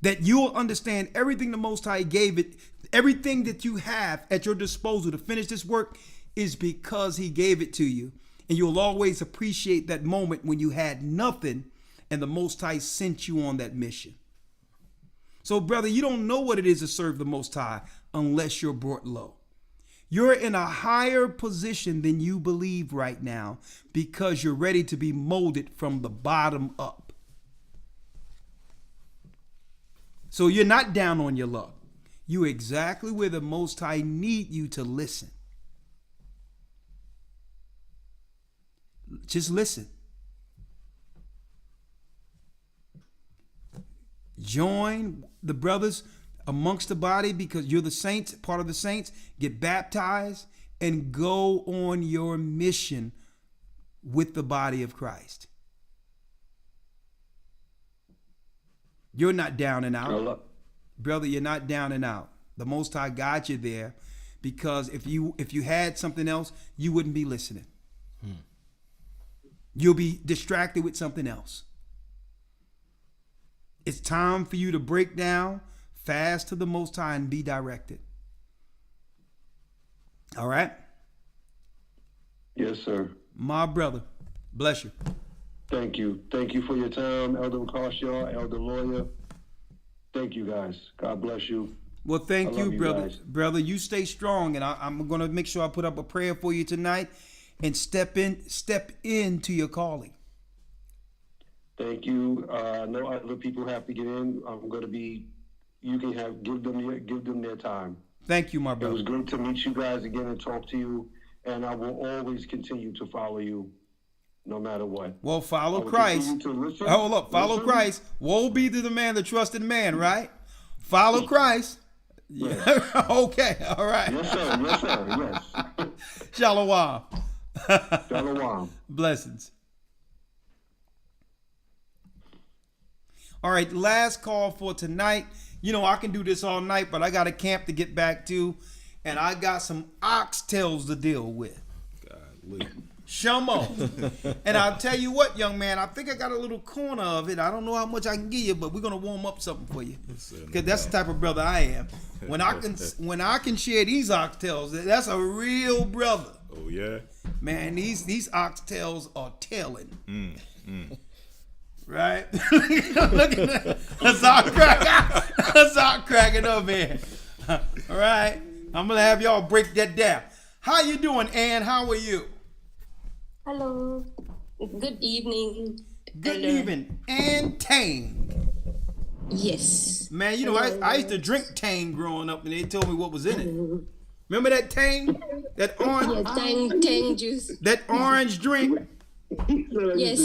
That you'll understand everything the Most High gave it, everything that you have at your disposal to finish this work is because he gave it to you. And you'll always appreciate that moment when you had nothing and the Most High sent you on that mission. So, brother, you don't know what it is to serve the Most High unless you're brought low. You're in a higher position than you believe right now because you're ready to be molded from the bottom up. So you're not down on your luck. You're exactly where the Most High need you to listen. Just listen. Join the brothers amongst the body because you're the saints, part of the saints. Get baptized and go on your mission with the body of Christ. You're not down and out. Brother, you're not down and out. The Most High got you there because if you had something else, you wouldn't be listening. You'll be distracted with something else. It's time for you to break down, fast to the Most High, and be directed. All right? Yes, sir. My brother, bless you. Thank you. Thank you for your time, Elder Carshaw, Elder Lawyer. Thank you, guys. God bless you. Well, thank you, brother. Guys. Brother, you stay strong, and I'm going to make sure I put up a prayer for you tonight and step into your calling. Thank you. I know other people have to get in. I'm going to be. You can give them their time. Thank you, my It brother. was great to meet you guys again and talk to you, and I will always continue to follow you, no matter what. Well, follow I will Christ. continue to listen. Hold up, follow Listen. Christ. Woe be to the man, the trusted man, right? Follow Christ. Yeah. Okay, all right. Yes, sir. Yes, sir. Yes. Shalom. Shalom. Blessings. All right, last call for tonight. You know, I can do this all night, but I got a camp to get back to, and I got some oxtails to deal with. Golly. Shamo. And I'll tell you what, young man, I think I got a little corner of it. I don't know how much I can give you, but we're gonna warm up something for you. Because that's the type of brother I am. When I can share these oxtails, that's a real brother. Oh yeah. Man, these oxtails are telling. Right? Look at that. That's all cracking up, man. All right. I'm gonna have y'all break that down. How you doing, Ann? How are you? Hello. Good evening. Good Hello. evening. Ann Tang. Yes. Man, you know, I used to drink Tang growing up, and they told me what was in it. Remember that Tang? That orange? Yeah, tang juice. That orange drink? Yes.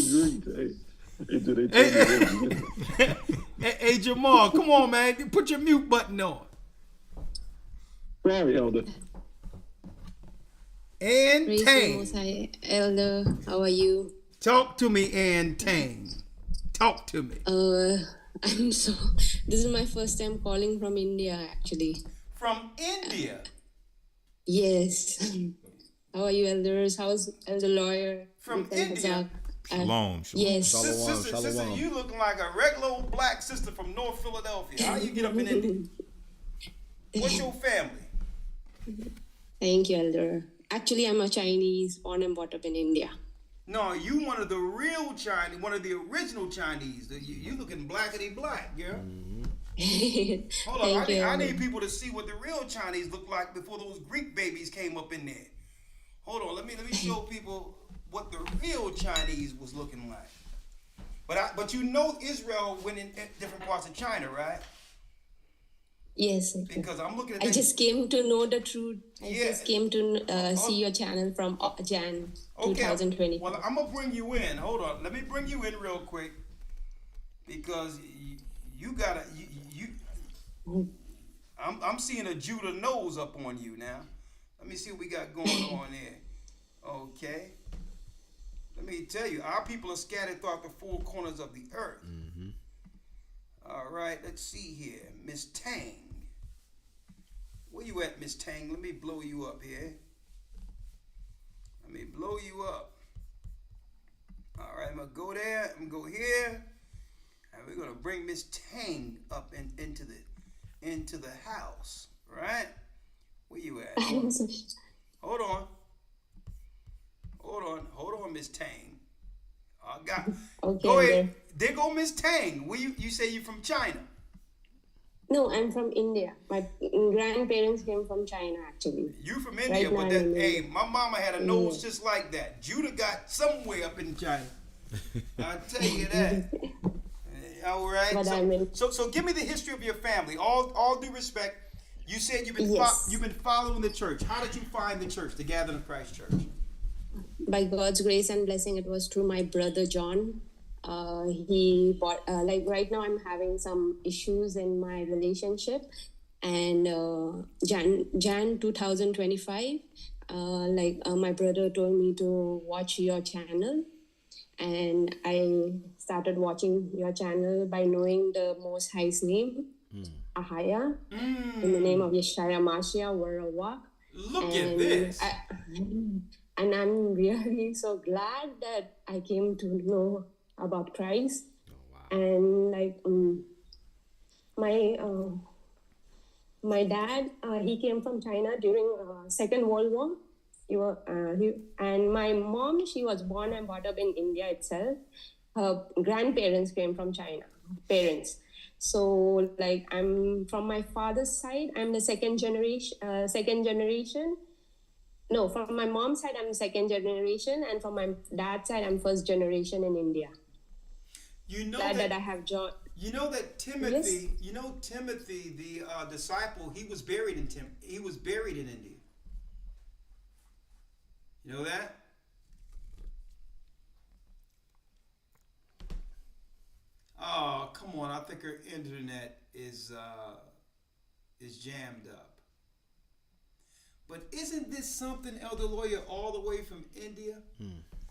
Hey, Jamal, come on, man. Put your mute button on. Sorry, Elder. Ann Praise the Tang. Most High. Elder, how are you? Talk to me, Ann Tang. Talk to me. I'm so. This is my first time calling from India, actually. From India. Yes. How are you, elders? How's Elder Lawyer? From Ethan India? Hazak? Shalom, shalom. Yes. Shalom, Sister, shalom. you look like a regular old black sister from North Philadelphia. How you get up in India? What's your family? Thank you, Elder. Actually, I'm a Chinese, born and brought up in India. No, you one of the real Chinese, one of the original Chinese. You looking blackety black, girl. Hold on, Thank you. I need people to see what the real Chinese look like before those Greek babies came up in there. Hold on, let me show people what the real Chinese was looking like. But you know Israel went in different parts of China, right? Yes. Because I'm looking at I that. just came to know the truth. I Yeah. just came to see your channel from Jan 2020. Well, I'm gonna bring you in. Hold on, let me bring you in real quick because you gotta I'm seeing a Judah nose up on you now. Let me see what we got going on here. Okay. Let me tell you, our people are scattered throughout the four corners of the earth. Mm-hmm. All right, let's see here. Miss Tang. Where you at, Miss Tang? Let me blow you up here. Let me blow you up. All right, I'm going to go there. I'm going to go here. And we're going to bring Miss Tang up into the house. Right? Where you at? Hold on. Hold on, Miss Tang. I got. Okay, Go ahead. Elder. There go Miss Tang. Where you say you from China? No, I'm from India. My grandparents came from China, actually. You from India, Right but now that I'm in hey, India. my mama had a nose just like that. Judah got somewhere up in China. I'll tell you that. All right. But I'm in- So give me the history of your family. All due respect. You said you've been Yes. you've been following the church. How did you find the church, the Gathering of Christ Church? By God's grace and blessing, it was through my brother John. He bought, like right now, I'm having some issues in my relationship. And Jan 2025, my brother told me to watch your channel. And I started watching your channel by knowing the Most High's name, Ahaya, in the name of Yeshaya Mashiach, Word of Walk. Look at this. And I'm really so glad that I came to know about Christ. And my dad, he came from China during Second World War. And my mom, she was born and brought up in India itself. Her grandparents came from China, parents. So I'm from my father's side, I'm the second generation. No, from my mom's side, I'm second generation, and from my dad's side, I'm first generation in India. You know that I have joined. You know that Timothy. You know Timothy, the disciple. He was buried in India. You know that? Oh, come on! I think her internet is jammed up. But isn't this something, Elder Lawyer, all the way from India?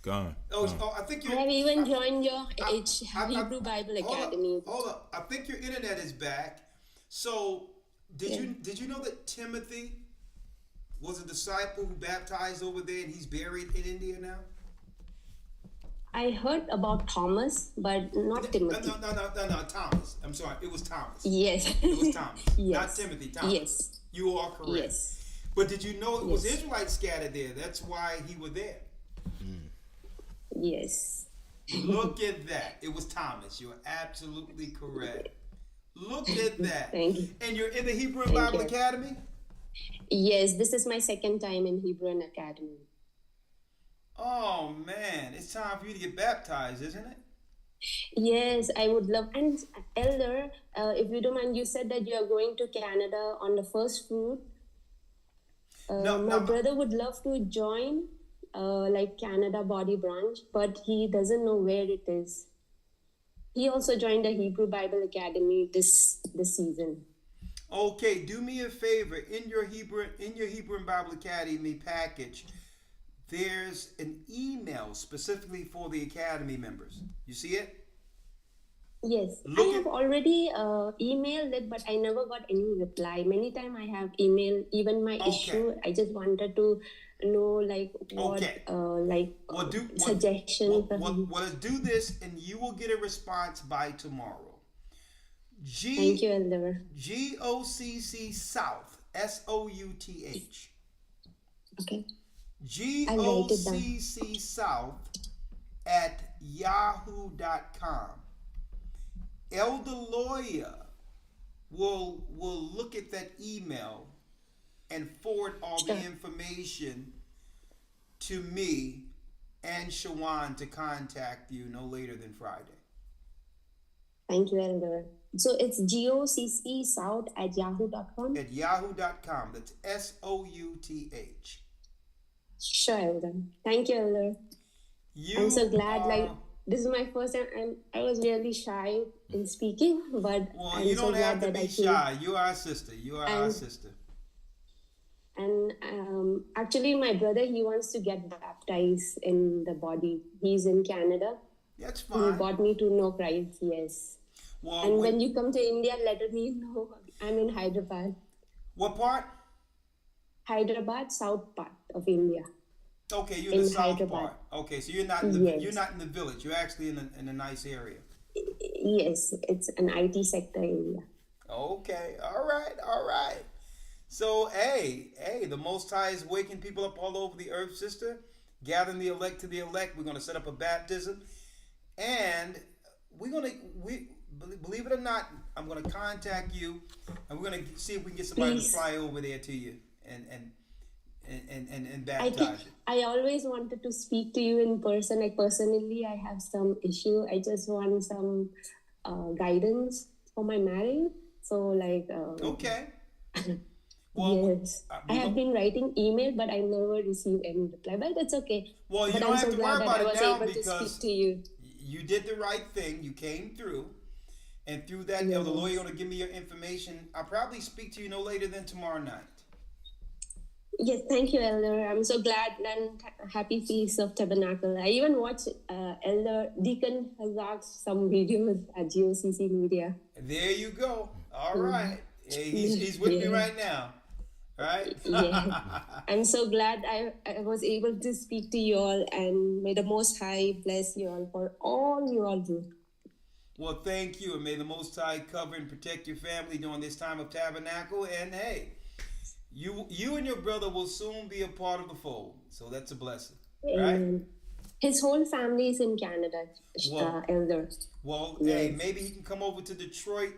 Gone. I think you're. I have even joined your Hebrew Bible Academy. Hold up. I think your internet is back. So, did you know that Timothy was a disciple who baptized over there, and he's buried in India now? I heard about Thomas, but not Timothy. No, Thomas. I'm sorry. It was Thomas. Yes. It was Thomas. Yes. Not Timothy. Thomas. Yes. You are correct. Yes. But did you know it was Israelites scattered there? That's why he was there. Yes. Look at that. It was Thomas. You're absolutely correct. Look at that. Thank you. And you're in the Hebrew Bible Academy? Yes, this is my second time in Hebrew Academy. Oh, man. It's time for you to get baptized, isn't it? Yes, I would love. And Elder, if you don't mind, you said that you are going to Canada on the first fruit. My brother would love to join Canada Body Branch, but he doesn't know where it is. He also joined the Hebrew Bible Academy this season. Okay, do me a favor. In your Hebrew Bible Academy package, there's an email specifically for the Academy members. You see it? Yes, I Look have at already emailed it, but I never got any reply. Many times I have emailed even my Okay. issue. I just wanted to know like what Okay. suggestions. Well, let's do this, and you will get a response by tomorrow. Thank you, Elder. GOCC South, SOUTH. Okay, I'll write it down. GOCC South at yahoo.com. Elder Lawyer will look at that email and forward all the information to me and Shawan to contact you no later than Friday. Thank you, Elder. So it's GOCC South at yahoo.com? At yahoo.com. That's SOUTH. Sure, Elder. Thank you, Elder. I'm so glad, like, this is my first time. I was really shy in speaking, but well, I'm you so don't glad have to that be I feel. shy. You are our sister. You are our sister. And actually, my brother, he wants to get baptized in the body. He's in Canada. That's He fine. got me to know Christ, yes. Well, And when you come to India, let me know. I'm in Hyderabad. what part? Hyderabad, south part of India. Okay, you're in the In south Hyderabad. part. Okay, so you're not in the Yes. you're not in the village. You're actually in a nice area. Yes, it's an IT sector area. Okay, all right. So, hey, the Most High is waking people up all over the earth, sister. Gathering the elect to the elect. We're gonna set up a baptism, and believe it or not, I'm gonna contact you, and we're gonna see if we can get somebody Please. to fly over there to you and I baptize you. I always wanted to speak to you in person. Like personally, I have some issue. I just want some guidance for my marriage. So like Okay. Well, yes, I have been writing email, but I never received any reply. But it's okay. Well, you but don't I'm have so to worry glad that about I it was now able to because speak to you. you did the right thing. You came through, and through that, Elder Lawyer gonna give me your information. I'll probably speak to you no later than tomorrow night. Yes, thank you, Elder. I'm so glad and happy Feast of Tabernacle. I even watched Elder Deacon has asked some videos at GOCC Media. There you go. All right. Yeah, he's with me right now. Right? Yeah. I'm so glad I was able to speak to you all, and may the Most High bless you all for all you all do. Well, thank you, and may the Most High cover and protect your family during this time of tabernacle. And hey, you and your brother will soon be a part of the fold, so that's a blessing, right? His whole family is in Canada, Elder. Well, Yes. hey, maybe he can come over to Detroit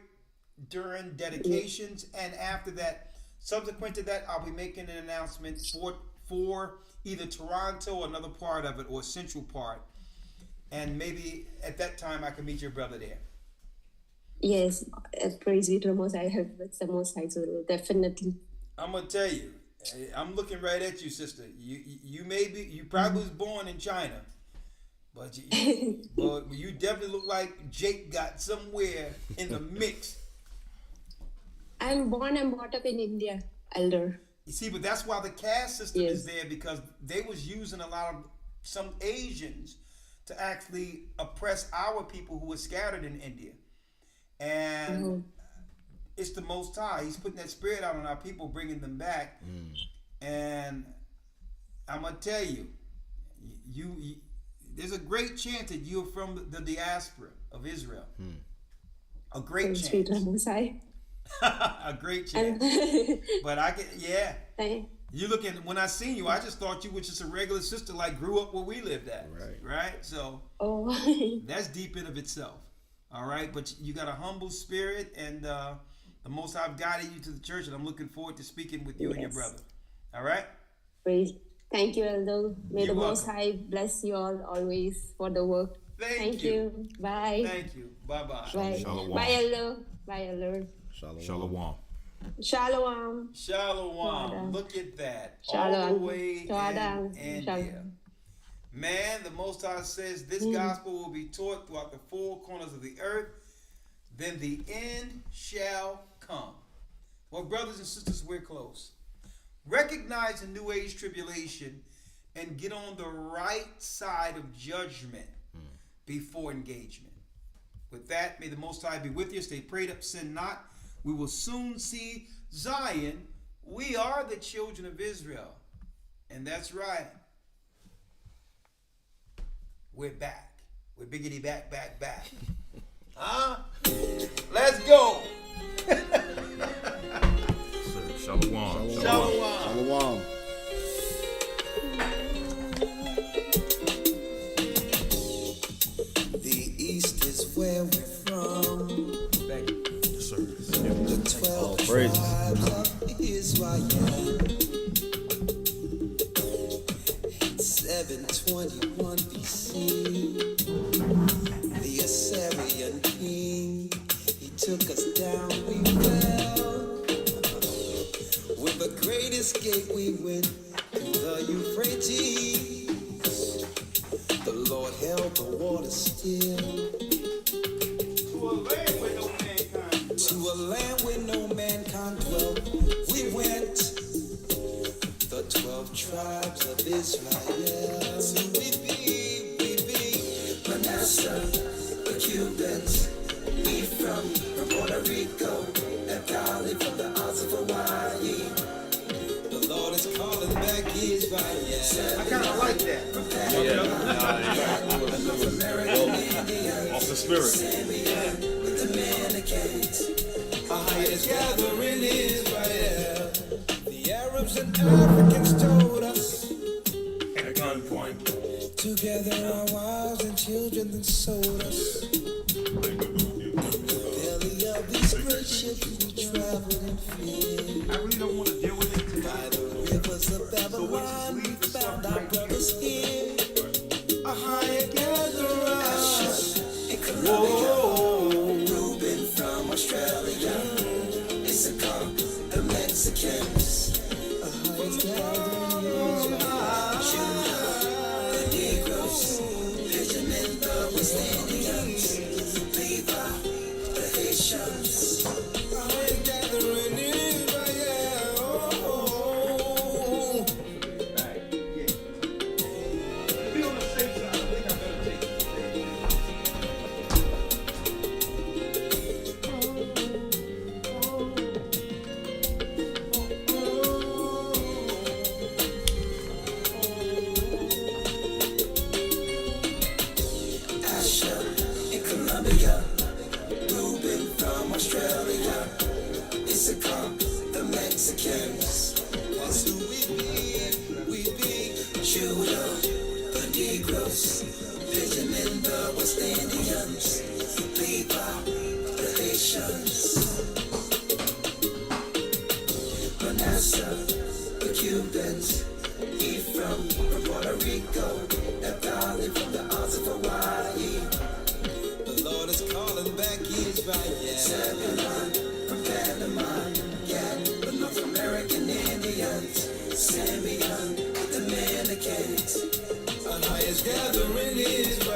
during dedications, and after that, subsequent to that, I'll be making an announcement for either Toronto or another part of it, or central part, and maybe at that time I can meet your brother there. Yes, praise be to the Most High. I have with the Most High, so definitely. I'm gonna tell you, I'm looking right at you, sister. You probably was born in China, but you definitely look like Jake got somewhere in the mix. I'm born and brought up in India, Elder. You see, but that's why the caste system Yes. is there, because they was using a lot of some Asians to actually oppress our people who were scattered in India, and it's the Most High. He's putting that spirit out on our people, bringing them back. And I'm gonna tell you, you there's a great chance that you're from the diaspora of Israel. A great Praise be to the chance. Most High. A great chance. And But I can, yeah. thank- You looking, when I seen you, I just thought you were just a regular sister, like grew up where we lived at. Right? So oh, that's deep in of itself. All right. But you got a humble spirit, and the Most High guided you to the church, and I'm looking forward to speaking with you and your Yes. brother. All right. praise. Thank you, Elder. May You're the Most welcome. High bless you all always for the work. Thank you. you. Bye. Thank you. Bye-bye. Bye. Shalom. Bye, Elder. Bye, Elder. Shalom. Shalom. Shalom. Shalom. Look at that. All Shalom. the way Shalom. in India. Shalom. Man, the Most High says this gospel will be taught throughout the four corners of the earth. Then the end shall come. Well, brothers and sisters, we're close. Recognize the New Age tribulation and get on the right side of judgment before engagement. With that, may the Most High be with you. Stay prayed up, sin not. We will soon see Zion. We are the children of Israel. And that's right. We're back. We're biggity back. Huh? Let's go. Shalom. Shalom. The East is where we're from. Yes, sir. The 12 praises. tribes of Israel. 721 BC. The Assyrian king, he took us down, we fell. With the great escape we went through the Euphrates. The Lord held the water still. To a land where no mankind To a land where no mankind dwelt, we went. The 12 tribes of Israel. So we be Manasseh, the Cubans, we from Puerto Rico, and Cali from the Isles of Hawaii. The Lord is calling back Israel. I kind of like that. Off the spirit. With the Dominicans, our highest gathering Israel. The Arabs and Africans told us, At gunpoint. together our wives and children then sold us. Belly of these great ships we traveled in fear. I really don't want to deal with it tonight. By the rivers of Babylon we found our brothers here. A higher gatherer. In Colombia, Reuben from Australia. Issachar, the Mexicans. A highest gathering Judah, the Negroes. Benjamin, the West Indians. Levi, the Haitians. A highest gathering Israel. Be on the safe side. I think I better take it. Asher in Colombia, Reuben from Australia, Issachar, the Mexicans. That's who we be, Judah, the Negroes, Benjamin, the West Indians, Levi, the Haitians, Manasseh, the Cubans, Ephraim from Puerto Rico, Naphtali from the Isles of Hawaii. The Lord is calling back Israel. Zebulon from Panama, Gad, the North American Indians, Simeon, the Dominicans. Our highest gathering is